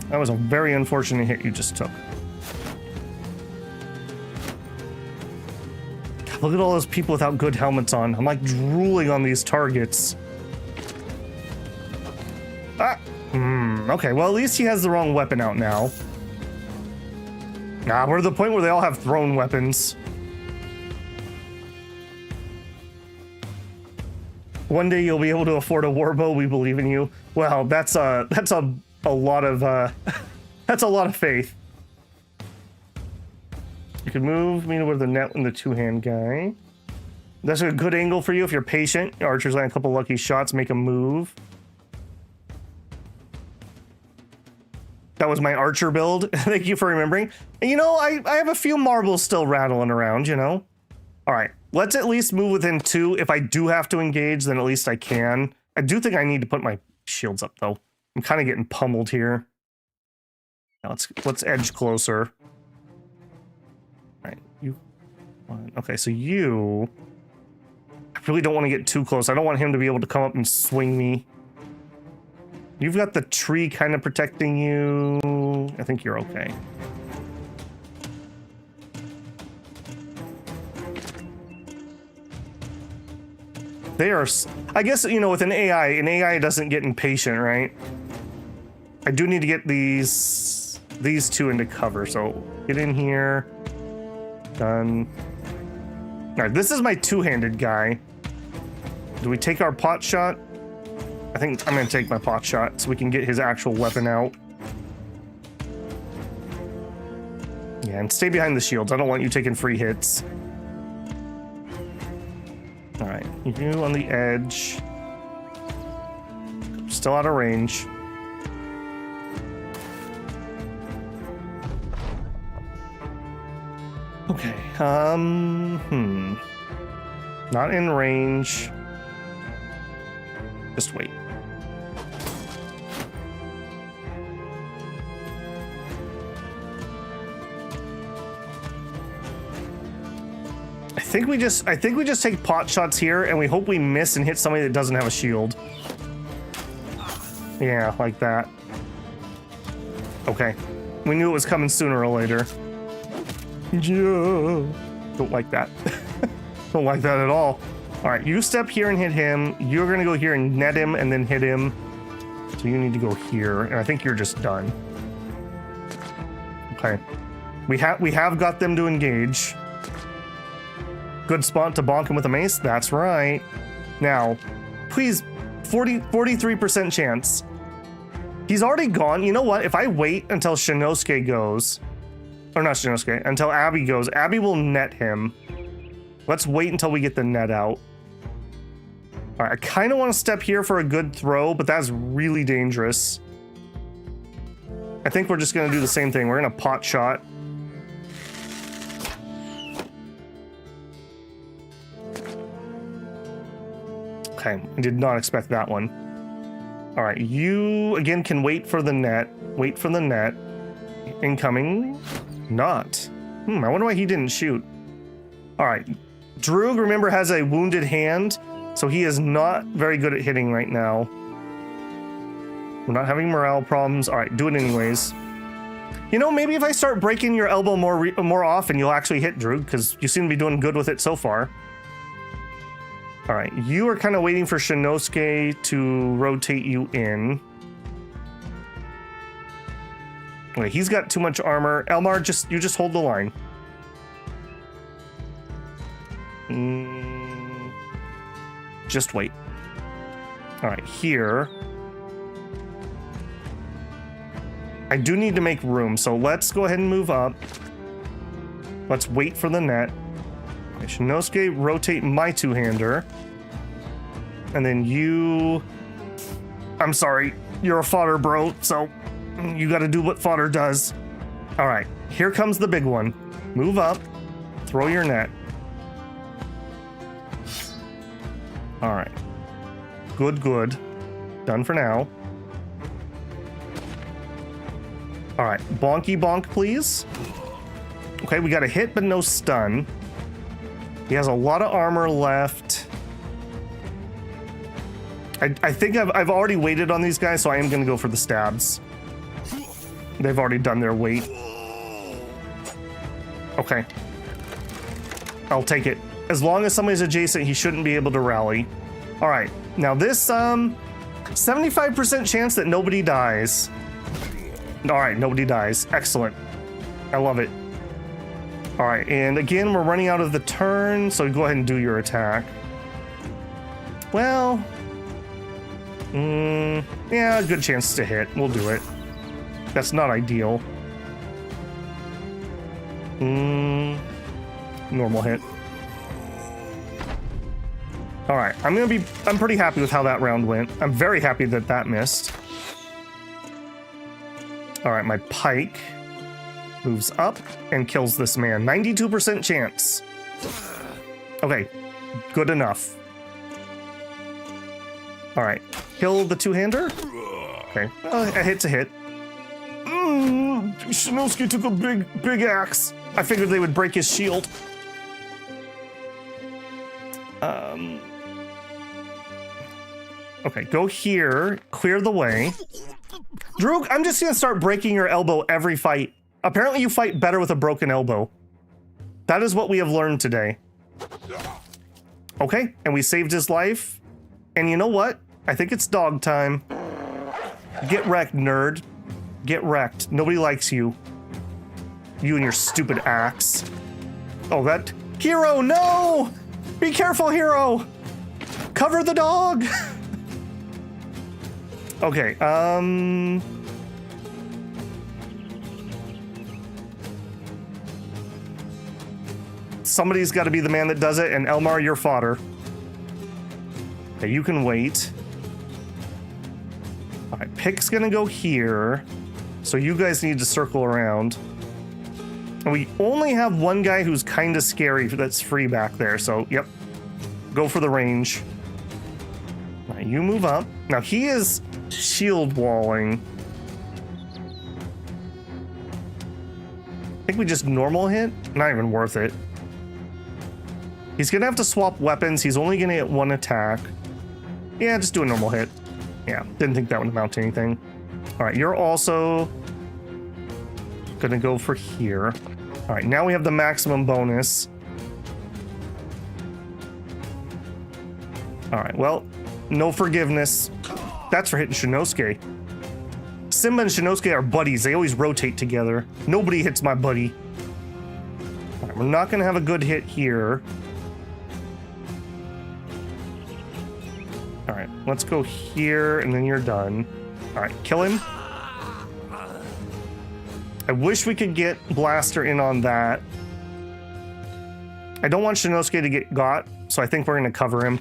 That was a very unfortunate hit you just took. Look at all those people without good helmets on. I'm like drooling on these targets. Ah! Okay, well at least he has the wrong weapon out now. Nah, we're at the point where they all have thrown weapons. One day you'll be able to afford a warbow. We believe in you. Well, that's a lot of that's a lot of faith. You can move me with the net and the two-hand guy. That's a good angle for you if you're patient. Archers land a couple lucky shots, make a move. That was my archer build. Thank you for remembering. And you know, I have a few marbles still rattling around, you know? All right, let's at least move within 2. If I do have to engage, then at least I can. I do think I need to put my shields up, though. I'm kind of getting pummeled here. Now let's edge closer. All right, you. Okay, so you. I really don't want to get too close. I don't want him to be able to come up and swing me. You've got the tree kind of protecting you. I think you're okay. They are, I guess, you know, with an AI doesn't get impatient, right? I do need to get these two into cover, so get in here. Done. All right, this is my two-handed guy. Do we take our pot shot? I think I'm gonna take my pot shot so we can get his actual weapon out. Yeah, and stay behind the shields. I don't want you taking free hits. All right, you on the edge. Still out of range. Okay, not in range. Just wait. I think we just take pot shots here and we hope we miss and hit somebody that doesn't have a shield. Yeah, like that. Okay. We knew it was coming sooner or later. Yeah. Don't like that. Don't like that at all. All right, you step here and hit him. You're gonna go here and net him and then hit him. So you need to go here, and I think you're just done. Okay. We have got them to engage. Good spot to bonk him with a mace. That's right. Now, please, 43% chance. He's already gone. You know what? If I wait until Shinosuke goes, or not Shinosuke, until Abby goes, Abby will net him. Let's wait until we get the net out. All right, I kind of want to step here for a good throw, but that's really dangerous. I think we're just going to do the same thing. We're going to pot shot. Okay, I did not expect that one. All right, you, again, can wait for the net. Wait for the net. Incoming. Not. I wonder why he didn't shoot. All right, Droog, remember, has a wounded hand, so he is not very good at hitting right now. We're not having morale problems. All right, do it anyways. You know, maybe if I start breaking your elbow more often, you'll actually hit Droog, because you seem to be doing good with it so far. All right, you are kind of waiting for Shinosuke to rotate you in. Okay, he's got too much armor. Elmar, you just hold the line. Just wait. All right, here. I do need to make room, so let's go ahead and move up. Let's wait for the net. Okay, Shinosuke, rotate my two-hander. And then you... I'm sorry, you're a fodder, bro, so you gotta do what fodder does. All right, here comes the big one. Move up, throw your net. All right, good. Done for now. All right, bonky bonk, please. Okay, we got a hit, but no stun. He has a lot of armor left. I think I've already waited on these guys, so I am going to go for the stabs. They've already done their wait. Okay. I'll take it. As long as somebody's adjacent, he shouldn't be able to rally. All right. Now this, 75% chance that nobody dies. All right, nobody dies. Excellent. I love it. All right, and again, we're running out of the turn, so go ahead and do your attack. Well, yeah, good chance to hit. We'll do it. That's not ideal. Normal hit. All right, I'm pretty happy with how that round went. I'm very happy that that missed. All right, my pike moves up and kills this man. 92% chance. Okay, good enough. All right, kill the two-hander. Okay, a hit's a hit. Shinosuke took a big axe. I figured they would break his shield. Okay, go here, clear the way. Droog, I'm just gonna start breaking your elbow every fight. Apparently you fight better with a broken elbow. That is what we have learned today. Okay, and we saved his life. And you know what? I think it's dog time. Get wrecked, nerd. Get wrecked. Nobody likes you. You and your stupid axe. Oh, that... Hero, no! Be careful, Hero! Cover the dog! Okay, somebody's got to be the man that does it, and Elmar, you're fodder. Okay, you can wait. All right, Pick's gonna go here. So you guys need to circle around. And we only have one guy who's kind of scary that's free back there. So, yep. Go for the range. All right, you move up. Now, he is shield walling. I think we just normal hit. Not even worth it. He's going to have to swap weapons. He's only going to get one attack. Yeah, just do a normal hit. Yeah, didn't think that would amount to anything. All right, you're also going to go for here. All right, now we have the maximum bonus. All right, well, no forgiveness. That's for hitting Shinosuke. Simba and Shinosuke are buddies. They always rotate together. Nobody hits my buddy. All right, we're not going to have a good hit here. All right, let's go here, and then you're done. All right, kill him. I wish we could get Blaster in on that. I don't want Shinosuke to get got, so I think we're going to cover him.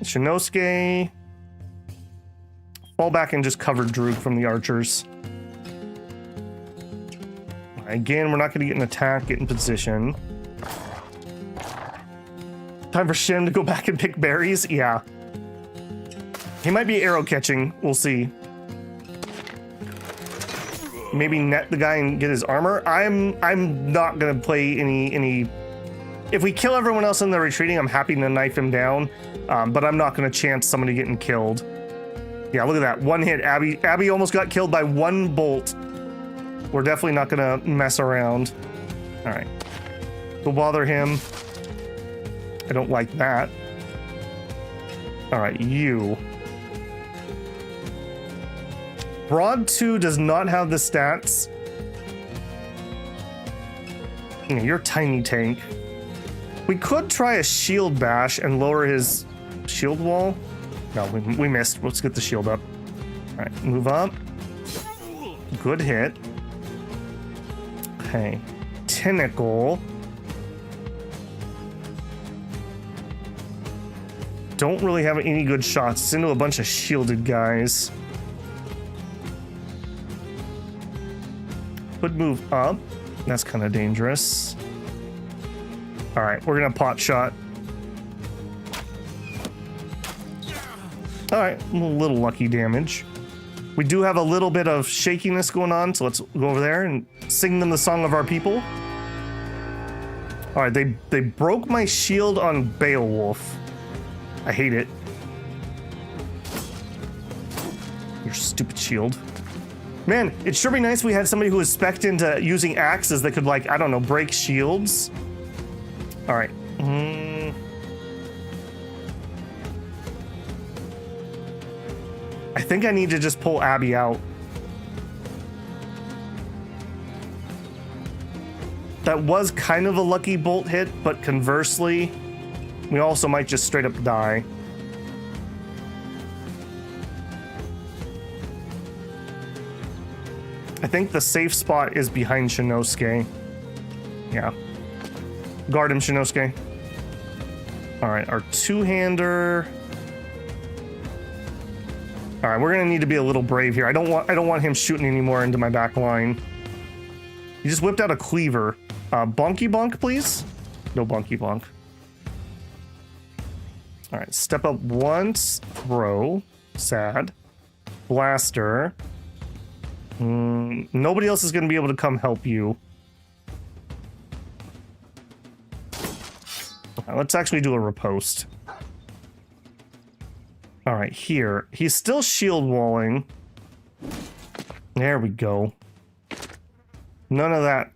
Shinosuke. Fall back and just cover Droog from the archers. Again, we're not going to get an attack, get in position. Time for Shin to go back and pick berries? Yeah. He might be arrow catching. We'll see. Maybe net the guy and get his armor. I'm not going to play any... If we kill everyone else and they're retreating, I'm happy to knife him down. But I'm not going to chance somebody getting killed. Yeah, look at that. One hit. Abby almost got killed by one bolt. We're definitely not going to mess around. All right. Go bother him. I don't like that. All right, you. Broad 2 does not have the stats. Yeah, you're tiny tank. We could try a shield bash and lower his shield wall. No, we missed. Let's get the shield up. All right, move up. Good hit. Okay. Tentacle. Don't really have any good shots. It's into a bunch of shielded guys. Could move up. That's kind of dangerous. All right, we're gonna pot shot. All right, a little lucky damage. We do have a little bit of shakiness going on, so let's go over there and sing them the song of our people. All right, they broke my shield on Beowulf. I hate it. Your stupid shield. Man, it'd sure be nice if we had somebody who was spec'd into using axes that could, like, I don't know, break shields. All right. I think I need to just pull Abby out. That was kind of a lucky bolt hit, but conversely, we also might just straight up die. I think the safe spot is behind Shinosuke. Yeah. Guard him, Shinosuke. All right, our two-hander. All right, we're gonna need to be a little brave here. I don't want him shooting anymore into my back line. He just whipped out a cleaver. Bonky bonk, please. No bonky bonk. All right, step up once. Throw. Sad. Blaster. Nobody else is gonna be able to come help you. All right, let's actually do a riposte. All right, here. He's still shield walling. There we go. None of that.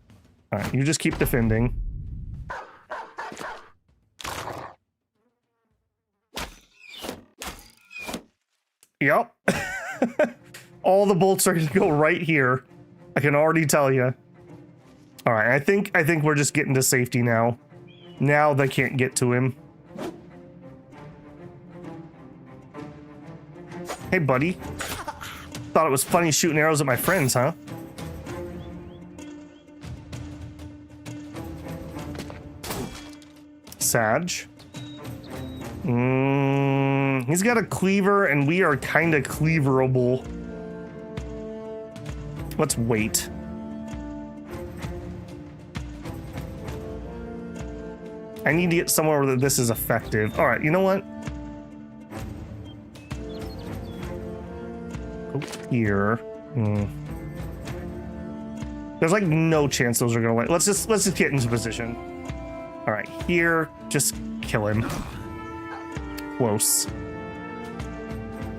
All right, you just keep defending. Yep. All the bolts are going to go right here. I can already tell you. All right, I think we're just getting to safety now. Now they can't get to him. Hey, buddy. Thought it was funny shooting arrows at my friends, huh? Sag. He's got a cleaver, and we are kind of cleaverable. Let's wait. I need to get somewhere where this is effective. All right, you know what? Go here. There's like no chance those are gonna win. Let's just get into position. All right, here, just kill him. Close.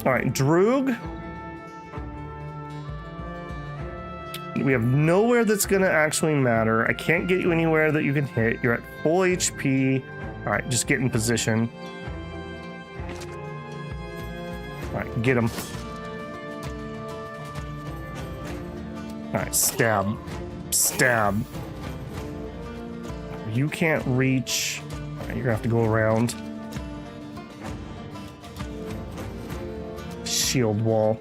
All right, Droog. We have nowhere that's gonna actually matter. I can't get you anywhere that you can hit. You're at full HP. All right, just get in position. All right, get him. All right, stab. Stab. You can't reach. All right, you're gonna have to go around. Shield wall.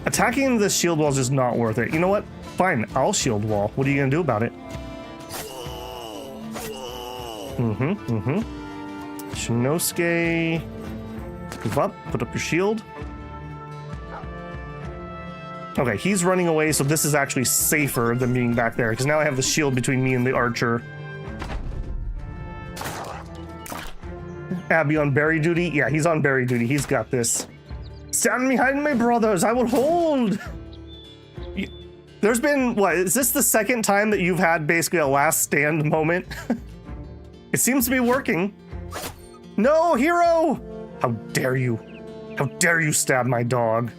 Attacking the shield wall is just not worth it. You know what? Fine, I'll shield wall. What are you gonna do about it? Shinosuke. Move up, put up your shield. Okay, he's running away, so this is actually safer than being back there, because now I have the shield between me and the archer. Abby on berry duty? Yeah, he's on berry duty. He's got this. Stand behind me, brothers. I will hold. There's been, what, is this the second time that you've had basically a last stand moment? It seems to be working. No, hero! How dare you? How dare you stab my dog?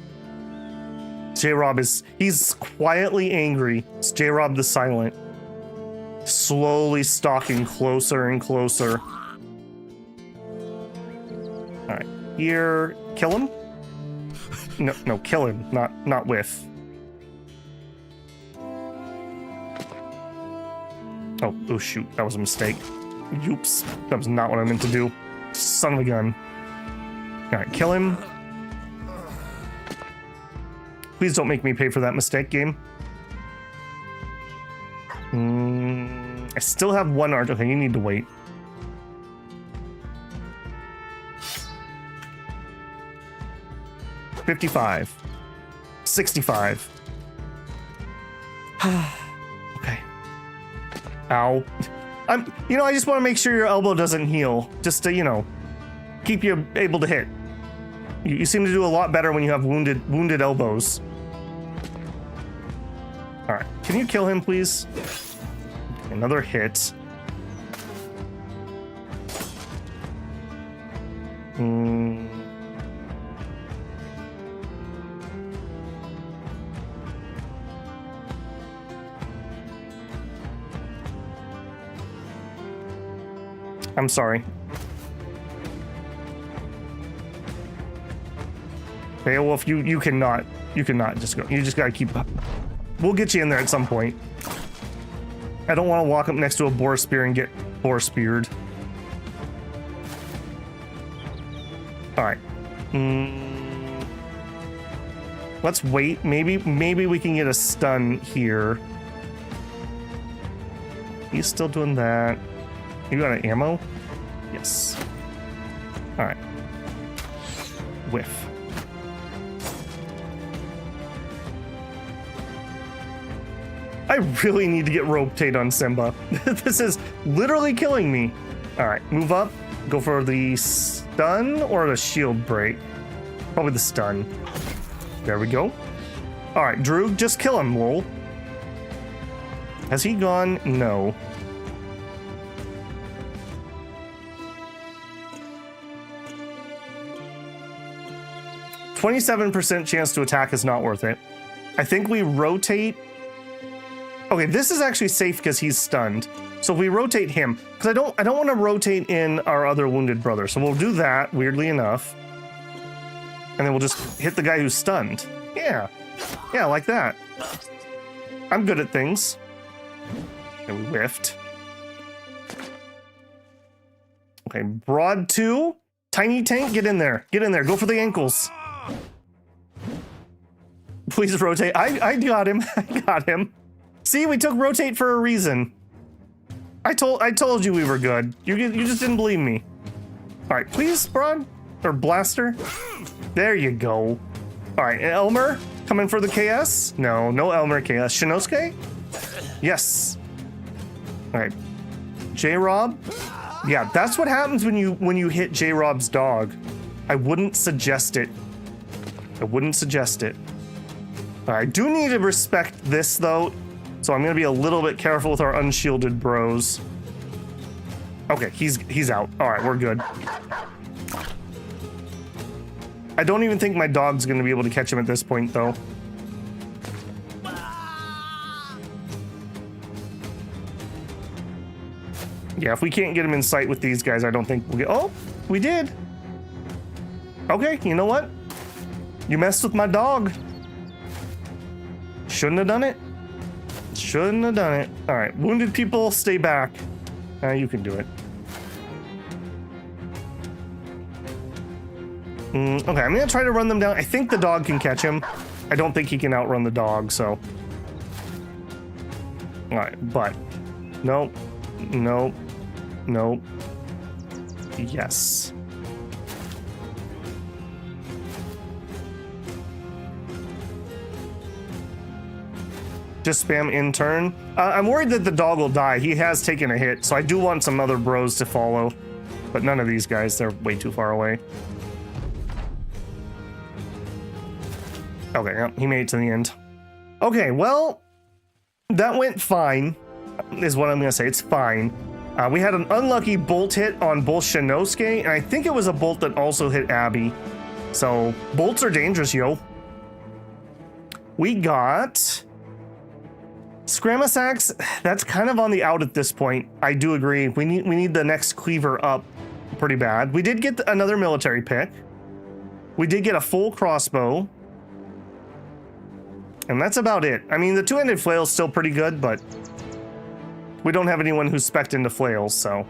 J-Rob he's quietly angry. It's J-Rob the Silent. Slowly stalking closer and closer. All right, here, kill him? No, kill him, not whiff. Oh shoot, that was a mistake. Oops, that was not what I meant to do. Son of a gun. All right, kill him. Please don't make me pay for that mistake, game. I still have one archer. Okay, you need to wait. $55. $65. Okay. Ow. I just want to make sure your elbow doesn't heal. Just to, keep you able to hit. You seem to do a lot better when you have wounded elbows. All right, can you kill him, please? Another hit. I'm sorry. Beowulf, you cannot just go. You just gotta keep up. We'll get you in there at some point. I don't want to walk up next to a boar spear and get boar speared. All right. Let's wait. Maybe we can get a stun here. He's still doing that. You got an ammo? Yes. All right. Whiff. I really need to get rotate on Simba. This is literally killing me. All right, move up. Go for the stun or the shield break. Probably the stun. There we go. All right, Drew, just kill him, lol. Has he gone? No. %27 chance to attack is not worth it. I think we rotate. Okay, this is actually safe because he's stunned. So if we rotate him, because I don't want to rotate in our other wounded brother. So we'll do that, weirdly enough. And then we'll just hit the guy who's stunned. Yeah, like that. I'm good at things. And we whiffed. Okay, Broad 2. Tiny Tank, get in there. Get in there, go for the ankles. Please rotate. I got him. I got him. See, we took rotate for a reason. I told you we were good. You just didn't believe me. All right, please, Broad or Blaster. There you go. All right, Elmer coming for the KS? No, no Elmer KS. Shinosuke? Yes. All right, J-Rob. Yeah, that's what happens when you hit J-Rob's dog. I wouldn't suggest it. I wouldn't suggest it. All right, I do need to respect this though, so I'm gonna be a little bit careful with our unshielded bros. Okay, he's out. All right, we're good. I don't even think my dog's gonna be able to catch him at this point though. Yeah, if we can't get him in sight with these guys, I don't think we'll get... Oh, we did. Okay, you know what? You messed with my dog. Shouldn't have done it. Shouldn't have done it. All right, wounded people, stay back. You can do it. Okay, I'm gonna try to run them down. I think the dog can catch him. I don't think he can outrun the dog, so... All right, but... Nope. Nope. Nope. Yes. Just spam in turn. I'm worried that the dog will die. He has taken a hit, so I do want some other bros to follow. But none of these guys, they're way too far away. Okay, yep, he made it to the end. Okay, well, that went fine, is what I'm gonna say. It's fine. We had an unlucky bolt hit on both Shinosuke, and I think it was a bolt that also hit Abby. So, bolts are dangerous, yo. We got... Scramasax, that's kind of on the out at this point. I do agree. We need the next cleaver up pretty bad. We did get another military pick. We did get a full crossbow. And that's about it. I mean, the two-handed flail is still pretty good, but... we don't have anyone who's spec'd into flails, so...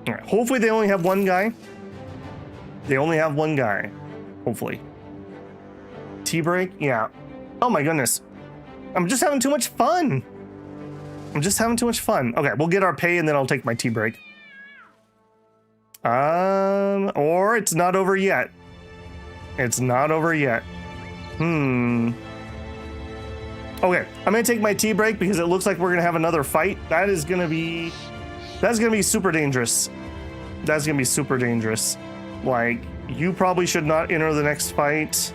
Alright, hopefully they only have one guy. They only have one guy. Hopefully. T-break? Yeah. Oh my goodness. I'm just having too much fun. I'm just having too much fun. Okay, we'll get our pay and then I'll take my tea-break. Or it's not over yet. It's not over yet. Okay, I'm gonna take my tea break because it looks like we're gonna have another fight. That's gonna be super dangerous. That's gonna be super dangerous. Like, you probably should not enter the next fight.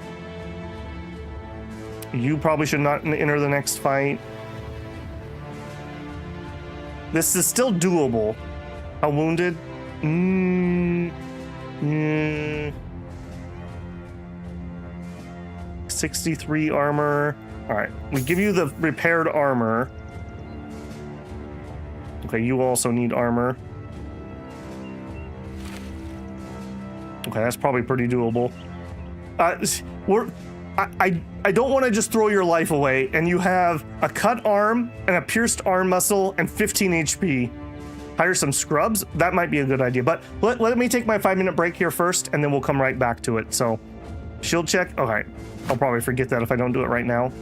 You probably should not enter the next fight. This is still doable. How wounded? 63 armor. All right, we give you the repaired armor. Okay, you also need armor. Okay, that's probably pretty doable. I don't want to just throw your life away, and you have a cut arm and a pierced arm muscle and 15 HP. Hire some scrubs? That might be a good idea, but let me take my 5-minute break here first, and then we'll come right back to it. So, shield check. Okay, I'll probably forget that if I don't do it right now.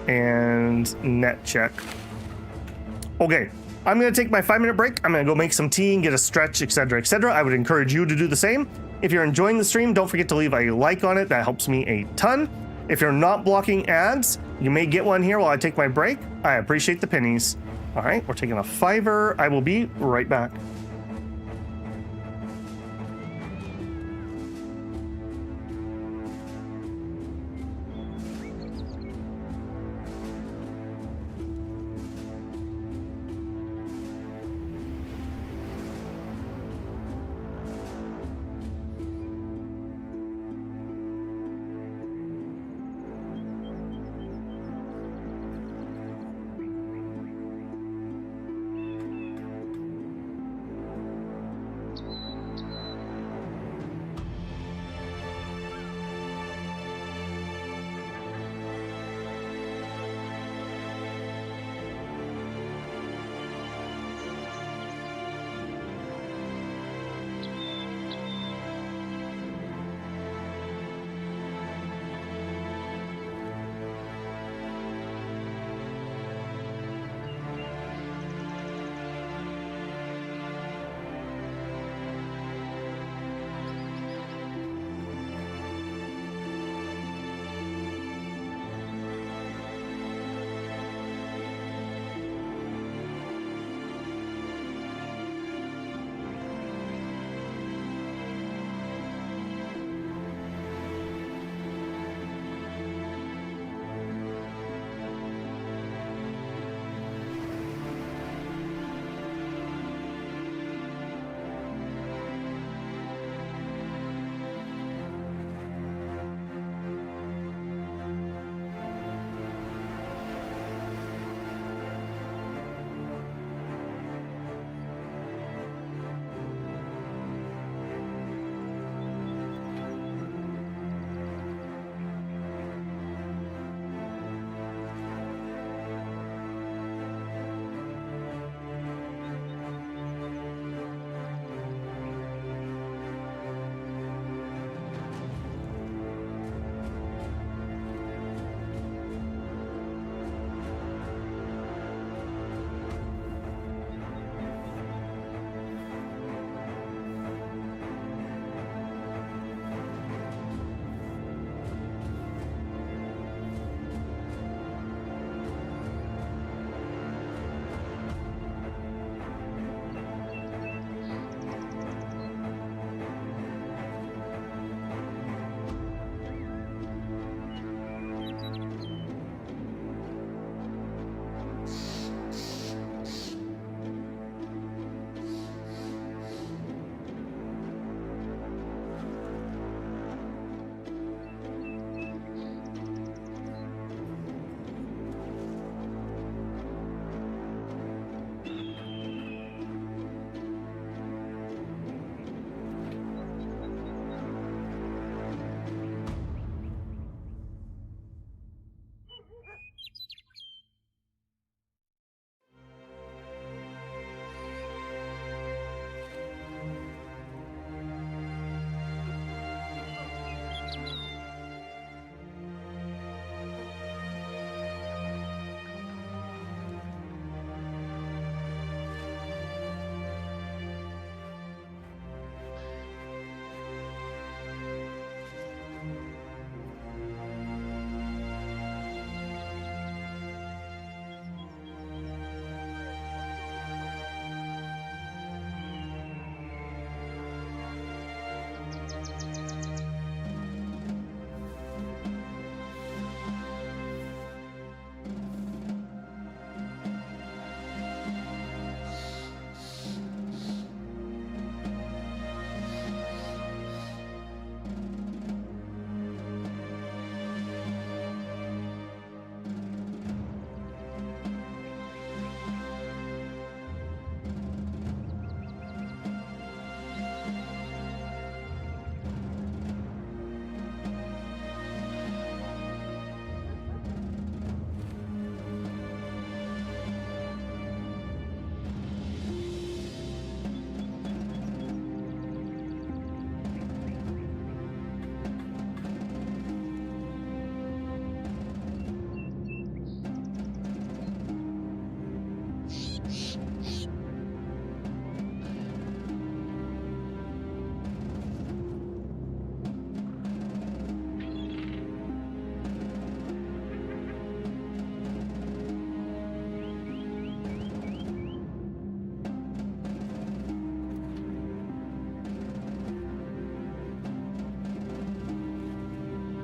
And net check. Okay, I'm gonna take my 5-minute break. I'm gonna go make some tea and get a stretch, etc., etc. I would encourage you to do the same. If you're enjoying the stream, don't forget to leave a like on it. That helps me a ton. If you're not blocking ads, you may get one here while I take my break. I appreciate the pennies. All right, we're taking a $5. I will be right back.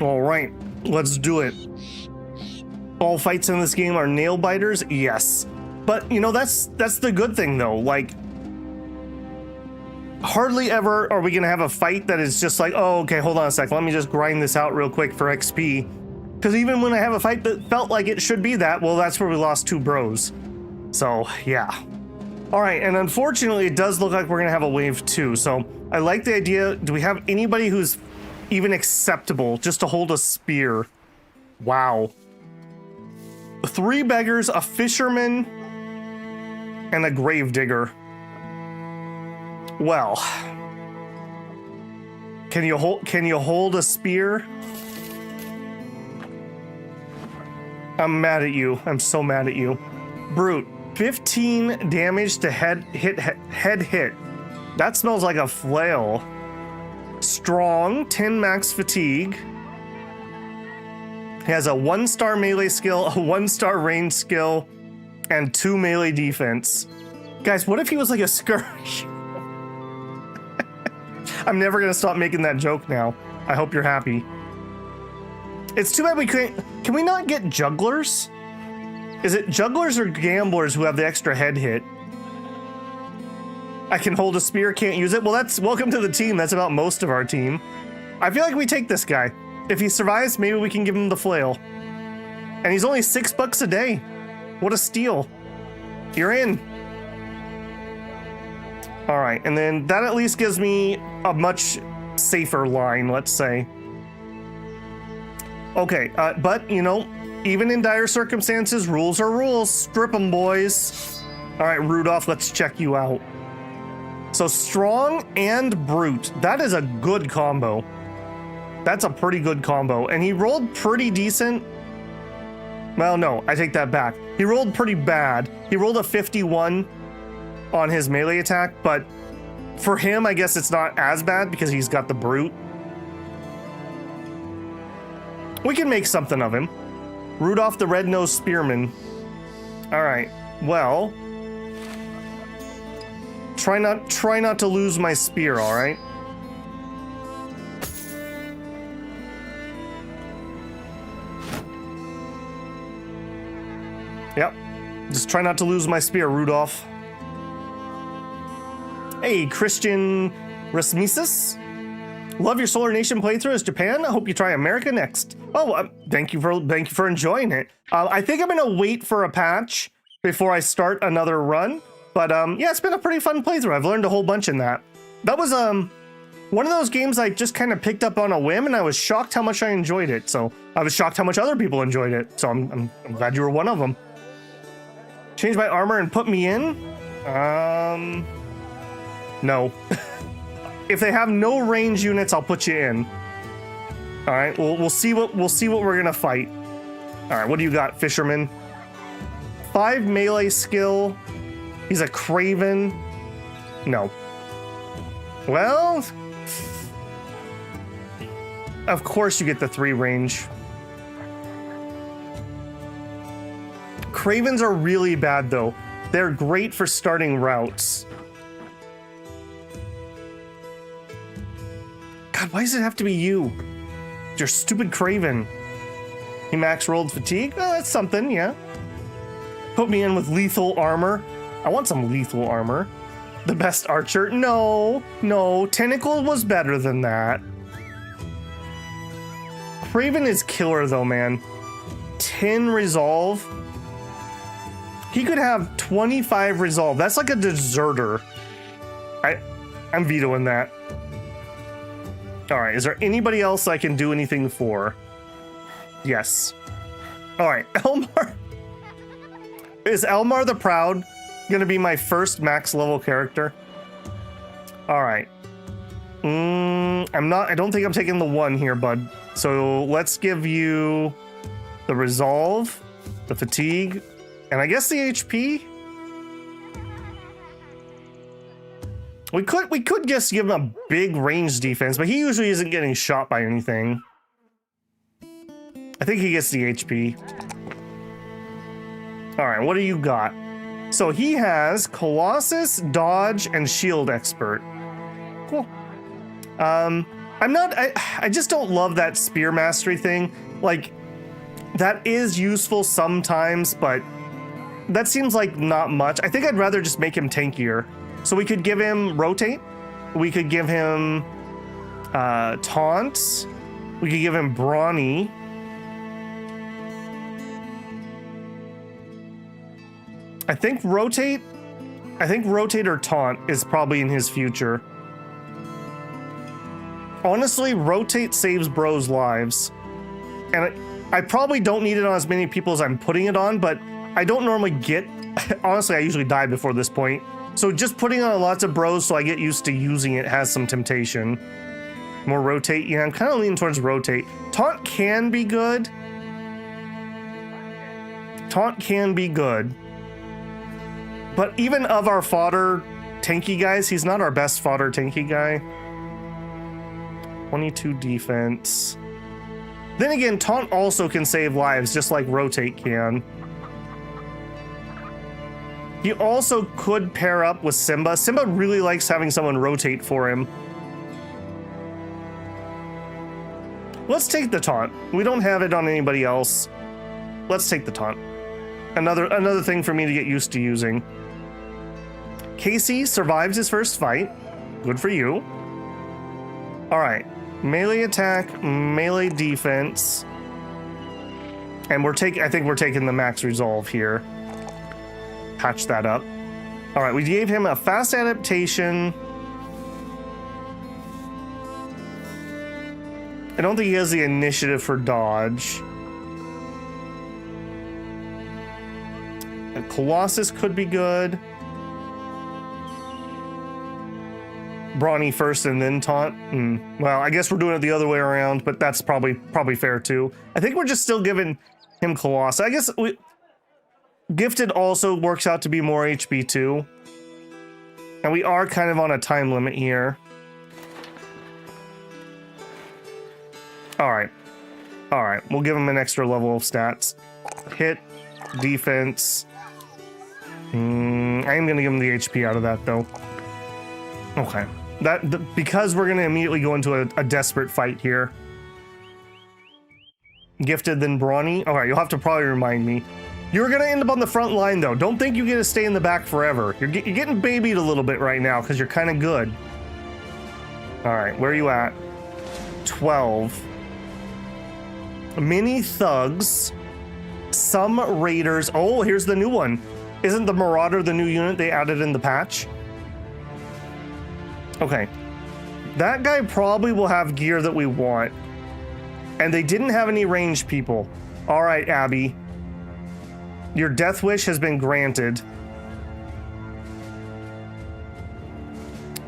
All right, let's do it. All fights in this game are nail biters, yes. But you know, that's the good thing though. Like, hardly ever are we gonna have a fight that is just like, oh, okay, hold on a sec, let me just grind this out real quick for XP. Because even when I have a fight that felt like it should be that, well, that's where we lost 2 bros. So, yeah. All right, and unfortunately, it does look like we're gonna have a wave 2. So, I like the idea. Do we have anybody who's even acceptable just to hold a spear? Wow. 3 beggars, a fisherman, and a gravedigger. Well, can you hold a spear? I'm mad at you. I'm so mad at you. Brute, 15 damage to head hit. That smells like a flail. Strong, 10 max fatigue. He has a 1-star melee skill, a 1-star range skill, and 2 melee defense. Guys, what if he was like a skirmish? I'm never gonna stop making that joke now. I hope you're happy. It's too bad we couldn't. Can we not get jugglers? Is it jugglers or gamblers who have the extra head hit? I can hold a spear, can't use it. Well, that's welcome to the team. That's about most of our team. I feel like we take this guy. If he survives, maybe we can give him the flail. And he's only $6 a day. What a steal. You're in. All right, and then that at least gives me a much safer line, let's say. Okay, but you know, even in dire circumstances, rules are rules. Strip them, boys. All right, Rudolph, let's check you out. So strong and brute. That is a good combo. That's a pretty good combo. And he rolled pretty decent. Well, no, I take that back. He rolled pretty bad. He rolled a 51 on his melee attack, but for him, I guess it's not as bad because he's got the brute. We can make something of him. Rudolph the Red-Nosed Spearman. All right, well, try not to lose my spear, all right? Yep, just try not to lose my spear, Rudolph. Hey, Christian Rasmusis. Love your Solar Nation playthrough as Japan. I hope you try America next. Oh, thank you for enjoying it. I think I'm gonna wait for a patch before I start another run. But yeah, it's been a pretty fun playthrough. I've learned a whole bunch in that. That was one of those games I just kind of picked up on a whim, and I was shocked how much I enjoyed it. So I was shocked how much other people enjoyed it. So I'm glad you were one of them. Change my armor and put me in. No. If they have no range units, I'll put you in. All right, we'll see what we're gonna fight. All right, what do you got, fisherman? 5 melee skill. He's a craven. No. Well, of course you get the 3 range. Cravens are really bad though. They're great for starting routes. God, why does it have to be you? Your stupid Craven. He max rolled fatigue? Oh, that's something, yeah. Put me in with lethal armor. I want some lethal armor. The best archer? No. Tentacle was better than that. Craven is killer though, man. 10 resolve. He could have 25 resolve. That's like a deserter. I'm vetoing that. All right, is there anybody else I can do anything for? Yes. All right, Elmar. Is Elmar the Proud gonna be my first max level character? All right. I don't think I'm taking the 1 here, bud. So let's give you the resolve, the fatigue, and I guess the HP. We could just give him a big range defense, but he usually isn't getting shot by anything. I think he gets the HP. All right, what do you got? So he has Colossus, Dodge, and Shield Expert. Cool. I just don't love that spear mastery thing. Like, that is useful sometimes, but that seems like not much. I think I'd rather just make him tankier. So we could give him rotate. We could give him taunt. We could give him brawny. I think rotate or taunt is probably in his future. Honestly, rotate saves bros lives. And I probably don't need it on as many people as I'm putting it on, but I don't normally get... Honestly, I usually die before this point. So just putting on lots of bros so I get used to using it has some temptation. More rotate? Yeah, I'm kind of leaning towards rotate. Taunt can be good. Taunt can be good. But even of our fodder tanky guys, he's not our best fodder tanky guy. 22 defense. Then again, taunt also can save lives, just like rotate can. He also could pair up with Simba. Simba really likes having someone rotate for him. Let's take the taunt. We don't have it on anybody else. Let's take the taunt. Another thing for me to get used to using. Casey survives his first fight. Good for you. All right. Melee attack, melee defense. And I think we're taking the max resolve here. Patch that up. All right, we gave him a fast adaptation. I don't think he has the initiative for dodge. A Colossus could be good. Brawny first and then taunt. Well, I guess we're doing it the other way around, but that's probably fair too. I think we're just still giving him Colossus. I guess Gifted also works out to be more HP too. And we are kind of on a time limit here. All right. We'll give him an extra level of stats. Hit, defense. I am going to give him the HP out of that though. Okay. Because we're going to immediately go into a desperate fight here. Gifted, then Brawny. All right, you'll have to probably remind me. You're going to end up on the front line, though. Don't think you get to stay in the back forever. You're getting babied a little bit right now because you're kind of good. All right, where are you at? 12. Mini thugs. Some raiders. Oh, here's the new one. Isn't the Marauder the new unit they added in the patch? Okay. That guy probably will have gear that we want. And they didn't have any ranged people. All right, Abby. Your death wish has been granted.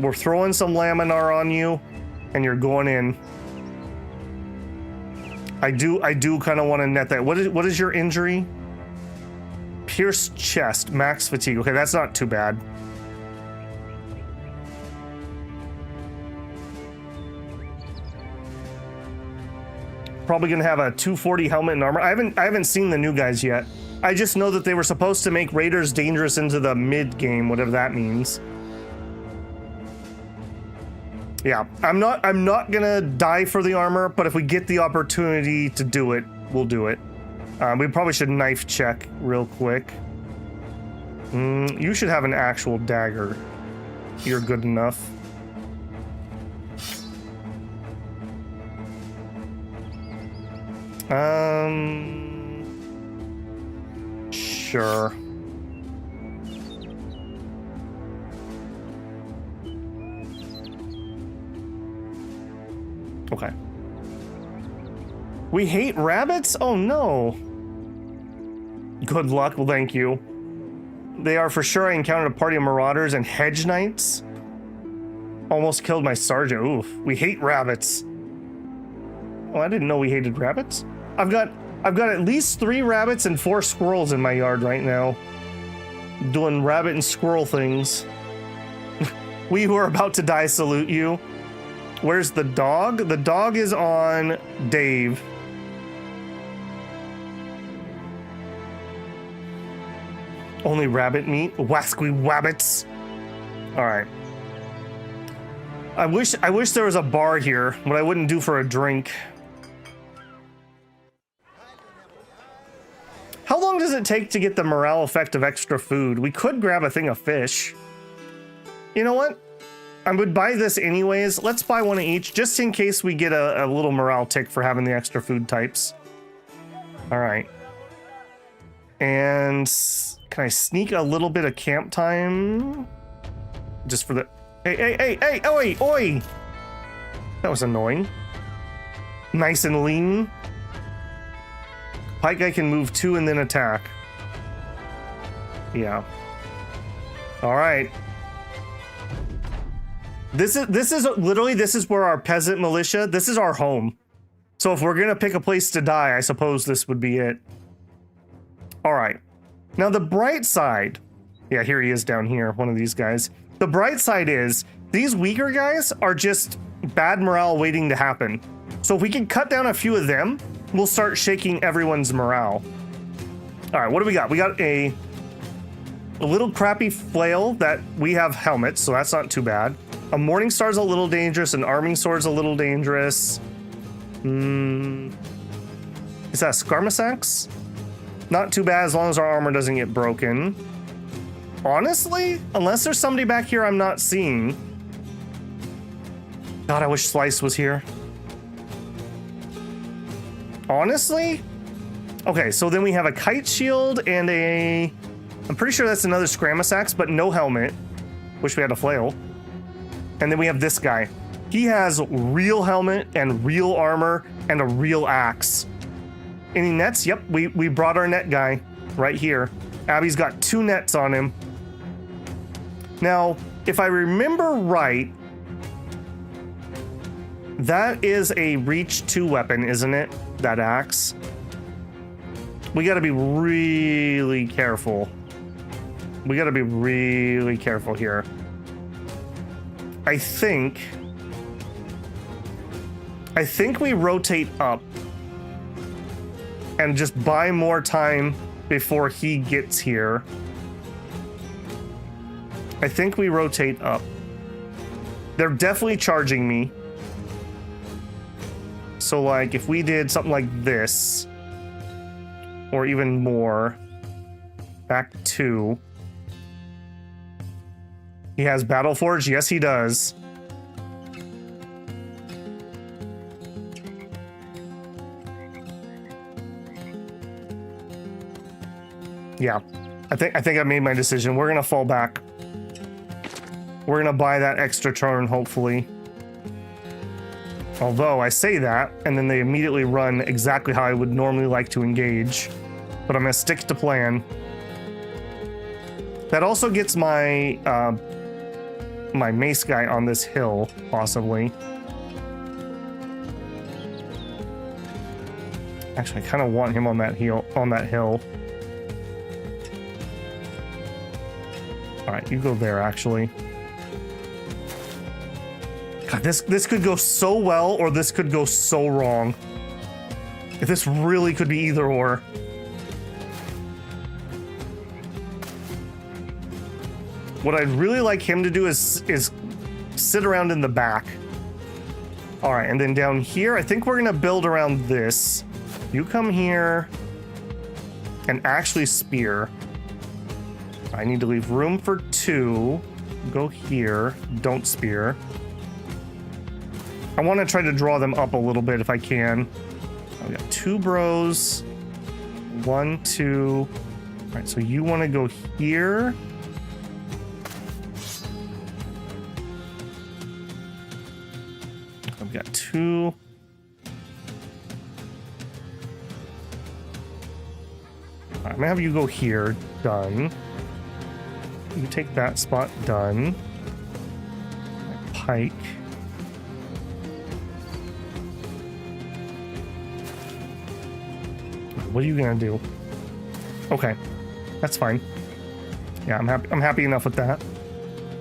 We're throwing some laminar on you, and you're going in. I do kind of want to net that. What is your injury? Pierced chest, max fatigue. Okay, that's not too bad. Probably gonna have a 240 helmet and armor. I haven't seen the new guys yet. I just know that they were supposed to make raiders dangerous into the mid game, whatever that means. Yeah, I'm not gonna die for the armor, but if we get the opportunity to do it, we'll do it. We probably should knife check real quick. You should have an actual dagger. You're good enough. Sure. Okay. We hate rabbits? Oh no. Good luck, well thank you. They are for sure. I encountered a party of marauders and hedge knights. Almost killed my sergeant. Oof. We hate rabbits. Oh, I didn't know we hated rabbits. I've got at least 3 rabbits and 4 squirrels in my yard right now. Doing rabbit and squirrel things. We who are about to die salute you. Where's the dog? The dog is on Dave. Only rabbit meat? Wasky wabbits. All right. I wish there was a bar here, what I wouldn't do for a drink. How long does it take to get the morale effect of extra food? We could grab a thing of fish. You know what? I would buy this anyways. Let's buy one of each, just in case we get a little morale tick for having the extra food types. All right. And can I sneak a little bit of camp time? Just for the... Hey, oi, oi! That was annoying. Nice and lean. Pike guy can move 2 and then attack. Yeah. All right. This is literally, this is where our peasant militia, this is our home. So if we're gonna pick a place to die, I suppose this would be it. All right. Now the bright side, yeah, here he is down here, one of these guys. The bright side is these weaker guys are just bad morale waiting to happen. So if we can cut down a few of them, we'll start shaking everyone's morale. All right, what do we got? We got a little crappy flail that we have helmets, so that's not too bad. A Morning Star's a little dangerous, an Arming Sword's a little dangerous. Is that a Skarmasax? Not too bad as long as our armor doesn't get broken. Honestly, unless there's somebody back here I'm not seeing. God, I wish Slice was here. Honestly? Okay, so then we have a Kite Shield and a... I'm pretty sure that's another Skarmasax, but no helmet. Wish we had a flail. And then we have this guy. He has real helmet and real armor and a real axe. Any nets? Yep, we brought our net guy right here. Abby's got 2 nets on him. Now, if I remember right, that is a Reach 2 weapon, isn't it? That axe. We gotta be really careful. We gotta be really careful here. I think we rotate up and just buy more time before he gets here. I think we rotate up. They're definitely charging me. So like if we did something like this, or even more, back 2. He has Battleforge? Yes, he does. Yeah, I think I made my decision. We're gonna fall back. We're gonna buy that extra turn, hopefully. Although I say that, and then they immediately run exactly how I would normally like to engage. But I'm gonna stick to plan. That also gets my my mace guy on this hill, possibly. Actually, I kind of want him on that hill. All right, you go there. Actually, God, this could go so well, or this could go so wrong. If this really could be either or. What I'd really like him to do is sit around in the back. All right, and then down here, I think we're gonna build around this. You come here and actually spear. I need to leave room for 2. Go here, don't spear. I want to try to draw them up a little bit if I can. We got 2 bros. 1, 2. All right, so you want to go here. I've got 2. I'm gonna have you go here. Done. You take that spot. Done. Pike. What are you gonna do? Okay, that's fine. Yeah, I'm happy enough with that.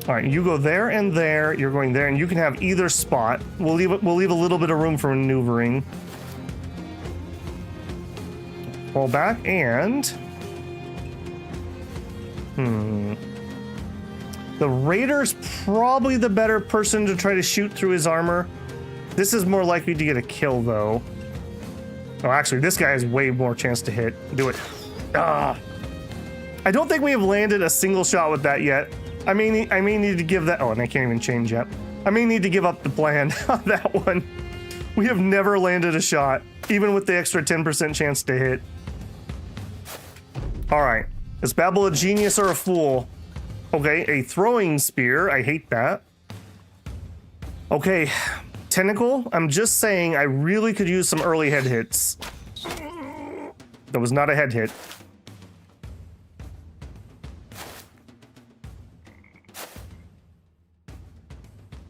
All right, you go there and there. You're going there, and you can have either spot. We'll leave a little bit of room for maneuvering. Fall back and The Raider's probably the better person to try to shoot through his armor. This is more likely to get a kill, though. Oh, actually, this guy has way more chance to hit. Do it. Ah. I don't think we have landed a single shot with that yet. I may need to give that... Oh, and I can't even change yet. I may need to give up the plan on that one. We have never landed a shot, even with the extra 10% chance to hit. All right. Is Babel a genius or a fool? Okay, a throwing spear. I hate that. Okay, tentacle. I'm just saying I really could use some early head hits. That was not a head hit.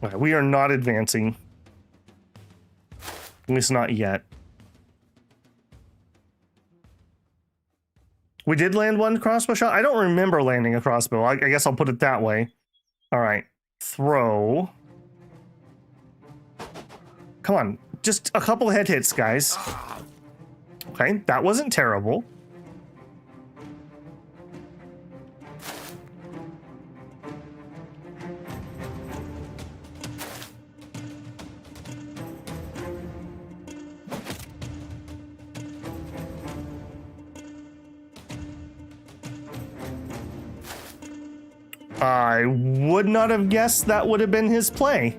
Okay, we are not advancing. At least not yet. We did land one crossbow shot. I don't remember landing a crossbow. I guess I'll put it that way. All right. Throw. Come on. Just a couple head hits, guys. Okay, that wasn't terrible. I would not have guessed that would have been his play.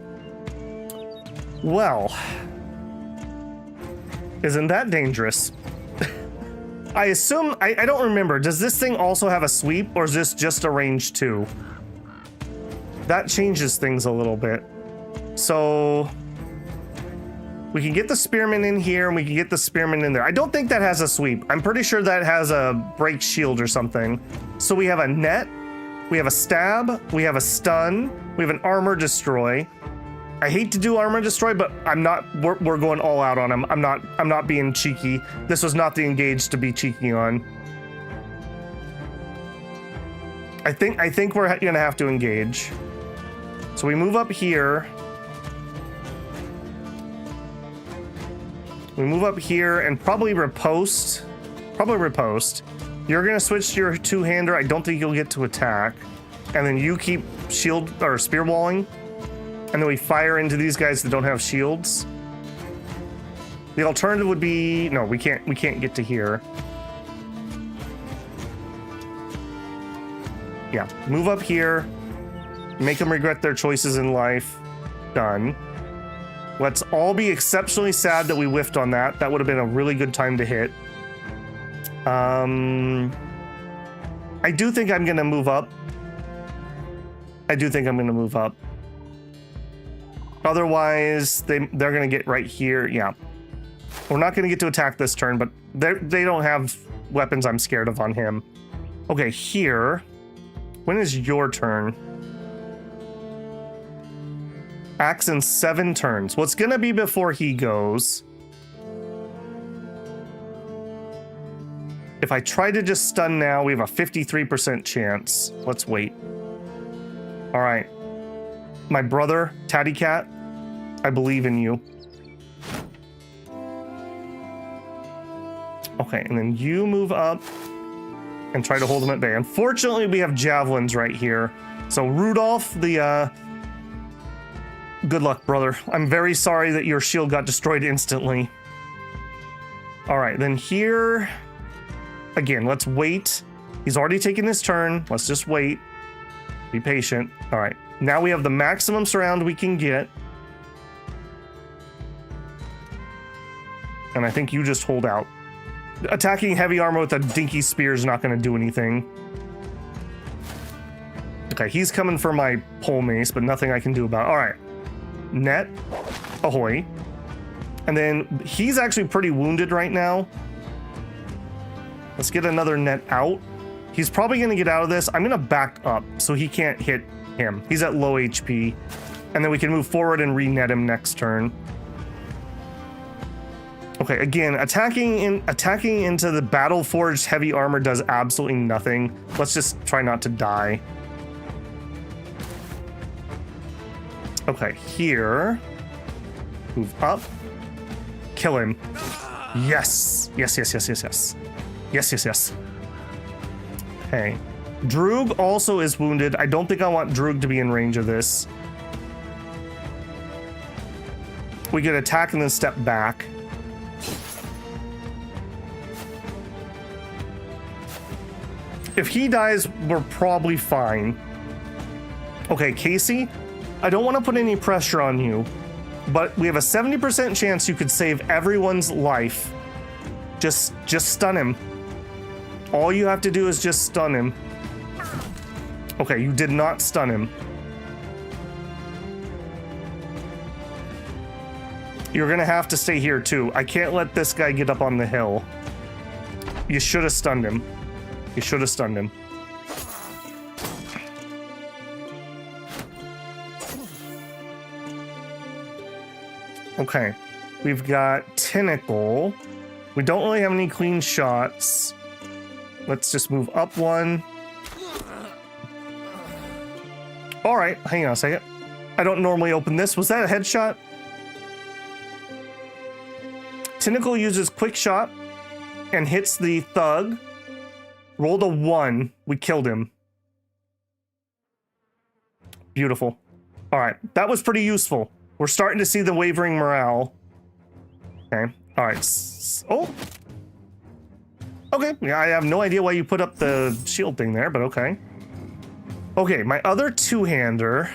Well, isn't that dangerous? I assume, I don't remember, does this thing also have a sweep, or is this just a range 2? That changes things a little bit. So we can get the spearman in here, and we can get the spearman in there. I don't think that has a sweep. I'm pretty sure that has a break shield or something. So we have a net. We have a stab, we have a stun, we have an armor destroy. I hate to do armor destroy, but we're going all out on him. I'm not being cheeky. This was not the engage to be cheeky on. I think we're gonna have to engage. So we move up here. We move up here and probably riposte. You're gonna switch to your two-hander. I don't think you'll get to attack. And then you keep shield or spear walling. And then we fire into these guys that don't have shields. The alternative would be, no, we can't get to here. Yeah, move up here. Make them regret their choices in life. Done. Let's all be exceptionally sad that we whiffed on that. That would have been a really good time to hit. I do think I'm gonna move up. Otherwise, they're gonna get right here. Yeah, we're not gonna get to attack this turn, but they don't have weapons I'm scared of on him. Okay, here. When is your turn? Axe in 7 turns. Well, it's gonna be before he goes. If I try to just stun now, we have a 53% chance. Let's wait. All right. My brother, Tatty Cat, I believe in you. Okay, and then you move up and try to hold him at bay. Unfortunately, we have javelins right here. So Rudolph, good luck, brother. I'm very sorry that your shield got destroyed instantly. All right, then here... Again, let's wait. He's already taken his turn. Let's just wait. Be patient. All right. Now we have the maximum surround we can get. And I think you just hold out. Attacking heavy armor with a dinky spear is not going to do anything. Okay, he's coming for my pole mace, but nothing I can do about it. All right. Net. Ahoy. And then he's actually pretty wounded right now. Let's get another net out. He's probably going to get out of this. I'm going to back up so he can't hit him. He's at low HP. And then we can move forward and re-net him next turn. Okay, again, attacking into the battle-forged heavy armor does absolutely nothing. Let's just try not to die. Okay, here. Move up. Kill him. Yes. Yes. Okay. Droog also is wounded. I don't think I want Droog to be in range of this. We could attack and then step back. If he dies, we're probably fine. Okay, Casey, I don't want to put any pressure on you, but we have a 70% chance you could save everyone's life. Just stun him. All you have to do is just stun him. Okay, you did not stun him. You're gonna have to stay here too. I can't let this guy get up on the hill. You should have stunned him. You should have stunned him. Okay, we've got Tentacle. We don't really have any clean shots. Let's just move up one. All right, hang on a second. I don't normally open this. Was that a headshot? Tentacle uses quick shot and hits the thug. Rolled a 1. We killed him. Beautiful. All right, that was pretty useful. We're starting to see the wavering morale. Okay, all right. Oh. Okay, yeah, I have no idea why you put up the shield thing there, but okay. Okay, my other two-hander.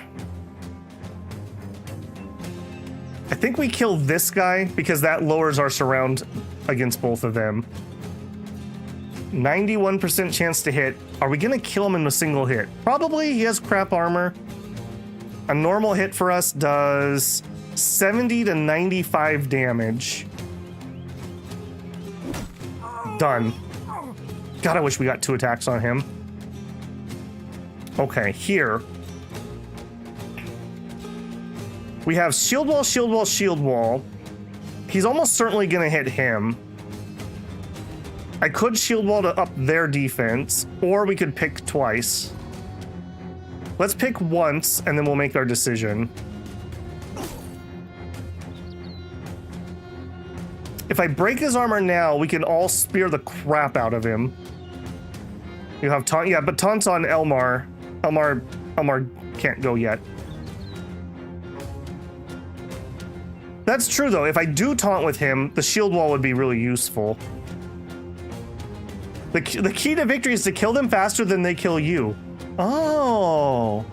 I think we kill this guy because that lowers our surround against both of them. 91% chance to hit. Are we gonna kill him in a single hit? Probably. He has crap armor. A normal hit for us does 70 to 95 damage. Done. God, I wish we got 2 attacks on him. Okay, here. We have shield wall, shield wall, shield wall. He's almost certainly gonna hit him. I could shield wall to up their defense, or we could pick twice. Let's pick once, and then we'll make our decision. If I break his armor now, we can all spear the crap out of him. You have taunt, yeah, but taunt's on Elmar. Elmar can't go yet. That's true though. If I do taunt with him, the shield wall would be really useful. The key to victory is to kill them faster than they kill you. Oh,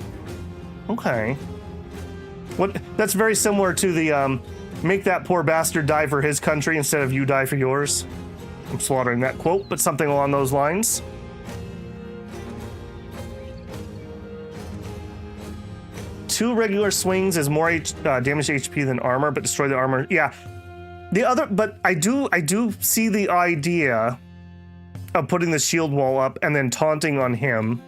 okay. What? That's very similar to the make that poor bastard die for his country instead of you die for yours. I'm slaughtering that quote, but something along those lines. Two regular swings is more damage HP than armor, but destroy the armor. Yeah, the other, but I do see the idea of putting the shield wall up and then taunting on him.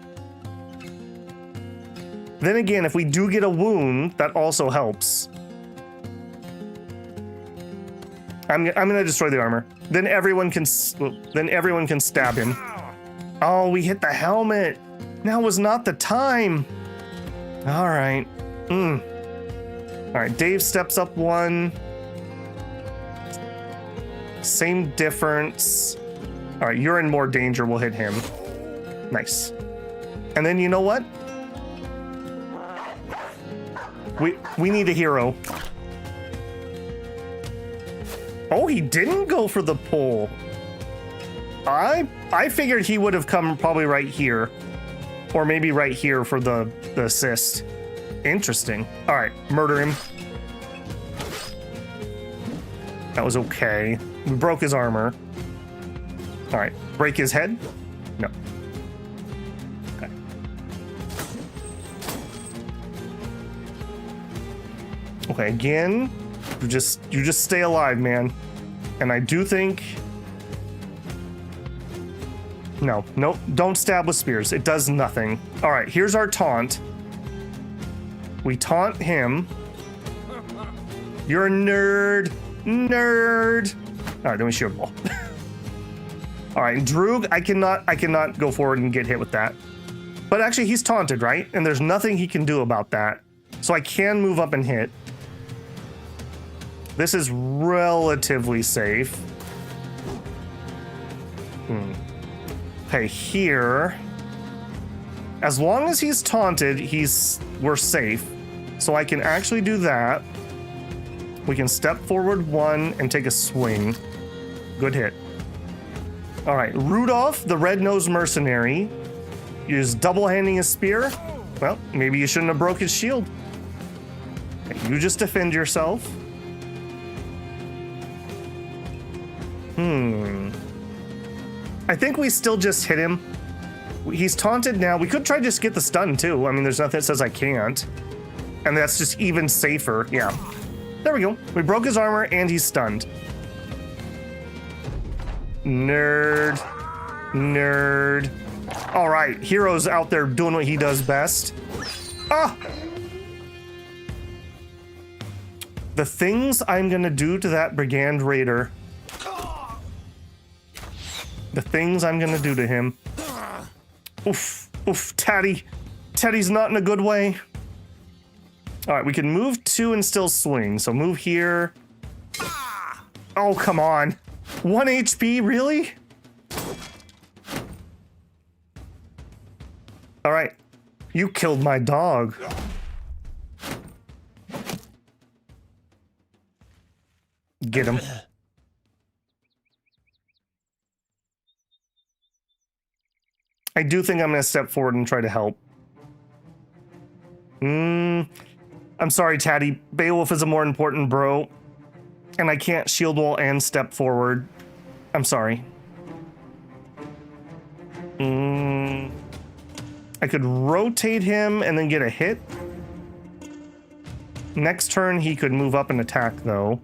Then again, if we do get a wound, that also helps. I'm gonna destroy the armor. Then everyone can stab him. Oh, we hit the helmet. Now was not the time. All right. All right, Dave steps up 1. Same difference. All right, you're in more danger. We'll hit him. Nice. And then you know what? We need a hero. Oh, he didn't go for the pull. I figured he would have come probably right here. Or maybe right here for the assist. Interesting. All right, murder him. That was okay. We broke his armor. All right, break his head? No. Okay. Okay, again, you just stay alive, man. And I do think... No, nope, don't stab with spears. It does nothing. All right, here's our taunt. We taunt him. You're a nerd. Nerd. All right, then we shield wall. All right, Droog, I cannot go forward and get hit with that. But actually, he's taunted, right? And there's nothing he can do about that. So I can move up and hit. This is relatively safe. Okay, here. As long as he's taunted, we're safe. So I can actually do that. We can step forward 1 and take a swing. Good hit. All right, Rudolph, the red-nosed mercenary, is double-handing his spear. Well, maybe you shouldn't have broke his shield. Okay, you just defend yourself. I think we still just hit him. He's taunted now. We could try just get the stun too. I mean, there's nothing that says I can't. And that's just even safer. Yeah. There we go. We broke his armor and he's stunned. Nerd. Nerd. All right. Hero's out there doing what he does best. Ah! The things I'm gonna do to that brigand raider. The things I'm gonna do to him. Oof, oof, Taddy. Teddy's not in a good way. All right, we can move 2 and still swing. So move here. Oh, come on. 1 HP, really? All right, you killed my dog. Get him. I do think I'm going to step forward and try to help. I'm sorry, Taddy. Beowulf is a more important bro. And I can't shield wall and step forward. I'm sorry. I could rotate him and then get a hit. Next turn, he could move up and attack, though.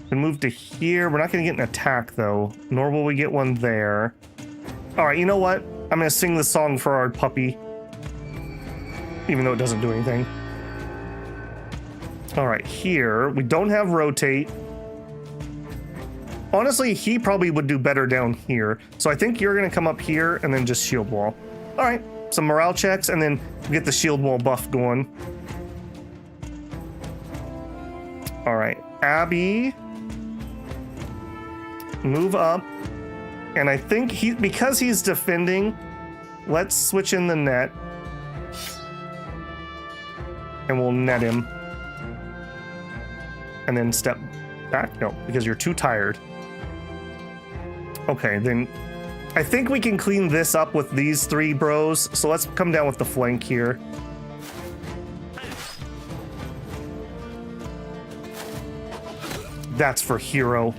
Can move to here. We're not going to get an attack, though. Nor will we get one there. All right, you know what? I'm going to sing the song for our puppy. Even though it doesn't do anything. All right, here. We don't have rotate. Honestly, he probably would do better down here. So I think you're going to come up here and then just shield wall. All right, some morale checks and then get the shield wall buff going. All right, Abby. Move up. And I think because he's defending, let's switch in the net. And we'll net him. And then step back. No, because you're too tired. Okay, then I think we can clean this up with these 3 bros. So let's come down with the flank here. That's for hero.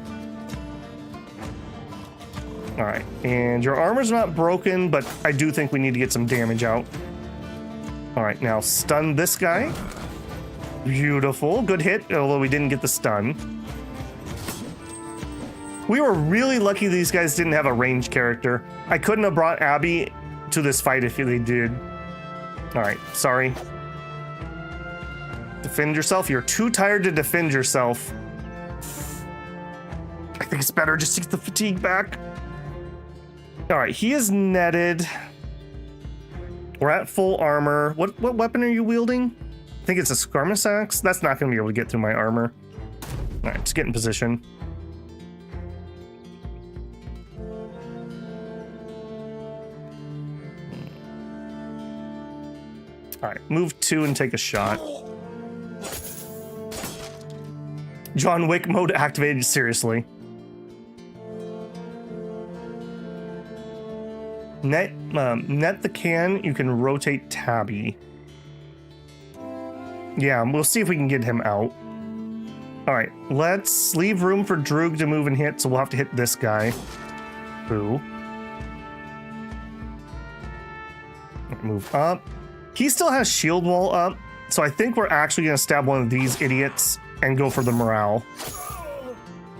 All right, and your armor's not broken, but I do think we need to get some damage out. All right, now stun this guy. Beautiful, good hit, although we didn't get the stun. We were really lucky these guys didn't have a range character. I couldn't have brought Abby to this fight if they did. All right, sorry. Defend yourself. You're too tired to defend yourself. I think it's better just to get the fatigue back. All right, he is netted. We're at full armor. What weapon are you wielding? I think it's a skirmish axe. That's not going to be able to get through my armor. All right, just get in position. All right, move 2 and take a shot. John Wick mode activated, seriously. Net the can, you can rotate Tabby. Yeah, we'll see if we can get him out. All right, let's leave room for Droog to move and hit, so we'll have to hit this guy. Boo. Move up. He still has shield wall up, so I think we're actually gonna stab one of these idiots and go for the morale.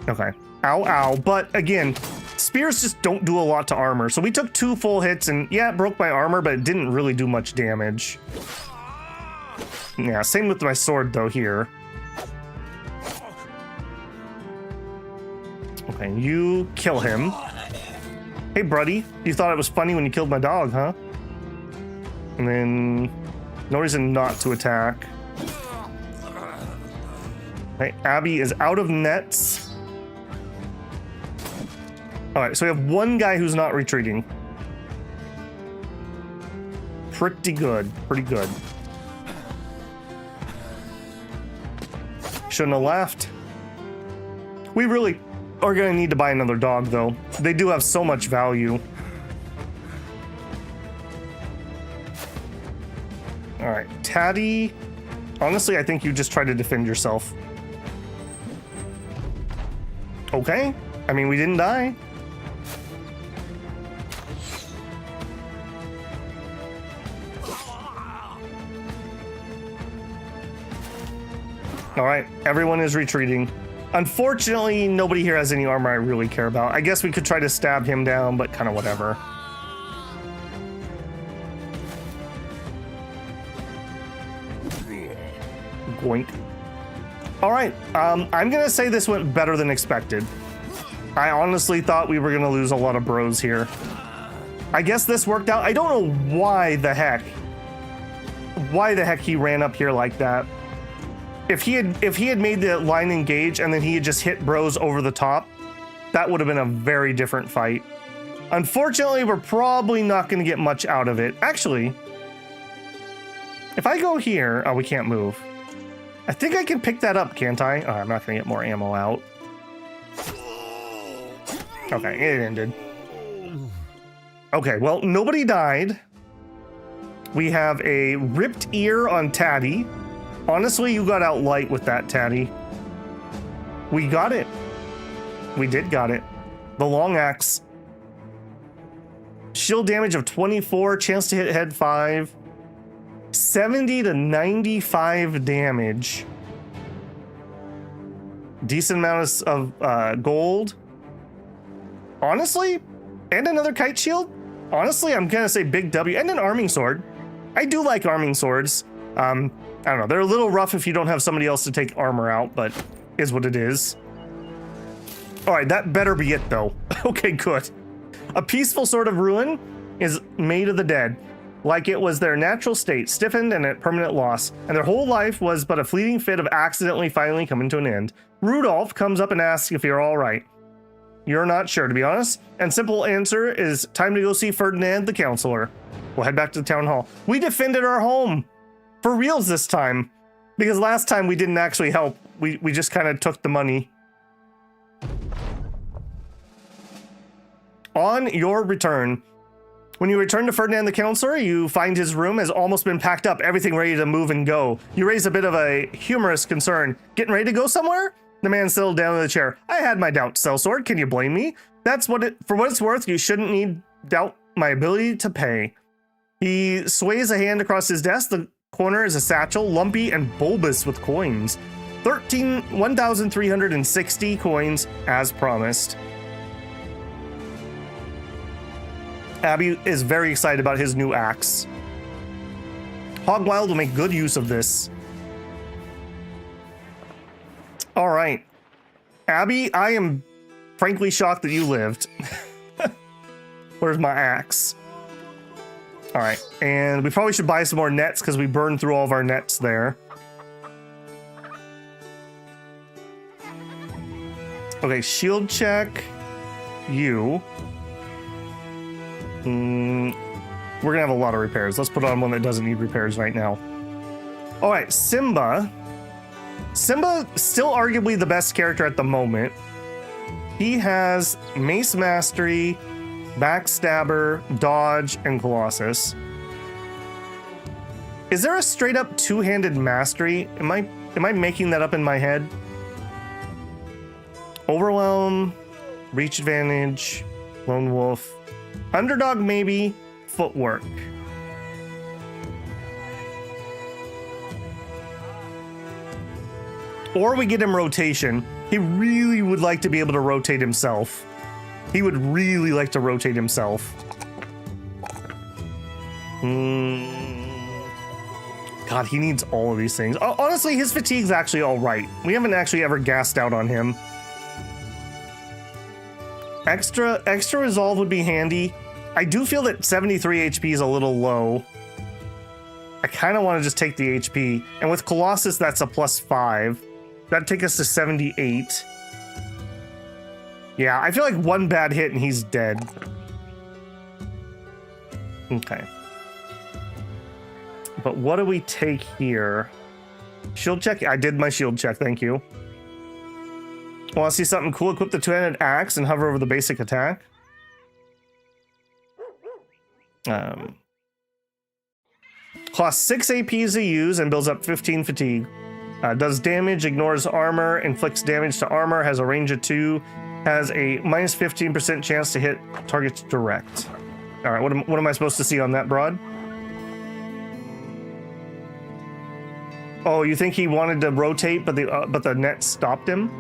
Okay. Ow, ow. But again, spears just don't do a lot to armor. So we took 2 full hits and yeah, it broke my armor, but it didn't really do much damage. Yeah, same with my sword though here. Okay, you kill him. Hey, buddy, you thought it was funny when you killed my dog, huh? And then no reason not to attack. Okay, Abby is out of nets. All right, so we have 1 guy who's not retreating. pretty good. Pretty good. Shouldn't have left. We really are going to need to buy another dog, though. They do have so much value. All right, Taddy. Honestly, I think you just try to defend yourself. Okay. I mean, we didn't die. All right, everyone is retreating. Unfortunately, nobody here has any armor I really care about. I guess we could try to stab him down, but kind of whatever. Boink. All right, I'm gonna say this went better than expected. I honestly thought we were gonna lose a lot of bros here. I guess this worked out. I don't know why the heck he ran up here like that. If he had made the line engage and then he had just hit bros over the top, that would have been a very different fight. Unfortunately, we're probably not going to get much out of it. Actually, if I go here, oh, we can't move. I think I can pick that up, can't I? Oh, I'm not going to get more ammo out. Okay, it ended. Okay, well, nobody died. We have a ripped ear on Taddy. Honestly, you got out light with that, Taddy. We got it. We did got it. The long axe. Shield damage of 24, chance to hit head 5. 70 to 95 damage. Decent amount of gold. Honestly, and another kite shield. Honestly, I'm gonna say big W, and an arming sword. I do like arming swords. I don't know, they're a little rough if you don't have somebody else to take armor out, but is what it is. All right, that better be it though. Okay, good. A peaceful sort of ruin is made of the dead, like it was their natural state, stiffened and at permanent loss, and their whole life was but a fleeting fit of accidentally finally coming to an end. Rudolph comes up and asks if you're all right. You're not sure, to be honest, and simple answer is time to go see Ferdinand the counselor. We'll head back to the town hall. We defended our home. For reals this time, because last time we didn't actually help. We just kind of took the money. On your return, when you return to Ferdinand the Counselor, you find his room has almost been packed up, everything ready to move and go. You raise a bit of a humorous concern. Getting ready to go somewhere? The man settled down in the chair. I had my doubts, Sellsword. Can you blame me? For what it's worth, you shouldn't need doubt my ability to pay. He sways a hand across his desk. The corner is a satchel, lumpy and bulbous with coins. 1,360 coins as promised. Abby is very excited about his new axe. Hog Wild will make good use of this. All right. Abby, I am frankly shocked that you lived. Where's my axe? All right, and we probably should buy some more nets because we burned through all of our nets there. Okay, shield check. You. We're gonna have a lot of repairs. Let's put on one that doesn't need repairs right now. All right, Simba. Simba, still arguably the best character at the moment. He has Mace Mastery, Backstabber, Dodge, and Colossus. Is there a straight up two-handed mastery? Am I making that up in my head? Overwhelm, Reach Advantage, Lone Wolf, Underdog maybe, Footwork. Or we get him rotation. He really would like to be able to rotate himself. He would really like to rotate himself. God, he needs all of these things. Honestly, his fatigue's actually all right. We haven't actually ever gassed out on him. Extra resolve would be handy. I do feel that 73 HP is a little low. I kind of want to just take the HP. And with Colossus, that's a +5. That'd take us to 78. Yeah, I feel like one bad hit and he's dead. Okay. but what do we take here? Shield check? I did my shield check, thank you. Want to see something cool? Equip the two-handed axe and hover over the basic attack. Costs 6 AP to use and builds up 15 fatigue. Does damage, ignores armor, inflicts damage to armor, has a range of 2, has a minus 15% chance to hit targets direct. All right, what am I supposed to see on that broad? Oh, you think he wanted to rotate, but the net stopped him?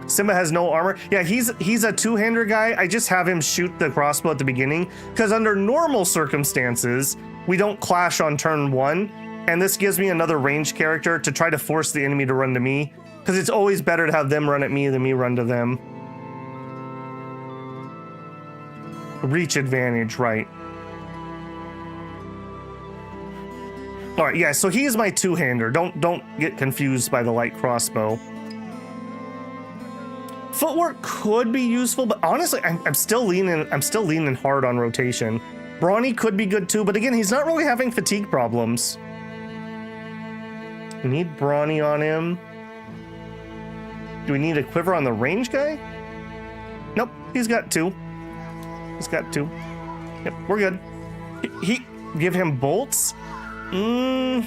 Simba has no armor. Yeah, he's a two-hander guy. I just have him shoot the crossbow at the beginning because under normal circumstances, we don't clash on turn 1, and this gives me another ranged character to try to force the enemy to run to me because it's always better to have them run at me than me run to them. Reach advantage, right. All right, yeah, so he is my two-hander. Don't get confused by the light crossbow. Footwork could be useful, but honestly, I'm still leaning hard on rotation. Brawny could be good too, but again, he's not really having fatigue problems. We need Brawny on him. Do we need a quiver on the range guy? Nope, he's got 2. He's got 2. Yep, we're good. He give him bolts? I'm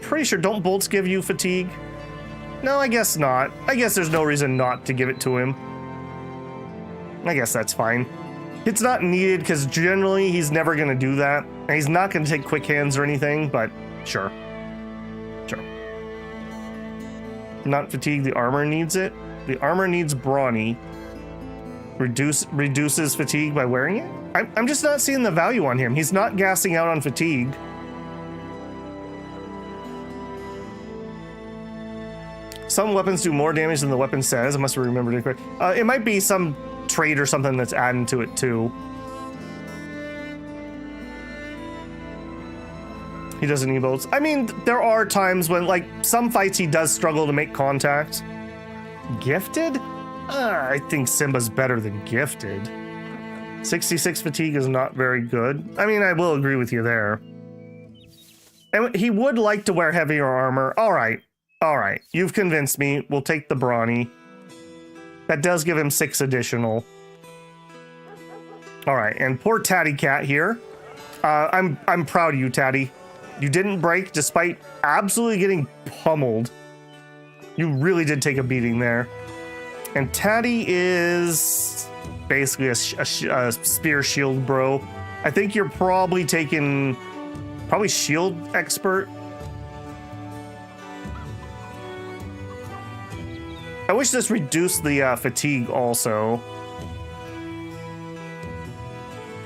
pretty sure, don't bolts give you fatigue? No, I guess not. I guess there's no reason not to give it to him. I guess that's fine. It's not needed because generally he's never going to do that. And he's not going to take quick hands or anything, but sure. Sure. Not fatigue, the armor needs it. The armor needs Brawny. Reduces fatigue by wearing it? I'm just not seeing the value on him. He's not gassing out on fatigue. Some weapons do more damage than the weapon says. I must have remembered it correctly. It might be some trait or something that's adding to it too. He doesn't need bolts. I mean, there are times when, like, some fights he does struggle to make contact. Gifted? I think Simba's better than gifted. 66 fatigue is not very good. I mean, I will agree with you there. And he would like to wear heavier armor. All right. All right, you've convinced me. We'll take the Brawny. That does give him 6 additional. All right, and poor Tatty Cat here. I'm proud of you, Tatty. You didn't break despite absolutely getting pummeled. You really did take a beating there. And Tatty is basically a spear shield bro. I think you're probably taking shield expert. I wish this reduced the fatigue also.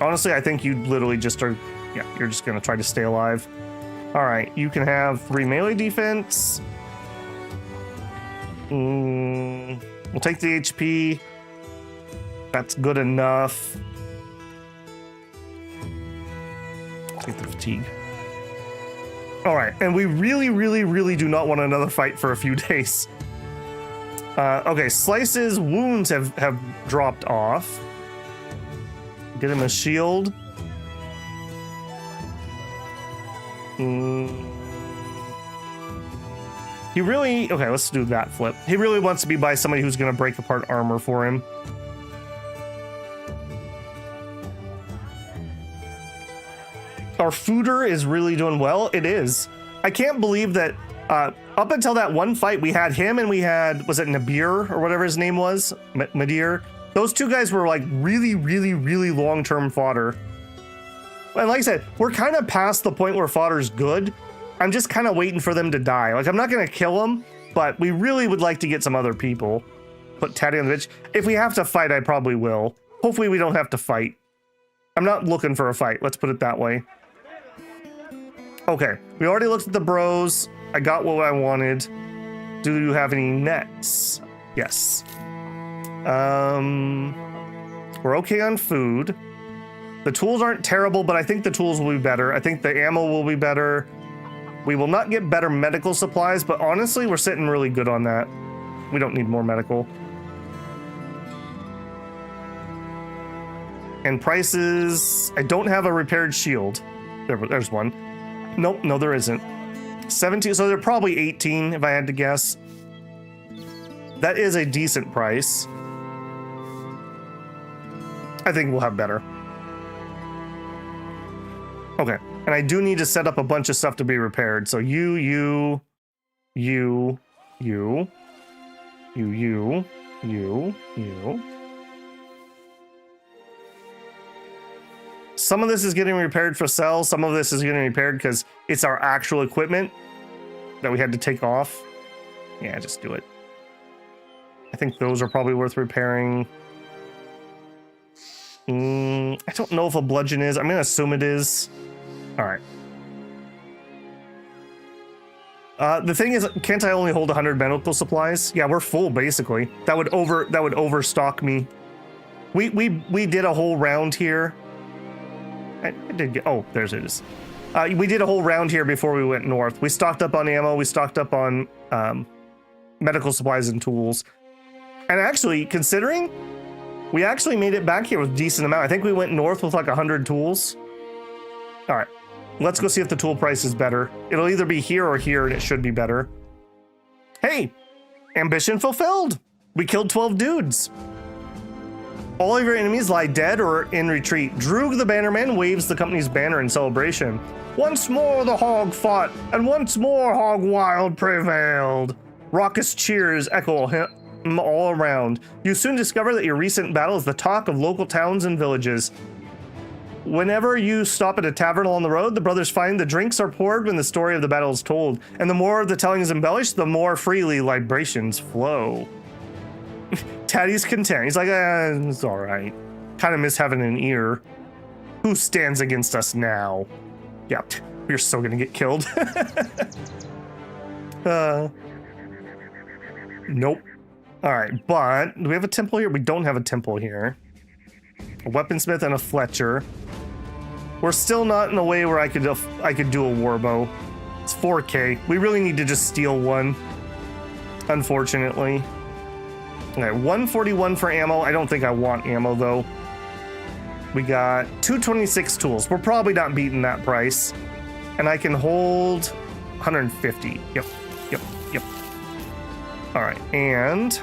Honestly, I think you literally just are, yeah, you're just gonna try to stay alive. All right, you can have 3 melee defense. We'll take the HP. That's good enough. Take the fatigue. All right, and we really do not want another fight for a few days. Okay, Slice's wounds have dropped off. Get him a shield. He really... Okay, let's do that flip. He really wants to be by somebody who's going to break apart armor for him. Our fooder is really doing well. It is. I can't believe that... up until that one fight, we had him and we had, was it Nabir or whatever his name was? Madir? Those two guys were like really long-term fodder. And like I said, we're kind of past the point where fodder's good. I'm just kind of waiting for them to die. Like, I'm not going to kill them, but we really would like to get some other people. Put Tatty on the bitch. If we have to fight, I probably will. Hopefully we don't have to fight. I'm not looking for a fight. Let's put it that way. Okay, we already looked at the bros. I got what I wanted. Do you have any nets? Yes. We're okay on food. The tools aren't terrible, but I think the tools will be better. I think the ammo will be better. We will not get better medical supplies, but honestly, we're sitting really good on that. We don't need more medical. And prices, I don't have a repaired shield. There's one. Nope, no, there isn't. 17, so they're probably 18 if I had to guess. That is a decent price. I think we'll have better. Okay, and I do need to set up a bunch of stuff to be repaired. So you. Some of this is getting repaired for sale. Some of this is getting repaired because it's our actual equipment that we had to take off. Yeah, just do it. I think those are probably worth repairing. I don't know if a bludgeon is. I'm going to assume it is. All right. The thing is, can't I only hold 100 medical supplies? Yeah, we're full basically. That would overstock me. We did a whole round here. I did get, oh, there's it is. We did a whole round here before we went north. We stocked up on ammo. We stocked up on medical supplies and tools. And actually, considering, we actually made it back here with a decent amount. I think we went north with like 100 tools. All right, let's go see if the tool price is better. It'll either be here or here, and it should be better. Hey, ambition fulfilled. We killed 12 dudes. All of your enemies lie dead or in retreat. Droog the Bannerman waves the company's banner in celebration. Once more the hog fought, and once more Hog Wild prevailed. Raucous cheers echo him all around. You soon discover that your recent battle is the talk of local towns and villages. Whenever you stop at a tavern along the road, the brothers find the drinks are poured when the story of the battle is told. And the more the telling is embellished, the more freely libations flow. Taddy's content. He's like, it's all right. Kind of miss having an ear. Who stands against us now? Yep, we're still gonna get killed. Nope. All right, but do we have a temple here? We don't have a temple here. A weaponsmith and a Fletcher. We're still not in a way where I could do a warbow. It's 4K. We really need to just steal one, unfortunately. Okay, 141 for ammo. I don't think I want ammo though. We got 226 tools. We're probably not beating that price. And I can hold 150. Yep. All right, and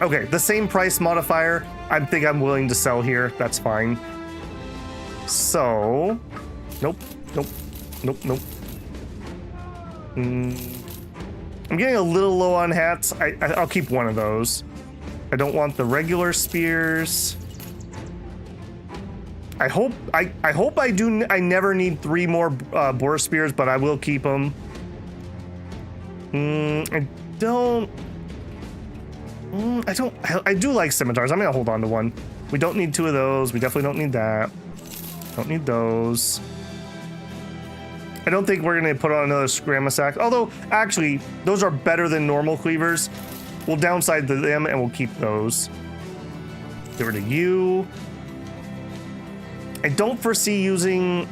okay, the same price modifier. I think I'm willing to sell here. That's fine. So, nope. I'm getting a little low on hats. I'll keep one of those. I don't want the regular spears. I hope I do. I never need 3 more boar spears, but I will keep them. I do like scimitars. I'm gonna hold on to one. We don't need 2 of those. We definitely don't need that. Don't need those. I don't think we're gonna put on another Scrammus axe. Although, actually, those are better than normal cleavers. We'll downside to them and we'll keep those. Get rid of you. I don't foresee using,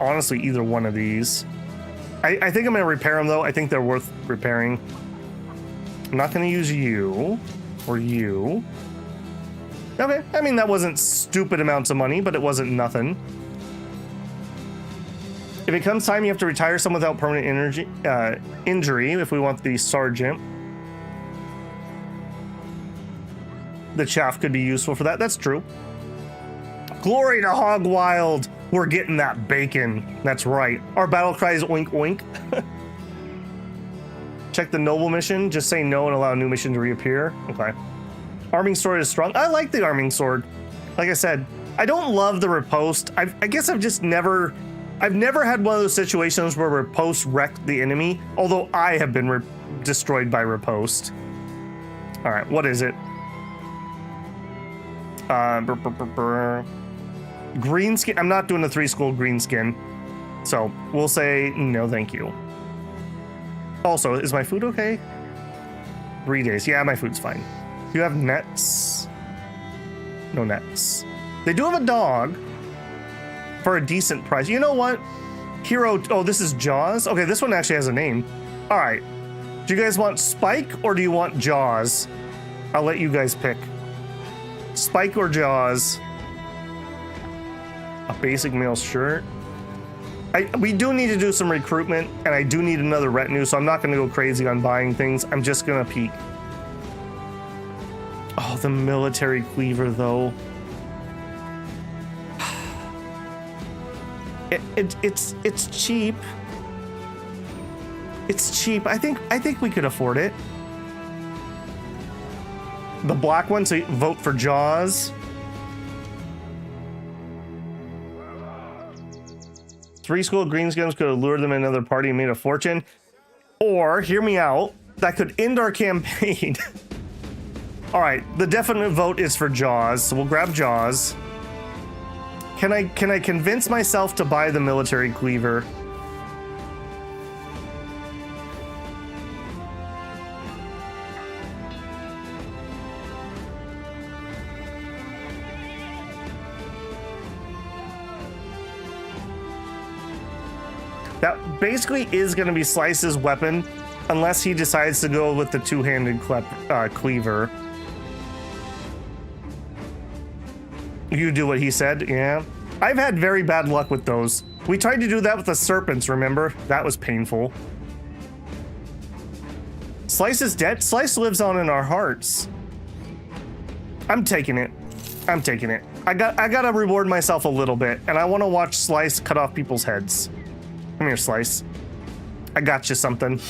honestly, either one of these. I think I'm gonna repair them though. I think they're worth repairing. I'm not gonna use you or you. Okay, I mean, that wasn't stupid amounts of money, but it wasn't nothing. If it comes time you have to retire someone without permanent injury, if we want the sergeant, the chaff could be useful for that. That's true. Glory to Hog Wild. We're getting that bacon. That's right. Our battle cry is oink oink. Check the noble mission. Just say no and allow a new mission to reappear. Okay. Arming sword is strong. I like the arming sword. Like I said, I don't love the riposte. I guess I've never had one of those situations where riposte wrecked the enemy, although I have been destroyed by riposte. All right, what is it? Green skin. I'm not doing a 3-skull green skin, so we'll say no, thank you. Also, is my food okay? 3 days. Yeah, my food's fine. Do you have nets? No nets. They do have a dog for a decent price. You know what? Hero. Oh, this is Jaws. Okay, this one actually has a name. All right. Do you guys want Spike or do you want Jaws? I'll let you guys pick. Spike or Jaws? A basic male shirt. We do need to do some recruitment, and I do need another retinue, so I'm not going to go crazy on buying things. I'm just going to peek. Oh, the military cleaver, though. It's cheap. It's cheap. I think we could afford it. The black one, so vote for Jaws. 3 school greenskins could have lured them in another party and made a fortune. Or, hear me out, that could end our campaign. All right, the definite vote is for Jaws, so we'll grab Jaws. Can I convince myself to buy the military cleaver? That basically is going to be Slice's weapon, unless he decides to go with the two-handed cleaver. You do what he said, yeah. I've had very bad luck with those. We tried to do that with the serpents, remember? That was painful. Slice is dead. Slice lives on in our hearts. I'm taking it. I'm taking it. I gotta reward myself a little bit, and I want to watch Slice cut off people's heads. Come here, Slice. I got you something.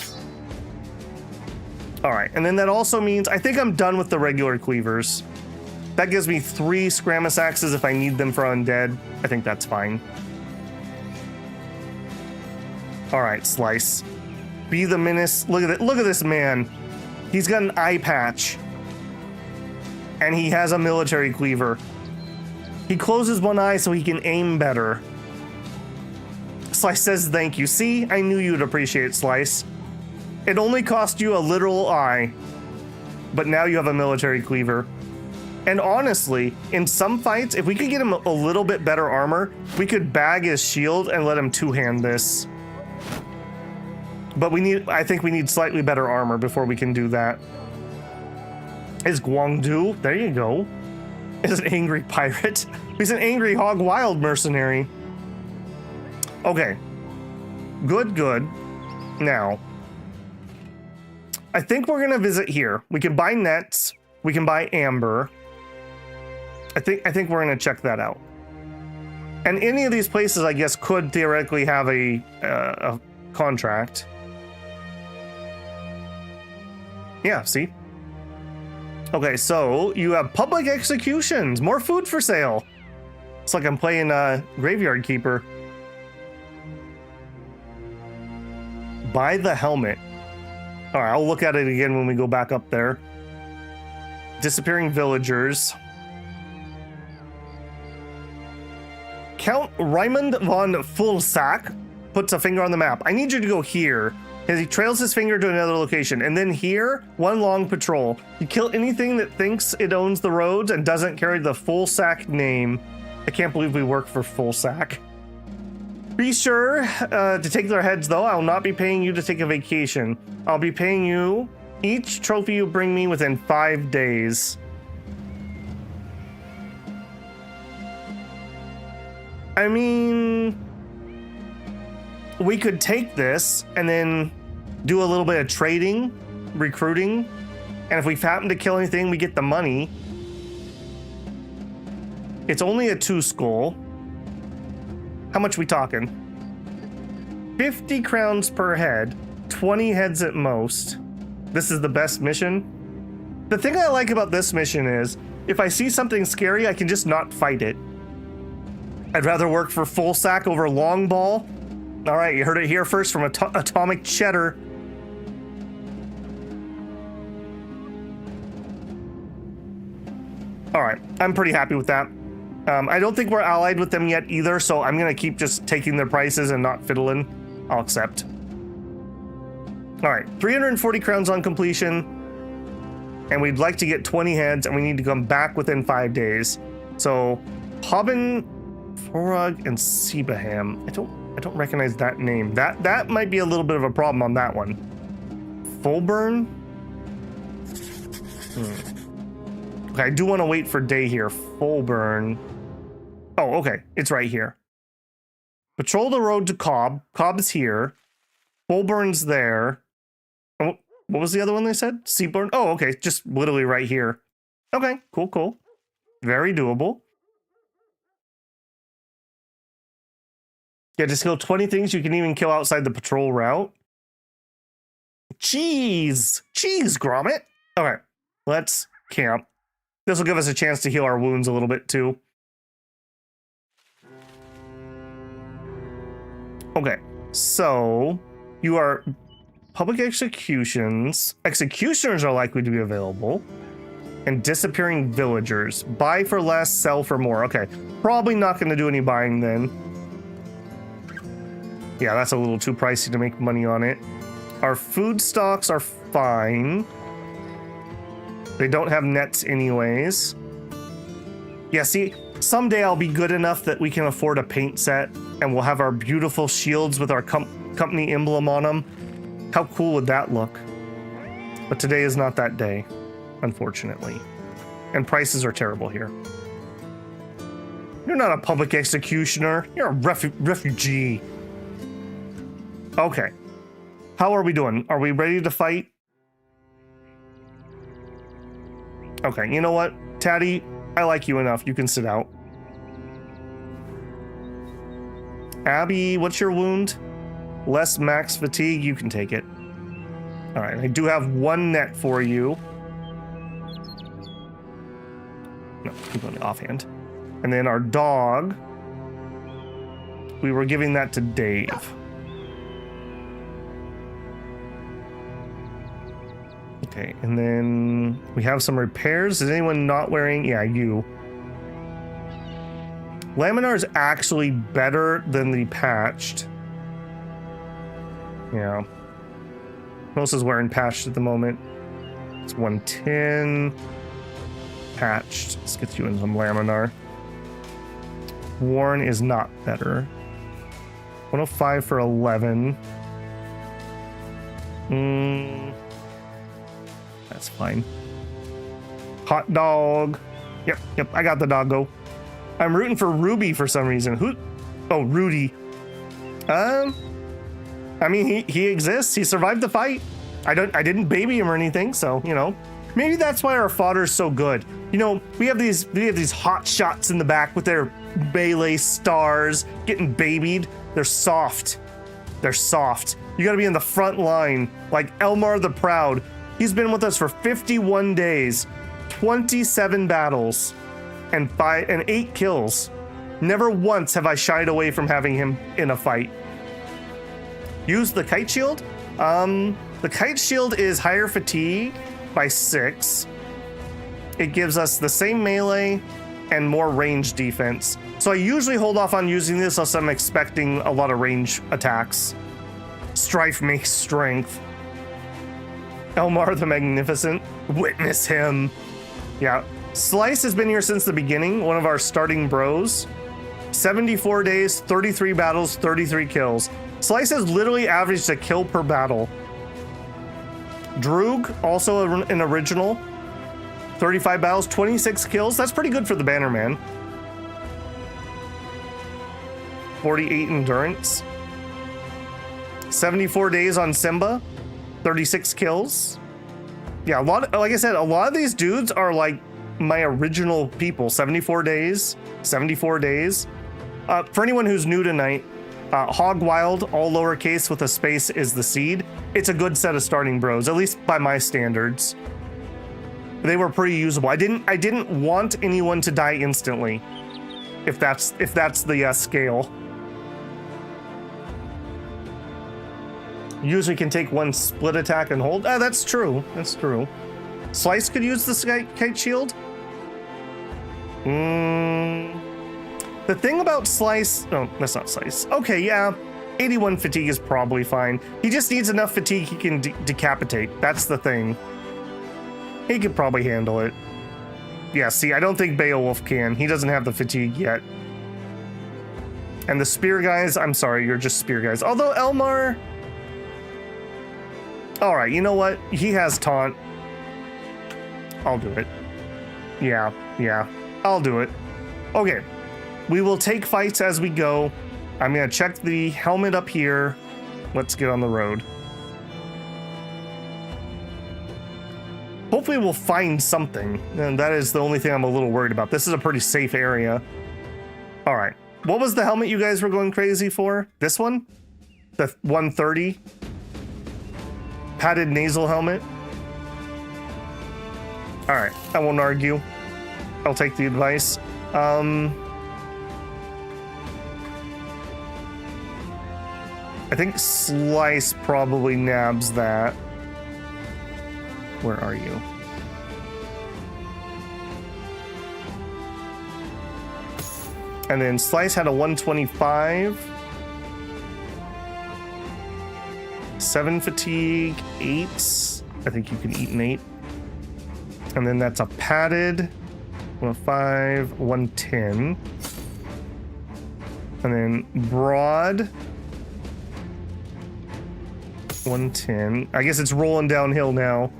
All right, and then that also means I think I'm done with the regular cleavers. That gives me 3 Scramus axes if I need them for undead. I think that's fine. All right, Slice. Be the menace. Look at it. Look at this man. He's got an eye patch. And he has a military cleaver. He closes one eye so he can aim better. Slice says thank you. See, I knew you'd appreciate Slice. It only cost you a literal eye, but now you have a military cleaver. And honestly, in some fights, if we could get him a little bit better armor, we could bag his shield and let him two-hand this. But I think we need slightly better armor before we can do that. Is Guangdu? There you go. Is an angry pirate. He's an angry Hog Wild mercenary. Okay. Good, good. Now, I think we're gonna visit here. We can buy nets. We can buy amber. I think we're gonna check that out. And any of these places, I guess, could theoretically have a contract. Yeah, see? Okay, so you have public executions. More food for sale. It's like I'm playing Graveyard Keeper. Buy the helmet. All right, I'll look at it again when we go back up there. Disappearing villagers. Count Raymond von Fulsack puts a finger on the map. I need you to go here. As he trails his finger to another location. And then here, one long patrol. You kill anything that thinks it owns the roads and doesn't carry the Fulsack name. I can't believe we work for Fulsack. Be sure to take their heads, though. I will not be paying you to take a vacation. I'll be paying you each trophy you bring me within 5 days. I mean, we could take this and then do a little bit of trading, recruiting, and if we happen to kill anything, we get the money. It's only a 2 skull. How much we talking? 50 crowns per head, 20 heads at most. This is the best mission. The thing I like about this mission is, if I see something scary, I can just not fight it. I'd rather work for Fulsack over Long Ball. All right, you heard it here first from Atomic Cheddar. All right, I'm pretty happy with that. I don't think we're allied with them yet either, so I'm gonna keep just taking their prices and not fiddling. I'll accept. All right, 340 crowns on completion, and we'd like to get 20 heads, and we need to come back within 5 days. So, Hobbin, Forug, and Sebaham. I don't recognize that name. That might be a little bit of a problem on that one. Fulburn? Okay, I do want to wait for day here. Fulburn. Oh, okay. It's right here. Patrol the road to Cobb. Cobb's here. Bullburn's there. Oh, what was the other one they said? Seaburn? Oh, okay. Just literally right here. Okay, cool, cool. Very doable. Yeah, just kill 20 things you can even kill outside the patrol route. Jeez, Gromit. Okay, let's camp. This will give us a chance to heal our wounds a little bit too. Okay, so you are public executions. Executioners are likely to be available. And disappearing villagers. Buy for less, sell for more. Okay, probably not going to do any buying then. Yeah, that's a little too pricey to make money on it. Our food stocks are fine. They don't have nets anyways. Yeah, see, someday I'll be good enough that we can afford a paint set and we'll have our beautiful shields with our company emblem on them. How cool would that look? But today is not that day, unfortunately. And prices are terrible here. You're not a public executioner. You're a refugee. Okay. How are we doing? Are we ready to fight? Okay, you know what? Taddy, I like you enough. You can sit out. Abby, what's your wound? Less max fatigue. You can take it. All right, I do have one net for you. No, keep on the offhand. And then our dog, we were giving that to Dave. Okay, and then we have some repairs. Is anyone not wearing? Yeah, you. Laminar is actually better than the patched. Yeah. Most is wearing patched at the moment. It's 110. Patched. Let's get you in some Laminar. Worn is not better. 105 for 11. That's fine. Hot dog. Yep, I got the doggo. I'm rooting for Ruby for some reason. Who? Oh, Rudy. I mean, he exists. He survived the fight. I didn't baby him or anything, so, you know. Maybe that's why our fodder is so good. You know, we have these hot shots in the back with their melee stars getting babied. They're soft. They're soft. You got to be in the front line, like Elmar the Proud. He's been with us for 51 days, 27 battles, and 8 kills. Never once have I shied away from having him in a fight. Use the kite shield. The kite shield is higher fatigue by 6. It gives us the same melee and more range defense. So I usually hold off on using this unless I'm expecting a lot of range attacks. Strife makes strength. Elmar the Magnificent. Witness him. Yeah. Slice has been here since the beginning. One of our starting bros. 74 days, 33 battles, 33 kills. Slice has literally averaged a kill per battle. Droog, also an original. 35 battles, 26 kills. That's pretty good for the Bannerman. 48 endurance. 74 days on Simba. 36 kills. Yeah, like I said, a lot of these dudes are like my original people. 74 days. 74 days. For anyone who's new tonight, Hog Wild, all lowercase with a space, is the seed. It's a good set of starting bros, at least by my standards. They were pretty usable. I didn't want anyone to die instantly, if that's the scale. Usually can take one split attack and hold. That's true. That's true. Slice could use the kite shield. The thing about Slice... No, that's not Slice. Okay, yeah. 81 fatigue is probably fine. He just needs enough fatigue he can decapitate. That's the thing. He could probably handle it. Yeah, see, I don't think Beowulf can. He doesn't have the fatigue yet. And the spear guys... I'm sorry, you're just spear guys. Although Elmar... Alright, you know what? He has taunt. I'll do it. Yeah. I'll do it. Okay. We will take fights as we go. I'm gonna check the helmet up here. Let's get on the road. Hopefully we'll find something, and that is the only thing I'm a little worried about. This is a pretty safe area. All right, what was the helmet you guys were going crazy for? This one? The 130? Padded nasal helmet? All right, I won't argue. I'll take the advice. I think Slice probably nabs that. Where are you? And then Slice had a 125. 7 fatigue, 8. I think you can eat an 8. And then that's a padded 105, 110. And then broad 110. I guess it's rolling downhill now.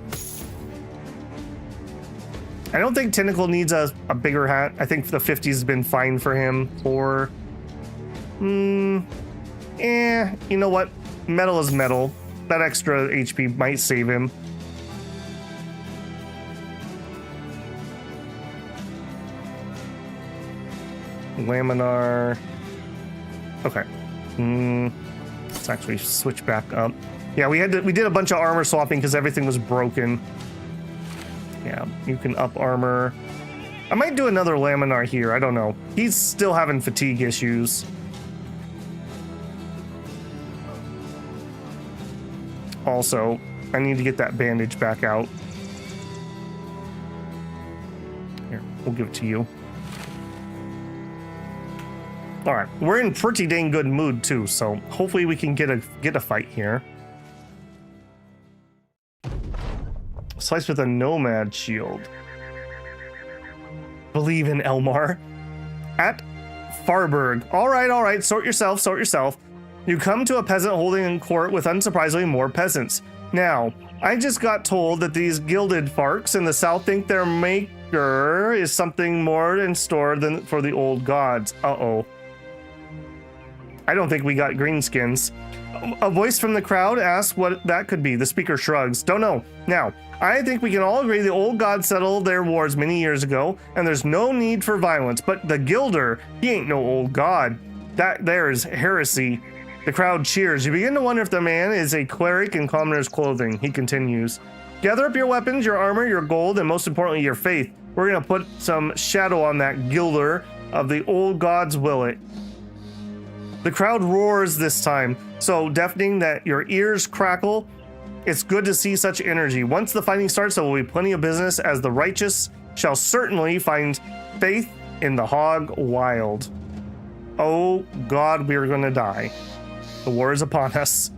I don't think Tentacle needs a bigger hat. I think the 50 has been fine for him. Or, you know what? Metal is metal. That extra HP might save him. Laminar. Okay. Let's actually switch back up. Yeah, we did a bunch of armor swapping because everything was broken. Yeah, you can up armor. I might do another Laminar here. I don't know. He's still having fatigue issues. Also, I need to get that bandage back out. Here, we'll give it to you. All right, we're in pretty dang good mood too, so hopefully we can get a fight here. Slice with a nomad shield. Believe in Elmar. At Farberg. All right, sort yourself. You come to a peasant holding in court with unsurprisingly more peasants. Now, I just got told that these gilded farks in the south think their maker is something more in store than for the old gods. Uh-oh. I don't think we got greenskins. A voice from the crowd asks what that could be. The speaker shrugs. Don't know. Now, I think we can all agree the old gods settled their wars many years ago, and there's no need for violence. But the Gilder, he ain't no old god. That there is heresy. The crowd cheers. You begin to wonder if the man is a cleric in commoner's clothing. He continues. Gather up your weapons, your armor, your gold, and most importantly, your faith. We're going to put some shadow on that Gilder of the old gods will it. The crowd roars this time, so deafening that your ears crackle. It's good to see such energy. Once the fighting starts, there will be plenty of business, as the righteous shall certainly find faith in the Hog Wild. Oh God, we are gonna die. The war is upon us.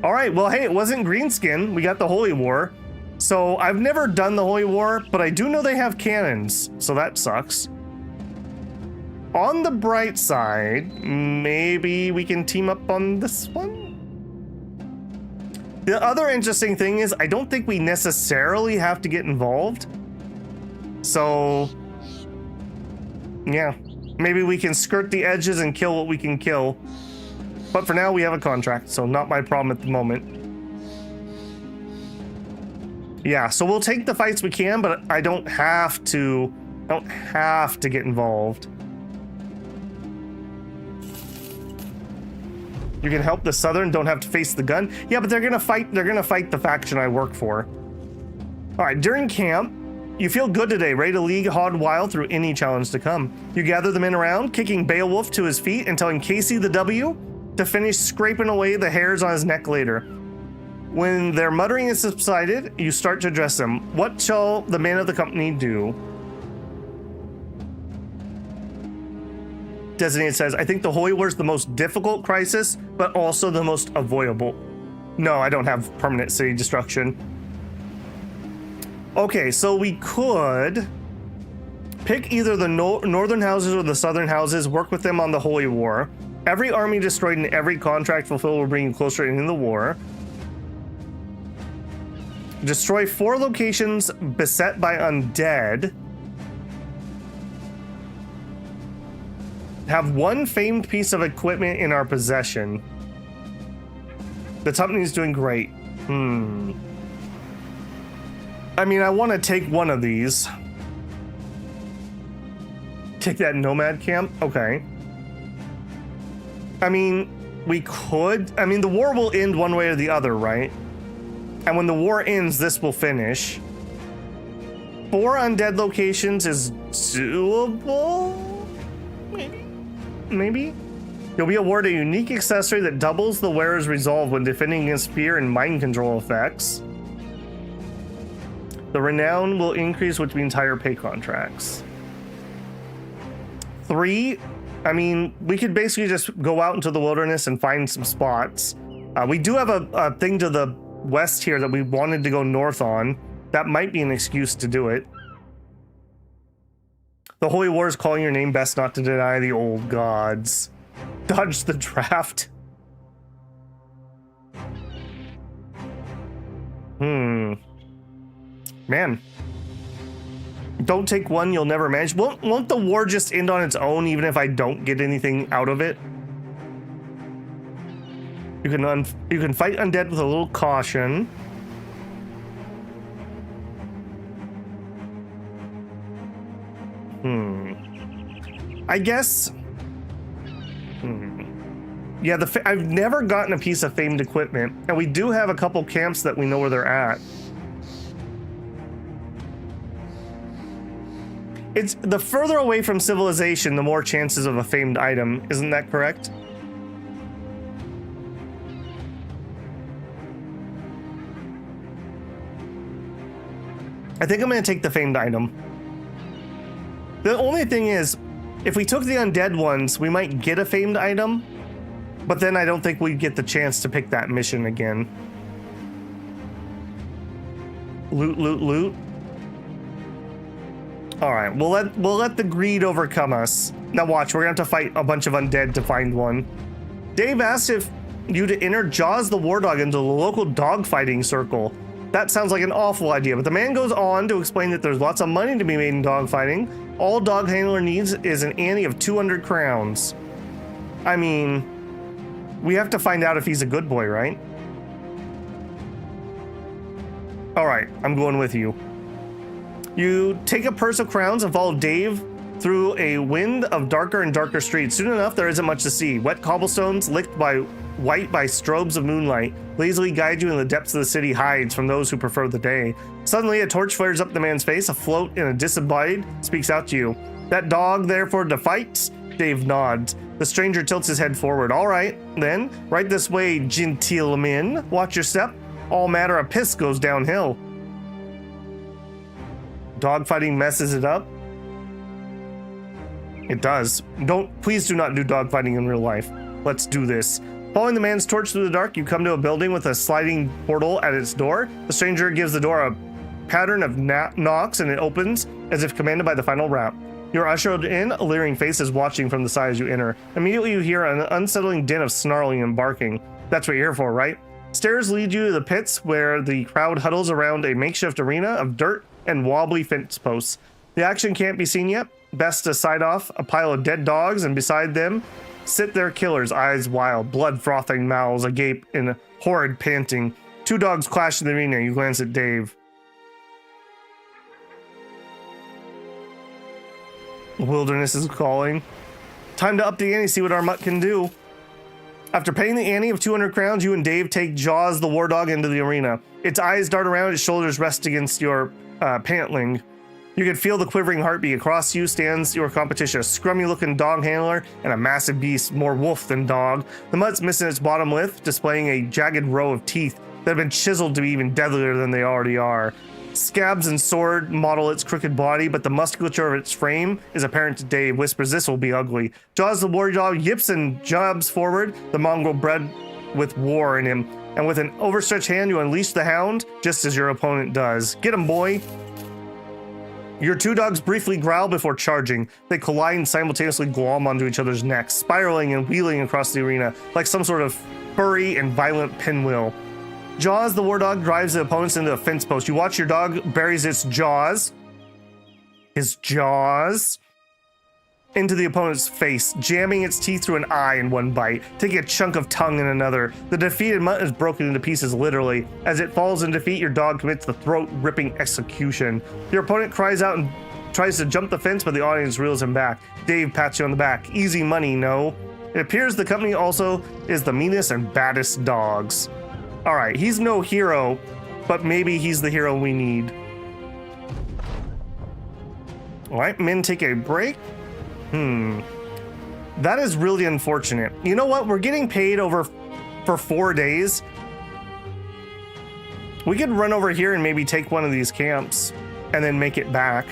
All right, well, hey, it wasn't Greenskin. We got the Holy War. So I've never done the Holy War, but I do know they have cannons, so that sucks. On the bright side, maybe we can team up on this one? The other interesting thing is I don't think we necessarily have to get involved. So, yeah, maybe we can skirt the edges and kill what we can kill. But for now, we have a contract, so not my problem at the moment. Yeah, so we'll take the fights we can, but I don't have to get involved. You can help the Southern, don't have to face the gun. Yeah, but they're gonna fight the faction I work for. All right, during camp, you feel good today, ready to lead Hog Wild through any challenge to come. You gather the men around, kicking Beowulf to his feet and telling Casey the W to finish scraping away the hairs on his neck later. When their muttering is subsided, you start to address them. What shall the men of the company do? Designated says, I think the Holy War is the most difficult crisis, but also the most avoidable. No, I don't have permanent city destruction. Okay, so we could pick either the northern houses or the southern houses, work with them on the Holy War. Every army destroyed and every contract fulfilled will bring you closer to ending the war. Destroy 4 locations beset by undead. have one famed piece of equipment in our possession. The company's doing great. I mean, I want to take one of these. Take that nomad camp? Okay. I mean, we could. I mean, the war will end one way or the other, right? And when the war ends, this will finish. 4 undead locations is doable? Maybe? You'll be awarded a unique accessory that doubles the wearer's resolve when defending against fear and mind control effects. The renown will increase, which means higher pay contracts. 3, I mean, we could basically just go out into the wilderness and find some spots. We do have a thing to the west here that we wanted to go north on. That might be an excuse to do it. The Holy War is calling your name, best not to deny the old gods. Dodge the draft. Man. Don't take one you'll never manage. Won't the war just end on its own even if I don't get anything out of it? You can fight undead with a little caution. I guess. Yeah, I've never gotten a piece of famed equipment, and we do have a couple camps that we know where they're at. It's the further away from civilization, the more chances of a famed item. Isn't that correct? I think I'm going to take the famed item. The only thing is, if we took the undead ones, we might get a famed item, but then I don't think we'd get the chance to pick that mission again. Loot, loot, loot. All right, we'll let the greed overcome us. Now watch, we're gonna have to fight a bunch of undead to find one. Dave asked if you to enter Jaws the War Dog into the local dogfighting circle. That sounds like an awful idea, but the man goes on to explain that there's lots of money to be made in dogfighting. All dog handler needs is an ante of 200 crowns. I mean, we have to find out if he's a good boy, right? All right, I'm going with you. You take a purse of crowns and follow Dave through a wind of darker and darker streets. Soon enough, there isn't much to see. Wet cobblestones, licked by white by strobes of moonlight, lazily guide you in the depths of the city hides from those who prefer the day. Suddenly, a torch flares up the man's face. A float in a disembodied speaks out to you. That dog there for to fight? Dave nods. The stranger tilts his head forward. All right, then. Right this way, gentlemen. Watch your step. All matter of piss goes downhill. Dogfighting messes it up? It does. Please do not do dogfighting in real life. Let's do this. Following the man's torch through the dark, you come to a building with a sliding portal at its door. The stranger gives the door a pattern of knocks and it opens as if commanded by the final rap. You're ushered in, a leering face is watching from the side as you enter. Immediately you hear an unsettling din of snarling and barking. That's what you're here for, right? Stairs lead you to the pits where the crowd huddles around a makeshift arena of dirt and wobbly fence posts. The action can't be seen yet. Best to sight off a pile of dead dogs, and beside them sit their killers, eyes wild, blood frothing mouths agape in horrid panting. 2 dogs clash in the arena. You glance at Dave. The wilderness is calling. Time to up the ante, see what our mutt can do. After paying the ante of 200 crowns, you and Dave take Jaws the War Dog into the arena. Its eyes dart around, its shoulders rest against your pantling. You can feel the quivering heartbeat. Across you stands your competition, a scrummy-looking dog handler and a massive beast, more wolf than dog. The mutt's missing its bottom lip, displaying a jagged row of teeth that have been chiseled to be even deadlier than they already are. Scabs and sword model its crooked body, but the musculature of its frame is apparent to Dave. Whispers, this will be ugly. Jaws the War Dog yips and jabs forward, the mongrel bred with war in him. And with an overstretched hand, you unleash the hound, just as your opponent does. Get him, boy! Your 2 dogs briefly growl before charging. They collide and simultaneously glom onto each other's necks, spiraling and wheeling across the arena like some sort of furry and violent pinwheel. Jaws, the war dog, drives the opponents into a fence post. You watch your dog buries its jaws. His jaws. into the opponent's face, jamming its teeth through an eye in one bite, taking a chunk of tongue in another. The defeated mutt is broken into pieces literally. As it falls in defeat, your dog commits the throat-ripping execution. Your opponent cries out and tries to jump the fence, but the audience reels him back. Dave pats you on the back. Easy money, no? It appears the company also is the meanest and baddest dogs. All right, he's no hero, but maybe he's the hero we need. All right, men take a break. That is really unfortunate. You know what? We're getting paid for 4 days. We could run over here and maybe take one of these camps and then make it back.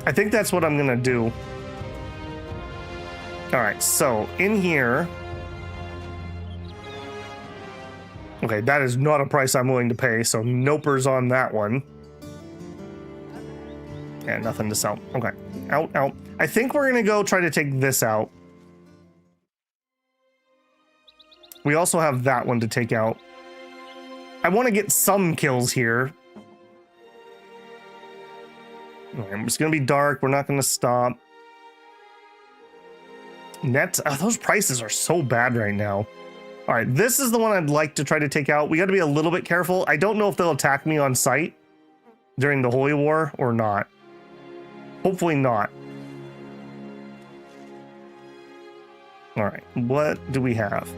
I think that's what I'm gonna do. All right, so in here. Okay, that is not a price I'm willing to pay, so nopers on that one. Yeah, nothing to sell. Okay, out. I think we're gonna go try to take this out. We also have that one to take out. I want to get some kills here. Okay, it's gonna be dark. We're not gonna stop. Net. Those prices are so bad right now. All right, this is the one I'd like to try to take out. We got to be a little bit careful. I don't know if they'll attack me on sight during the Holy War or not. Hopefully not. All right, what do we have?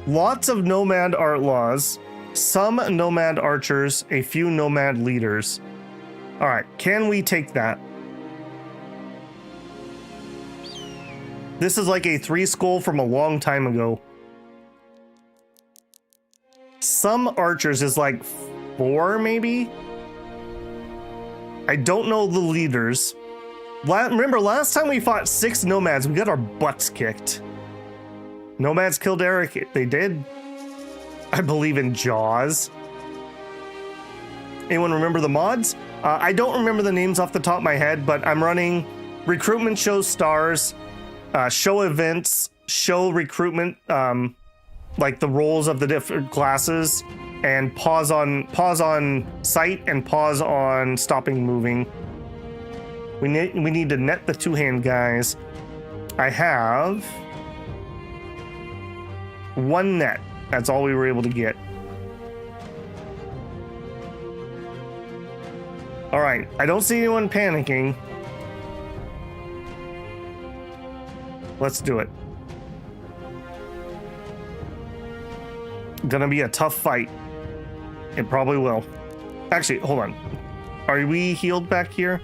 Lots of nomad art laws, some nomad archers, a few nomad leaders. All right, can we take that? This is like a 3 skull from a long time ago. Some archers is like 4 maybe? I don't know the leaders. Remember, last time we fought 6 nomads, we got our butts kicked. Nomads killed Eric. They did. I believe in Jaws. Anyone remember the mods? I don't remember the names off the top of my head, but I'm running recruitment show stars, show events, show recruitment, like the roles of the different classes, and pause on sight and pause on stopping moving. We need to net the 2-hand guys. I have 1 net. That's all we were able to get. All right, I don't see anyone panicking. Let's do it. Gonna be a tough fight. It probably will. Actually, hold on. Are we healed back here?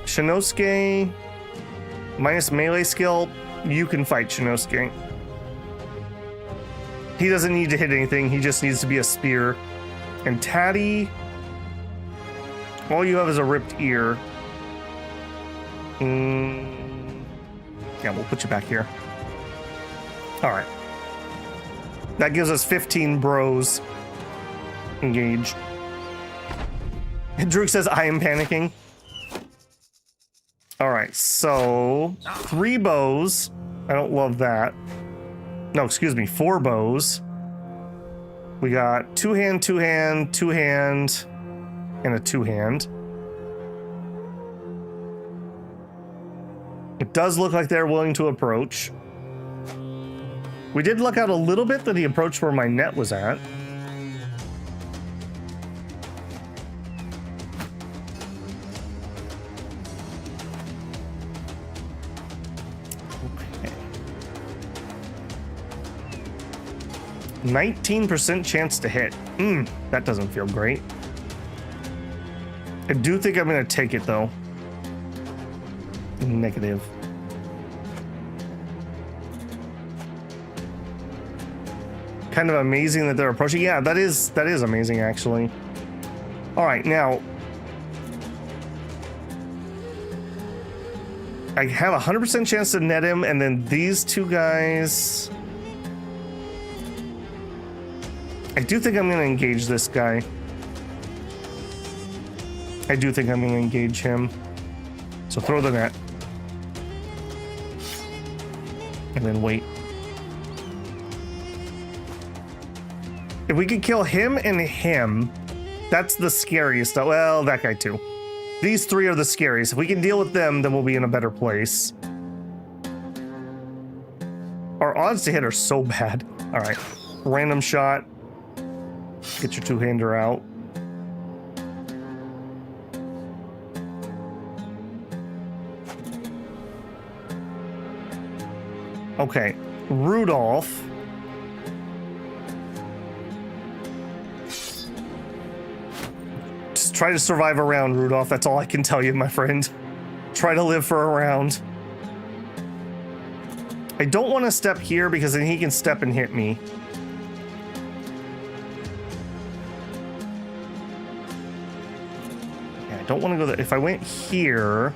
Shinosuke, minus melee skill, you can fight Shinosuke. He doesn't need to hit anything, he just needs to be a spear. And Tatty, all you have is a ripped ear. Yeah, we'll put you back here. All right. That gives us 15 bros. Engage. Druk says, I am panicking. All right, so 3 bows. I don't love that. No, excuse me, 4 bows. We got 2-hand, 2-hand, 2-hand, and a 2-hand. It does look like they're willing to approach. We did luck out a little bit that he approached where my net was at. Okay. 19% chance to hit. That doesn't feel great. I do think I'm going to take it, though. Negative. Kind of amazing that they're approaching. Yeah, that is amazing, actually. All right, now I have a 100% chance to net him, and then these 2 guys. I do think I'm going to engage this guy. I do think I'm going to engage him. So throw the net. And then wait. If we could kill him and him, that's the scariest. Well, that guy too. These three are the scariest. If we can deal with them, then we'll be in a better place. Our odds to hit are so bad. All right, random shot. Get your two-hander out. Okay, Rudolph. Just try to survive a round, Rudolph. That's all I can tell you, my friend. Try to live for a round. I don't want to step here because then he can step and hit me. Yeah, I don't want to go there. If I went here...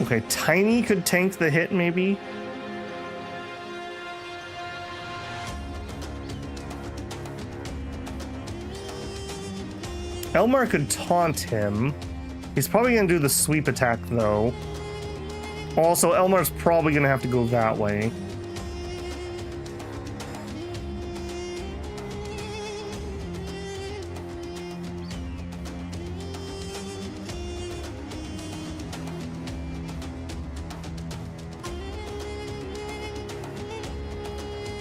Okay, Tiny could tank the hit, maybe. Elmar could taunt him. He's probably gonna do the sweep attack, though. Also, Elmar's probably gonna have to go that way.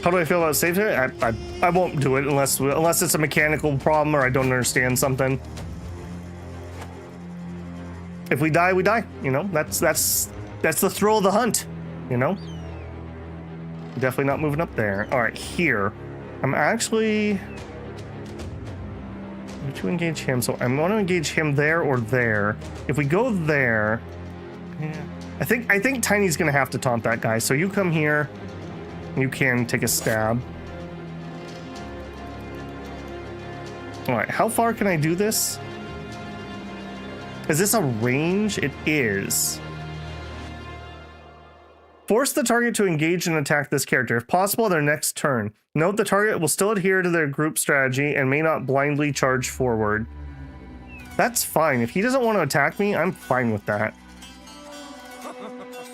How do I feel about safety? I won't do it unless it's a mechanical problem or I don't understand something. If we die, we die. You know, that's the thrill of the hunt. You know, definitely not moving up there. All right, here. I'm actually. Need to engage him, so I'm going to engage him there or there. If we go there, yeah, I think Tiny's gonna have to taunt that guy. So you come here. You can take a stab. All right, how far can I do this? Is this a range? It is. Force the target to engage and attack this character, if possible, on their next turn. Note the target will still adhere to their group strategy and may not blindly charge forward. That's fine. If he doesn't want to attack me, I'm fine with that.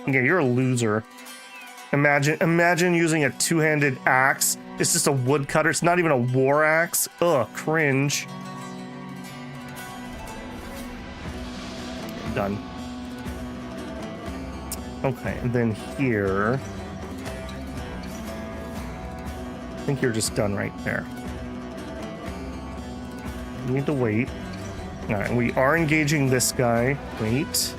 Yeah, you're a loser. Imagine using a two-handed axe. It's just a woodcutter. It's not even a war axe. Ugh, cringe. Done. Okay, and then here. I think you're just done right there. You need to wait. All right, we are engaging this guy. Wait.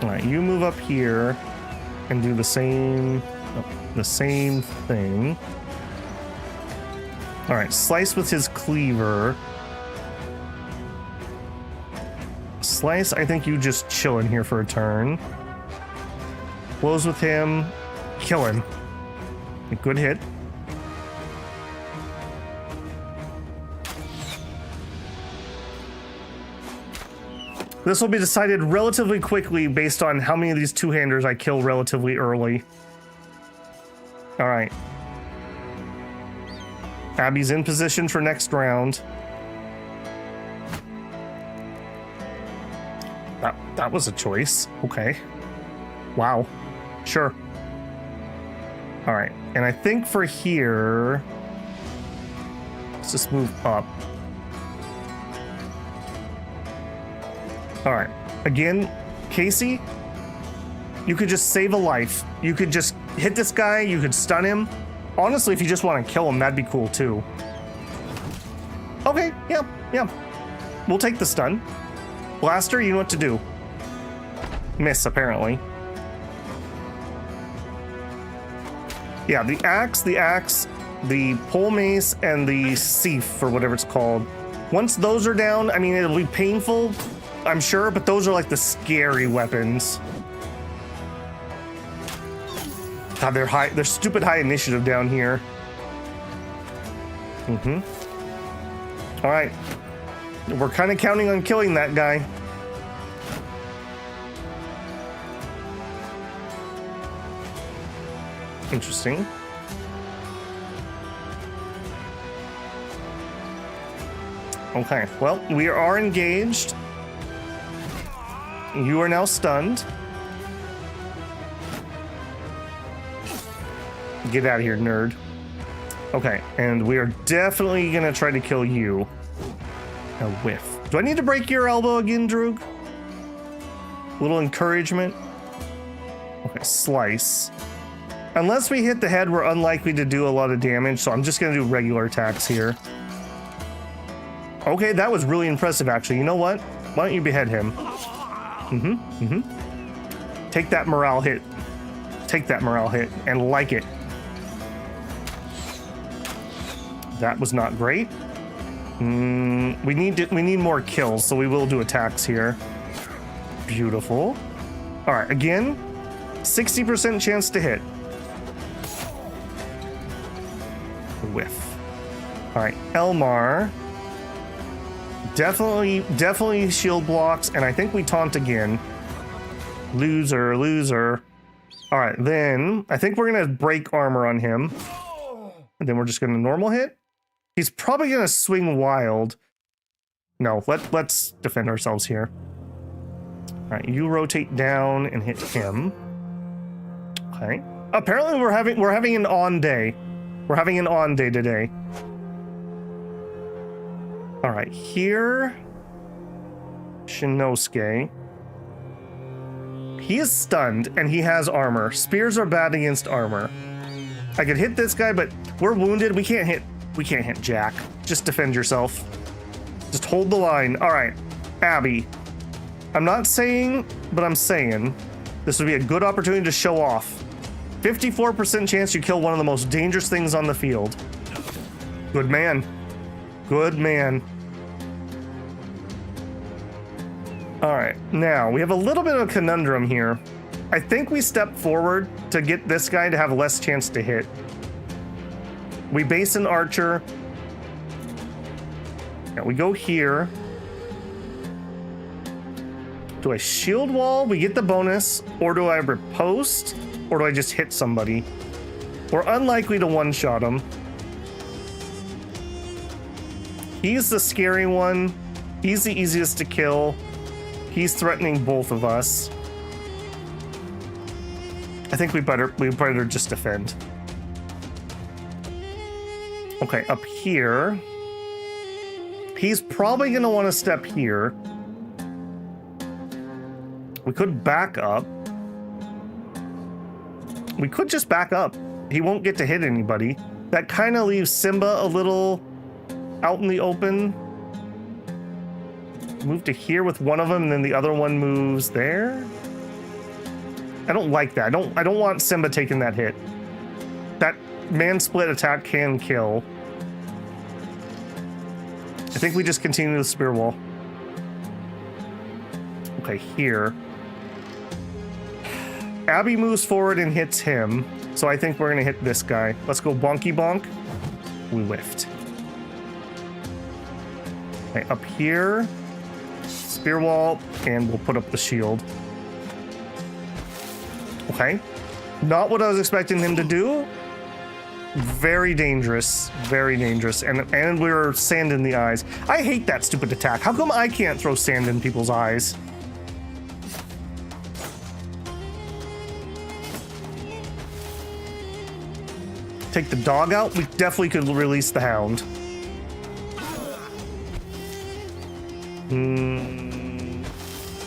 All right, you move up here and do the same thing. All right, slice with his cleaver. Slice, I think you just chill in here for a turn. Blows with him, kill him. A good hit. This will be decided relatively quickly based on how many of these two-handers I kill relatively early. All right. Abby's in position for next round. That was a choice. Okay. Wow. Sure. All right. And I think for here, let's just move up. All right. Again, Casey, you could just save a life. You could just hit this guy. You could stun him. Honestly, if you just want to kill him, that'd be cool too. Okay. Yeah. We'll take the stun. Blaster, you know what to do. Miss, apparently. Yeah, the axe, the pole mace, and the sieve, or whatever it's called. Once those are down, I mean, it'll be painful, I'm sure, but those are like the scary weapons. God, they're stupid high initiative down here. All right. We're kind of counting on killing that guy. Interesting. Okay, well, we are engaged. You are now stunned. get out of here, nerd. Okay, and we are definitely gonna try to kill you. A whiff. Do I need to break your elbow again, Droog? A little encouragement. Okay, slice. Unless we hit the head, we're unlikely to do a lot of damage, so I'm just gonna do regular attacks here. Okay, that was really impressive, actually. You know what? Why don't you behead him? Take that morale hit. Take that morale hit and like it. That was not great. We need more kills, so we will do attacks here. Beautiful. All right, again, 60% chance to hit. Whiff. All right, Elmar. Definitely shield blocks, and I think we taunt again. Loser, loser. All right, then I think we're gonna break armor on him, and then we're just gonna normal hit. He's probably gonna swing wild. No, let's defend ourselves here. All right, you rotate down and hit him. Okay. Apparently we're having an on day. We're having an on day today. All right, here, Shinosuke. He is stunned and he has armor. Spears are bad against armor. I could hit this guy, but we're wounded. We can't hit Jack. Just defend yourself. Just hold the line. All right, Abby. I'm not saying, but I'm saying this would be a good opportunity to show off. 54% chance you kill one of the most dangerous things on the field. Good man. Good man. All right, now we have a little bit of a conundrum here. I think we step forward to get this guy to have less chance to hit. We base an archer. Now we go here. Do I shield wall? We get the bonus, or do I riposte, or do I just hit somebody? We're unlikely to one-shot him. He's the scary one. He's the easiest to kill. He's threatening both of us. I think we better just defend. Okay, up here. He's probably gonna want to step here. We could back up. We could just back up. He won't get to hit anybody. That kind of leaves Simba a little out in the open. Move to here with one of them, and then the other one moves there. I don't like that. I don't want Simba taking that hit. That man split attack can kill. I think we just continue the spear wall. Okay, here. Abby moves forward and hits him, so I think we're gonna hit this guy. Let's go bonky bonk. We whiffed. Okay, up here. Spear wall, and we'll put up the shield. Okay. Not what I was expecting him to do. Very dangerous. Very dangerous. And we're sand in the eyes. I hate that stupid attack. How come I can't throw sand in people's eyes? Take the dog out. We definitely could release the hound.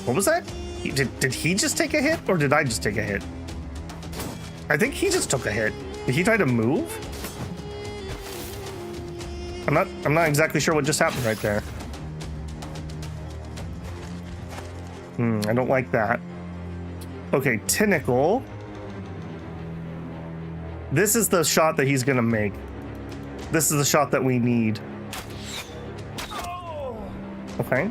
What was that? Did he just take a hit, or did I just take a hit? I think he just took a hit. Did he try to move? I'm not exactly sure what just happened right there. I don't like that. Okay, Tentacle. This is the shot that he's gonna make. This is the shot that we need. Okay.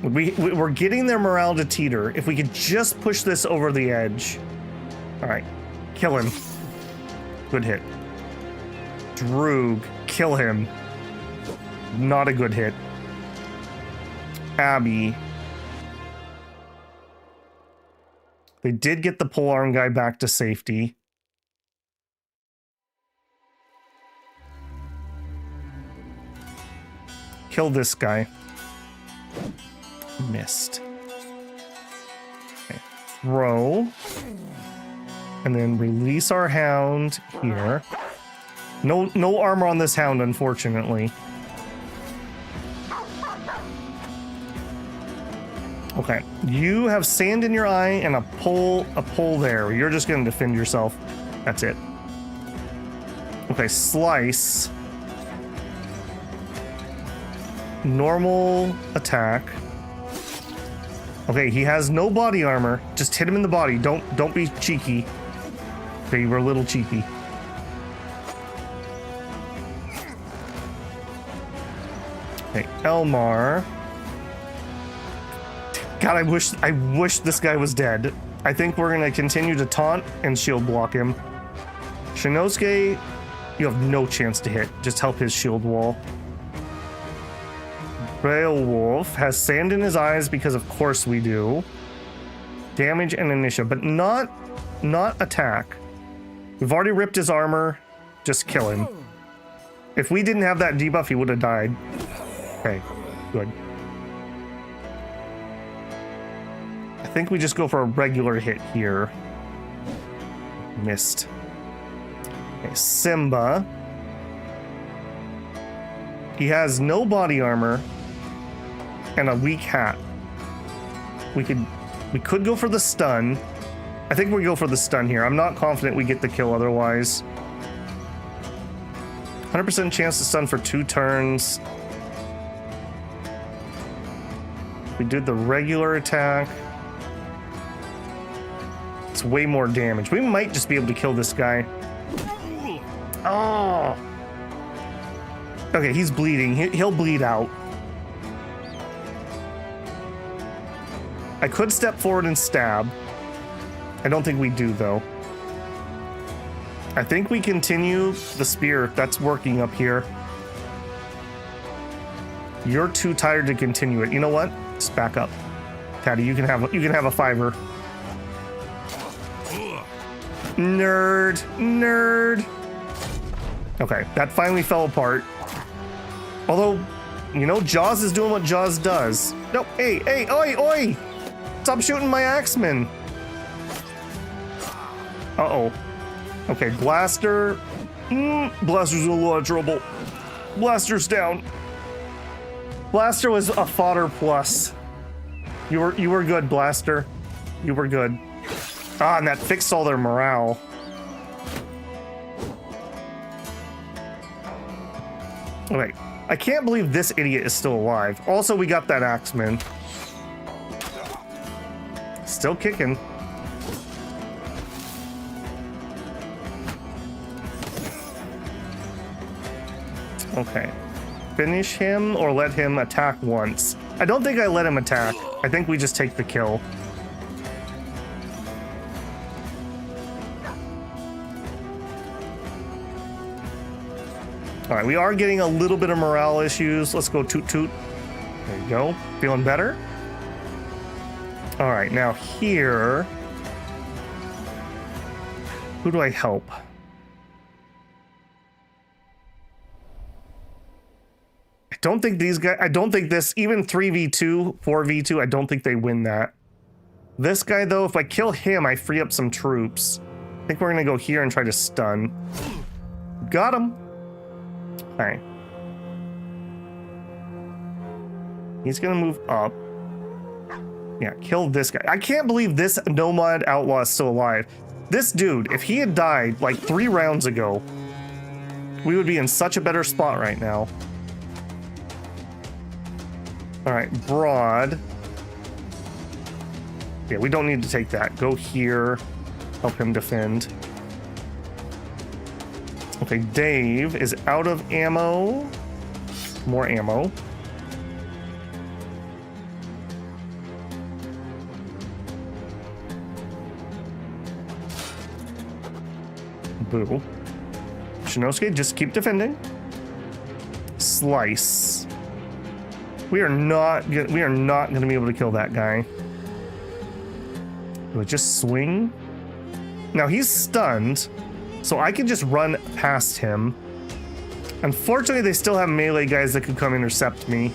We're getting their morale to teeter. If we could just push this over the edge. All right, kill him. Good hit. Droog, kill him. Not a good hit. Abby. They did get the polearm guy back to safety. Kill this guy. Missed. Okay. throw. And then release our hound here. No armor on this hound, unfortunately. Okay, you have sand in your eye and a pole there. You're just gonna defend yourself. That's it. Okay, slice. Normal attack. Okay, he has no body armor. Just hit him in the body. Don't be cheeky. Okay, you were a little cheeky. Okay, Elmar. God, I wish this guy was dead. I think we're gonna continue to taunt and shield block him. Shinosuke, you have no chance to hit. Just help his shield wall. Beowulf has sand in his eyes because of course we do. Damage and initiative, but not attack. We've already ripped his armor. Just kill him. If we didn't have that debuff, he would have died. Okay, good. I think we just go for a regular hit here. Missed. Okay, Simba. He has no body armor and a weak hat. We could go for the stun. I think we go for the stun here. I'm not confident we get the kill otherwise. 100% chance to stun for 2 turns. We did the regular attack. It's way more damage. We might just be able to kill this guy. Oh. Okay, he's bleeding. He'll bleed out. I could step forward and stab. I don't think we do, though. I think we continue the spear. That's working up here. You're too tired to continue it. You know what? Just back up. Patty, you can have a 5er. Nerd. Okay, that finally fell apart. Although, you know, Jaws is doing what Jaws does. No, hey, oi! Stop shooting my axeman. Uh-oh. Okay, Blaster. Blaster's in a lot of trouble. Blaster's down. Blaster was a fodder plus. You were good, Blaster. You were good. Ah, and that fixed all their morale. Okay, I can't believe this idiot is still alive. Also, we got that axeman. Still kicking. Okay. Finish him or let him attack once. I don't think I let him attack. I think we just take the kill. All right, we are getting a little bit of morale issues. Let's go toot toot. There you go. Feeling better? All right, now here. Who do I help? I don't think these guys, I don't think this, even 3v2, 4v2, I don't think they win that. This guy, though, if I kill him, I free up some troops. I think we're gonna go here and try to stun. Got him. All right. He's gonna move up. Yeah, kill this guy. I can't believe this Nomad Outlaw is still alive. This dude, if he had died like 3 rounds ago, we would be in such a better spot right now. All right, Broad. Yeah, we don't need to take that. Go here. Help him defend. Okay, Dave is out of ammo. More ammo. Boo. Shinosuke, just keep defending. Slice. We are not going to be able to kill that guy. Do I just swing? Now he's stunned, so I can just run past him. Unfortunately, they still have melee guys that could come intercept me.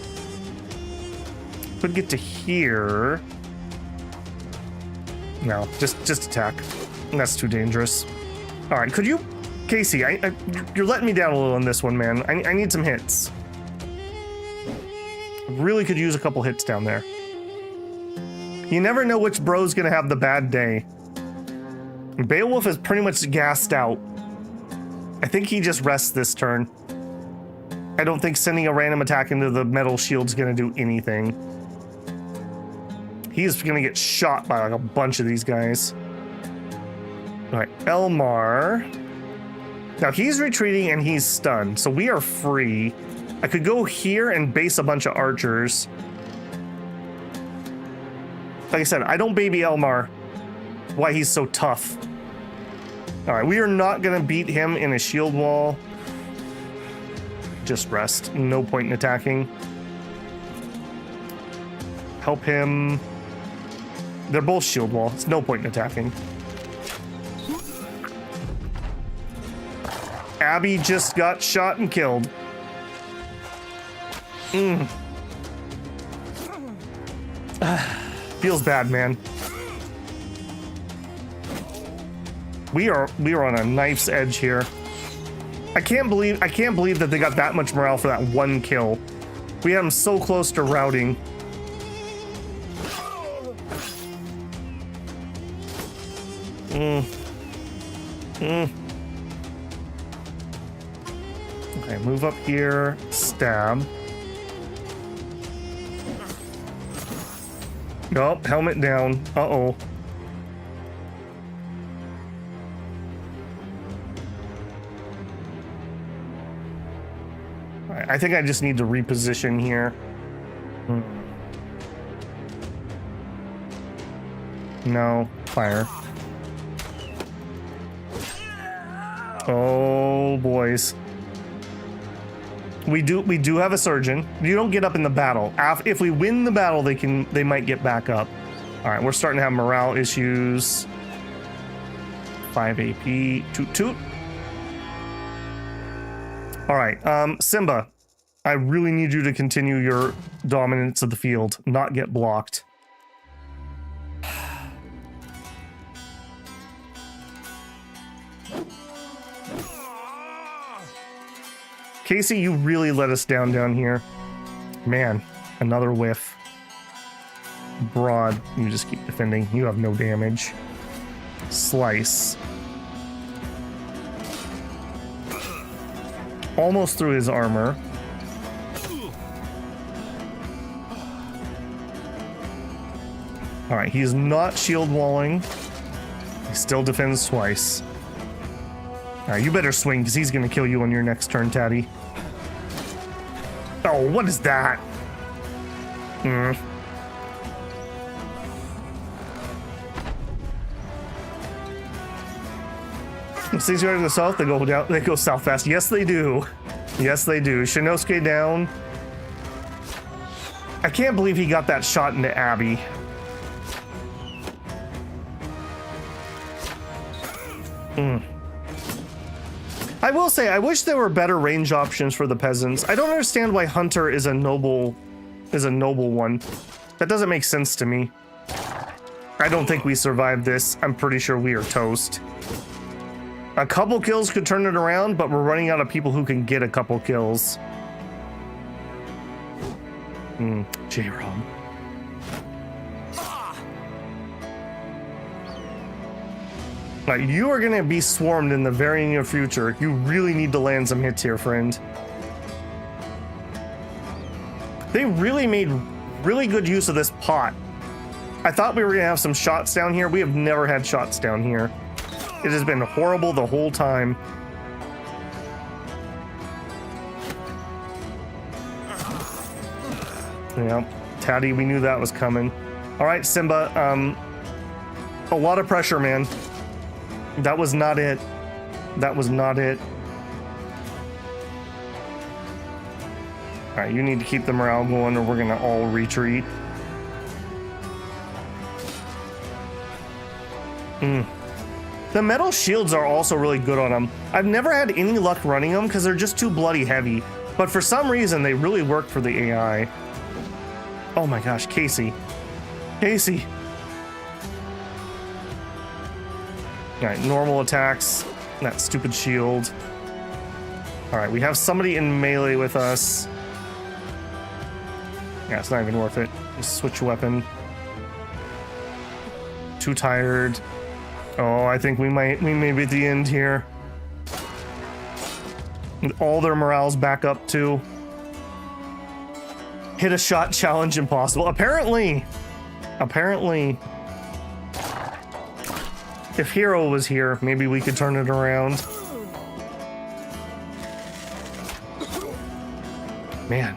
Could get to here. No, just attack. That's too dangerous. All right, could you, Casey? You're letting me down a little on this one, man. I need some hits. Really could use a couple hits down there. You never know which bro's gonna have the bad day. Beowulf is pretty much gassed out. I think he just rests this turn. I don't think sending a random attack into the metal shield's gonna do anything. He's gonna get shot by like a bunch of these guys. All right, Elmar. Now he's retreating and he's stunned, so we are free. I could go here and base a bunch of archers. Like I said, I don't baby Elmar. Why he's so tough. All right, we are not gonna beat him in a shield wall. Just rest. No point in attacking. Help him. They're both shield wall. It's no point in attacking. Abby just got shot and killed. Feels bad, man. We are on a knife's edge here. I can't believe that they got that much morale for that one kill. We had them so close to routing. Okay, move up here, stab. Nope, helmet down. Uh-oh. I think I just need to reposition here. No, fire. Oh, boys. We do have a surgeon. You don't get up in the battle. If we win the battle, they might get back up. All right, we're starting to have morale issues. 5 AP. Toot. All right, Simba, I really need you to continue your dominance of the field, not get blocked. Casey, you really let us down here. Man, another whiff. Broad, you just keep defending. You have no damage. Slice. Almost through his armor. All right, he's not shield walling. He still defends twice. All right, you better swing because he's going to kill you on your next turn, Taddy. Oh, what is that? Things go to the south, they go down, they go south fast. Yes, they do. Yes, they do. Shinosuke down. I can't believe he got that shot into Abby. I will say, I wish there were better range options for the peasants. I don't understand why Hunter is a noble one. That doesn't make sense to me. I don't think we survived this. I'm pretty sure we are toast. A couple kills could turn it around, but we're running out of people who can get a couple kills. J-Rob. Like, you are gonna be swarmed in the very near future. You really need to land some hits here, friend. They really made really good use of this pot. I thought we were gonna have some shots down here. We have never had shots down here. It has been horrible the whole time. Yeah, Taddy, we knew that was coming. All right, Simba, a lot of pressure, man. That was not it. That was not it. All right, you need to keep the morale going or we're gonna all retreat. The metal shields are also really good on them. I've never had any luck running them because they're just too bloody heavy. But for some reason, they really work for the AI. Oh my gosh, Casey. Casey. All right, normal attacks. That stupid shield. All right, we have somebody in melee with us. Yeah, it's not even worth it. Just switch weapon. Too tired. Oh, I think we may be at the end here. With all their morale's back up too. Hit a shot challenge impossible. Apparently. If Hero was here, maybe we could turn it around. Man.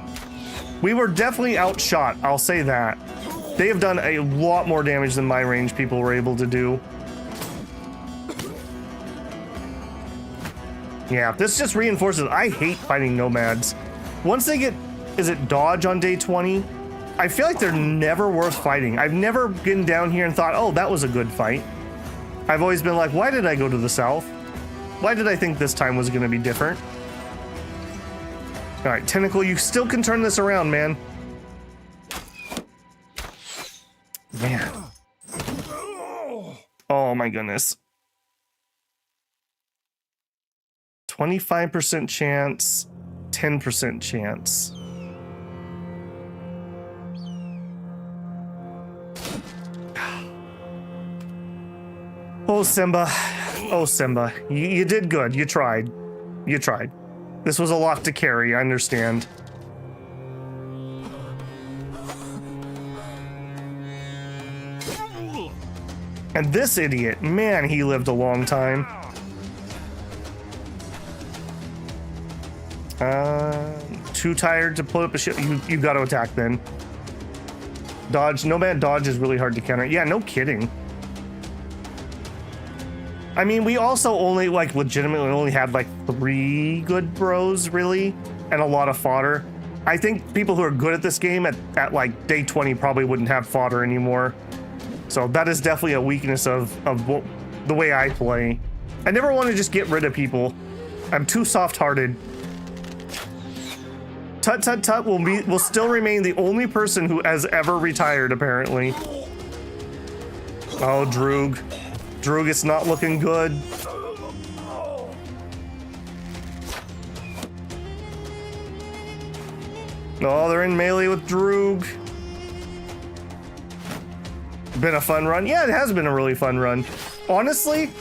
We were definitely outshot, I'll say that. They have done a lot more damage than my range people were able to do. Yeah, this just reinforces, I hate fighting nomads. Once they get, is it dodge on day 20? I feel like they're never worth fighting. I've never been down here and thought, oh, that was a good fight. I've always been like, why did I go to the south? Why did I think this time was gonna be different? All right, Tentacle, you still can turn this around, man. Man. Oh my goodness. 25% chance, 10% chance. Oh, Simba. Oh, Simba. You did good. You tried. You tried. This was a lot to carry, I understand. And this idiot, man, he lived a long time. Too tired to put up a shit. You got to attack then. Dodge. Nomad dodge is really hard to counter. Yeah, no kidding. I mean, we also only, like, legitimately only had, like, 3 good bros, really, and a lot of fodder. I think people who are good at this game at like, day 20 probably wouldn't have fodder anymore. So that is definitely a weakness of the way I play. I never want to just get rid of people. I'm too soft-hearted. Tut Tut Tut will still remain the only person who has ever retired, apparently. Oh, Droog. Droog, it's not looking good. Oh, they're in melee with Droog. Been a fun run? Yeah, it has been a really fun run. Honestly,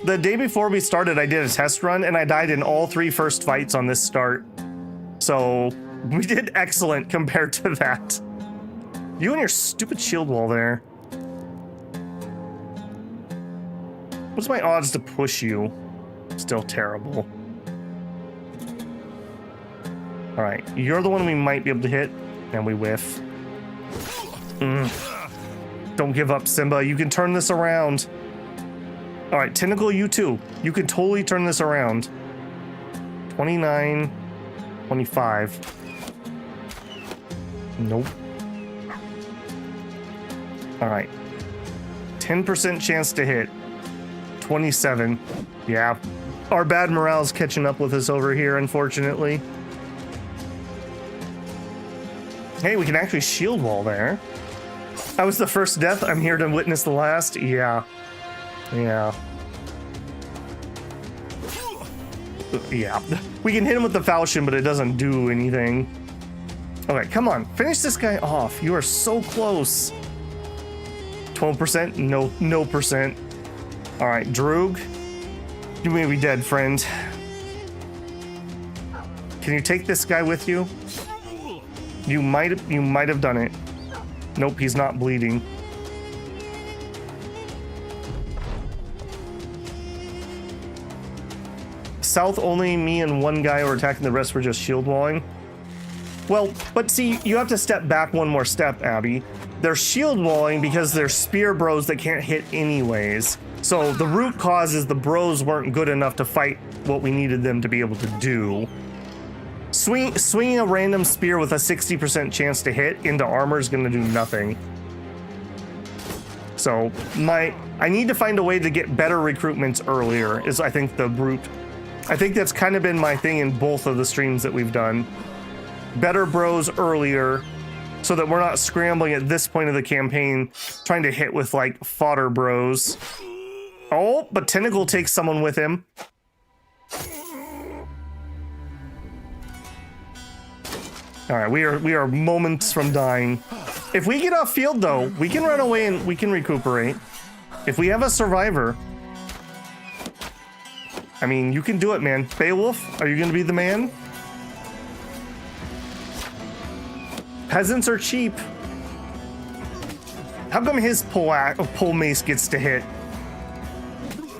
the day before we started, I did a test run and I died in all 3 first fights on this start. So we did excellent compared to that. You and your stupid shield wall there. What's my odds to push you? Still terrible. All right, you're the one we might be able to hit, and we whiff. Don't give up, Simba. You can turn this around. All right, Tentacle, you too. You can totally turn this around. 29, 25. Nope. All right. 10% chance to hit. 27. Yeah. Our bad morale's catching up with us over here, unfortunately. Hey, we can actually shield wall there. I was the first death. I'm here to witness the last. Yeah. Yeah. Yeah. We can hit him with the falchion, but it doesn't do anything. Okay, come on. Finish this guy off. You are so close. 12%? No percent. All right, Droog. You may be dead, friend. Can you take this guy with you? You might have done it. Nope, he's not bleeding. South, only me and one guy were attacking, the rest were just shield walling. Well, but see, you have to step back one more step, Abby. They're shield walling because they're spear bros that can't hit anyways. So the root cause is the bros weren't good enough to fight what we needed them to be able to do. Swinging a random spear with a 60% chance to hit into armor is going to do nothing. So I need to find a way to get better recruitments earlier, is I think the root. I think that's kind of been my thing in both of the streams that we've done. Better bros earlier, so that we're not scrambling at this point of the campaign trying to hit with like fodder bros. Oh, but Tentacle takes someone with him. All right, we are moments from dying. If we get off field though, we can run away and we can recuperate. If we have a survivor, I mean, you can do it, man. Beowulf, are you gonna be the man? Peasants are cheap. How come his pole mace gets to hit?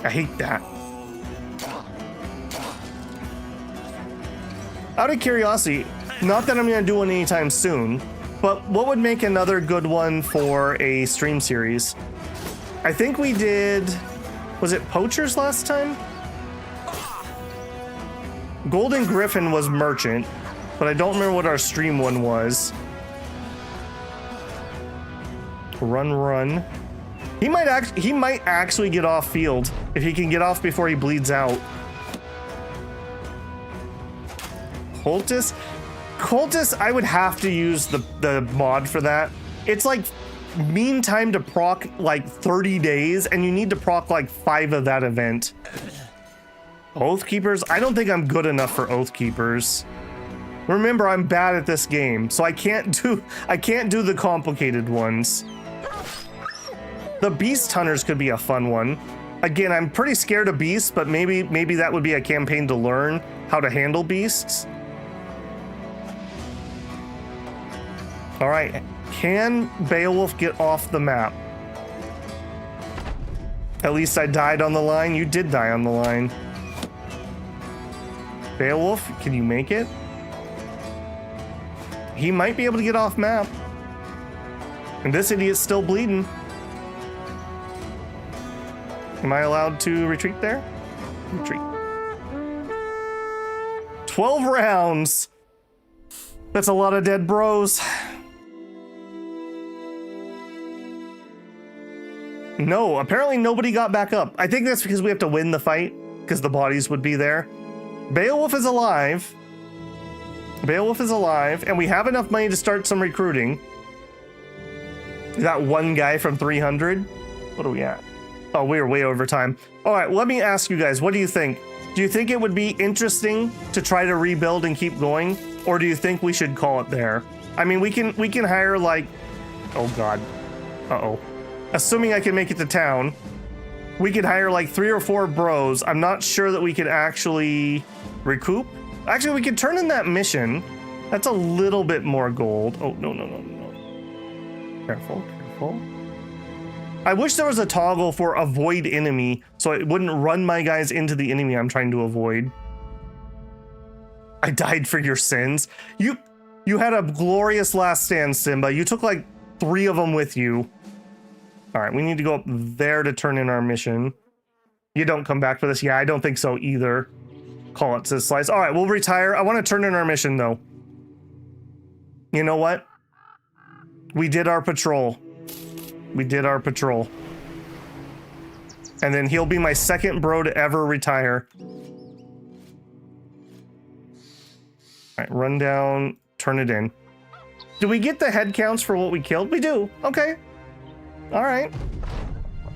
I hate that. Out of curiosity, not that I'm gonna do one anytime soon, but what would make another good one for a stream series? I think we did, was it Poachers last time? Golden Griffin was Merchant, but I don't remember what our stream one was. Run. He might actually get off field if he can get off before he bleeds out. Cultist, I would have to use the mod for that. It's like mean time to proc like 30 days, and you need to proc like 5 of that event. Oath Keepers, I don't think I'm good enough for Oath Keepers. Remember, I'm bad at this game, so I can't do the complicated ones. The Beast Hunters could be a fun one. Again, I'm pretty scared of beasts, but maybe that would be a campaign to learn how to handle beasts. All right, can Beowulf get off the map? At least I died on the line. You did die on the line. Beowulf, can you make it? He might be able to get off map. And this idiot's still bleeding. Am I allowed to retreat there? Retreat. 12 rounds. That's a lot of dead bros. No, apparently nobody got back up. I think that's because we have to win the fight, because the bodies would be there. Beowulf is alive. Beowulf is alive, and we have enough money to start some recruiting. That one guy from 300. What are we at? Oh, we are way over time. All right, let me ask you guys, what do you think? Do you think it would be interesting to try to rebuild and keep going? Or do you think we should call it there? I mean, we can hire like, oh God, uh-oh. Assuming I can make it to town, we could hire like 3 or 4 bros. I'm not sure that we could actually recoup. Actually, we could turn in that mission. That's a little bit more gold. Oh, no. Careful. I wish there was a toggle for avoid enemy, so it wouldn't run my guys into the enemy I'm trying to avoid. I died for your sins. You had a glorious last stand, Simba. You took like 3 of them with you. All right, we need to go up there to turn in our mission. You don't come back for this? Yeah, I don't think so either. Call it to slice. All right, we'll retire. I want to turn in our mission, though. You know what? We did our patrol. And then he'll be my second bro to ever retire. All right, run down, turn it in. Do we get the head counts for what we killed? We do. Okay. All right.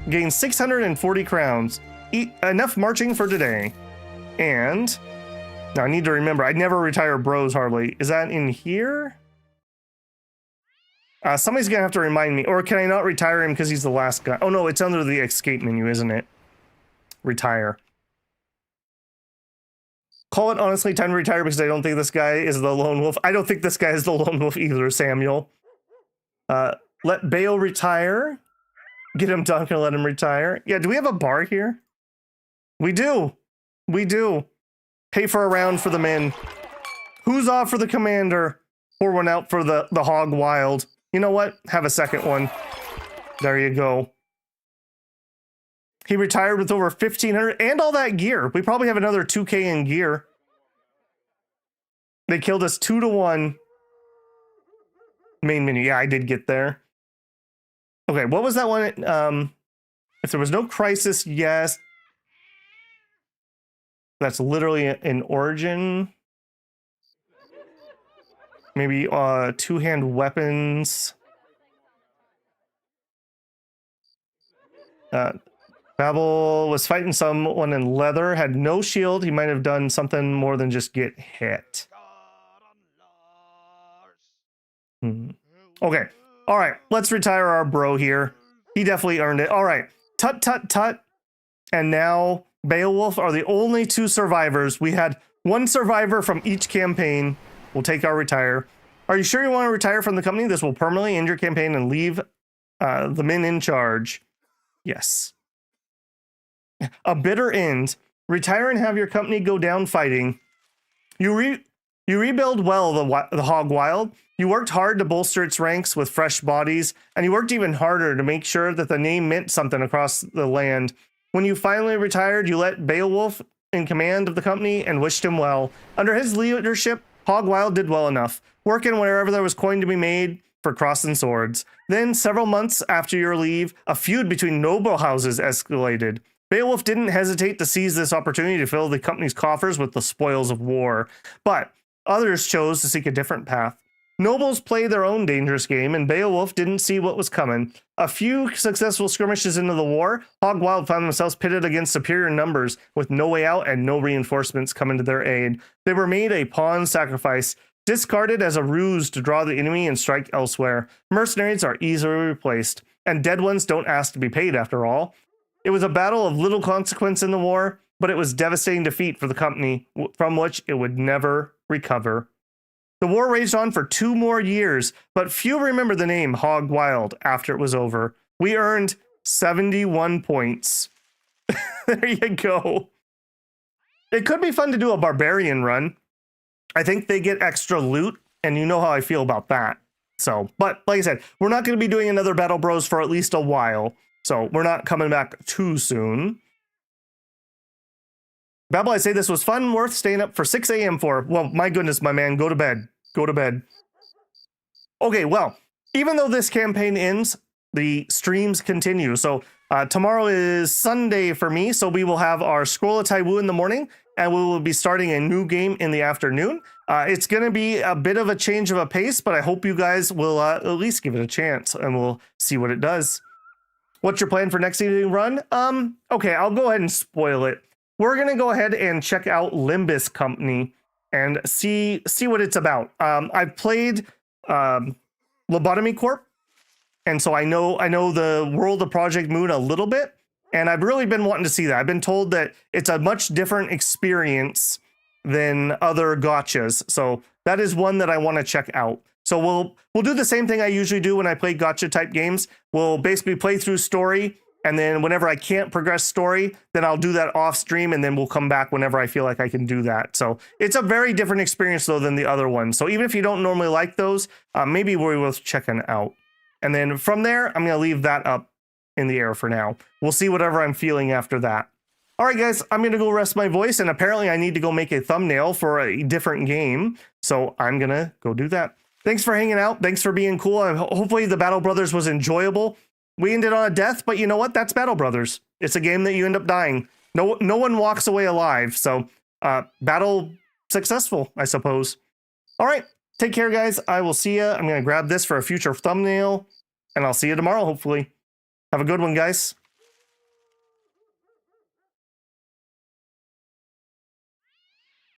Gain 640 crowns. Enough marching for today. And now I need to remember, I never retire bros hardly. Is that in here? Somebody's gonna have to remind me. Or can I not retire him because he's the last guy? Oh no, it's under the escape menu, isn't it? Retire. Call it honestly time to retire because I don't think this guy is the lone wolf. I don't think this guy is the lone wolf either, Samuel. Let Bale retire. Get him Duncan, let him retire. Yeah, do we have a bar here? We do. Pay for a round for the men. Who's off for the commander? Pour one out for the Hog Wild. You know what? Have a second one. There you go. He retired with over 1,500 and all that gear. We probably have another 2K in gear. They killed us 2-1. Main menu. Yeah, I did get there. Okay, what was that one? If there was no crisis, yes. That's literally an origin. Maybe 2-hand weapons. Babel was fighting someone in leather, had no shield. He might have done something more than just get hit. Okay. All right. Let's retire our bro here. He definitely earned it. All right. Tut, tut, tut. And now Beowulf are the only two survivors. We had one survivor from each campaign. We'll take our retire. Are you sure you want to retire from the company? This will permanently end your campaign and leave the men in charge. Yes. A bitter end. Retire and have your company go down fighting. You rebuild well the Hog Wild. You worked hard to bolster its ranks with fresh bodies, and you worked even harder to make sure that the name meant something across the land. When you finally retired, you let Beowulf in command of the company and wished him well. Under his leadership, Hog Wild did well enough, working wherever there was coin to be made for crossing swords. Then, several months after your leave, a feud between noble houses escalated. Beowulf didn't hesitate to seize this opportunity to fill the company's coffers with the spoils of war, but others chose to seek a different path. Nobles played their own dangerous game, and Beowulf didn't see what was coming. A few successful skirmishes into the war, Hog Wild found themselves pitted against superior numbers with no way out and no reinforcements coming to their aid. They were made a pawn sacrifice, discarded as a ruse to draw the enemy and strike elsewhere. Mercenaries are easily replaced, and dead ones don't ask to be paid after all. It was a battle of little consequence in the war, but it was devastating defeat for the company, from which it would never recover. The war raged on for 2 more years, but few remember the name Hog Wild after it was over. We earned 71 points. There you go. It could be fun to do a barbarian run. I think they get extra loot, and you know how I feel about that. So, but like I said, we're not going to be doing another Battle Bros for at least a while, so we're not coming back too soon. Babel, I say this was fun, worth staying up for 6 a.m. for. Well, my goodness, my man, go to bed. Go to bed. Okay, well, even though this campaign ends, the streams continue. So tomorrow is Sunday for me, so we will have our Scroll of Taiwu in the morning, and we will be starting a new game in the afternoon. It's going to be a bit of a change of a pace, but I hope you guys will at least give it a chance, and we'll see what it does. What's your plan for next evening run? Okay, I'll go ahead and spoil it. We're going to go ahead and check out Limbus Company and see what it's about. I've played Lobotomy Corp, and so I know the world of Project Moon a little bit, and I've really been wanting to see that. I've been told that it's a much different experience than other gotchas, so that is one that I want to check out. So we'll do the same thing I usually do when I play gotcha type games. We'll basically play through story, and then whenever I can't progress story, then I'll do that off stream, and then we'll come back whenever I feel like I can do that. So it's a very different experience, though, than the other ones. So even if you don't normally like those, maybe we're worth checking out. And then from there, I'm going to leave that up in the air for now. We'll see whatever I'm feeling after that. All right, guys, I'm going to go rest my voice, and apparently I need to go make a thumbnail for a different game. So I'm going to go do that. Thanks for hanging out. Thanks for being cool. And hopefully the Battle Brothers was enjoyable. We ended on a death, but you know what? That's Battle Brothers. It's a game that you end up dying. No one walks away alive. So battle successful, I suppose. All right. Take care, guys. I will see you. I'm going to grab this for a future thumbnail, and I'll see you tomorrow, hopefully. Have a good one, guys.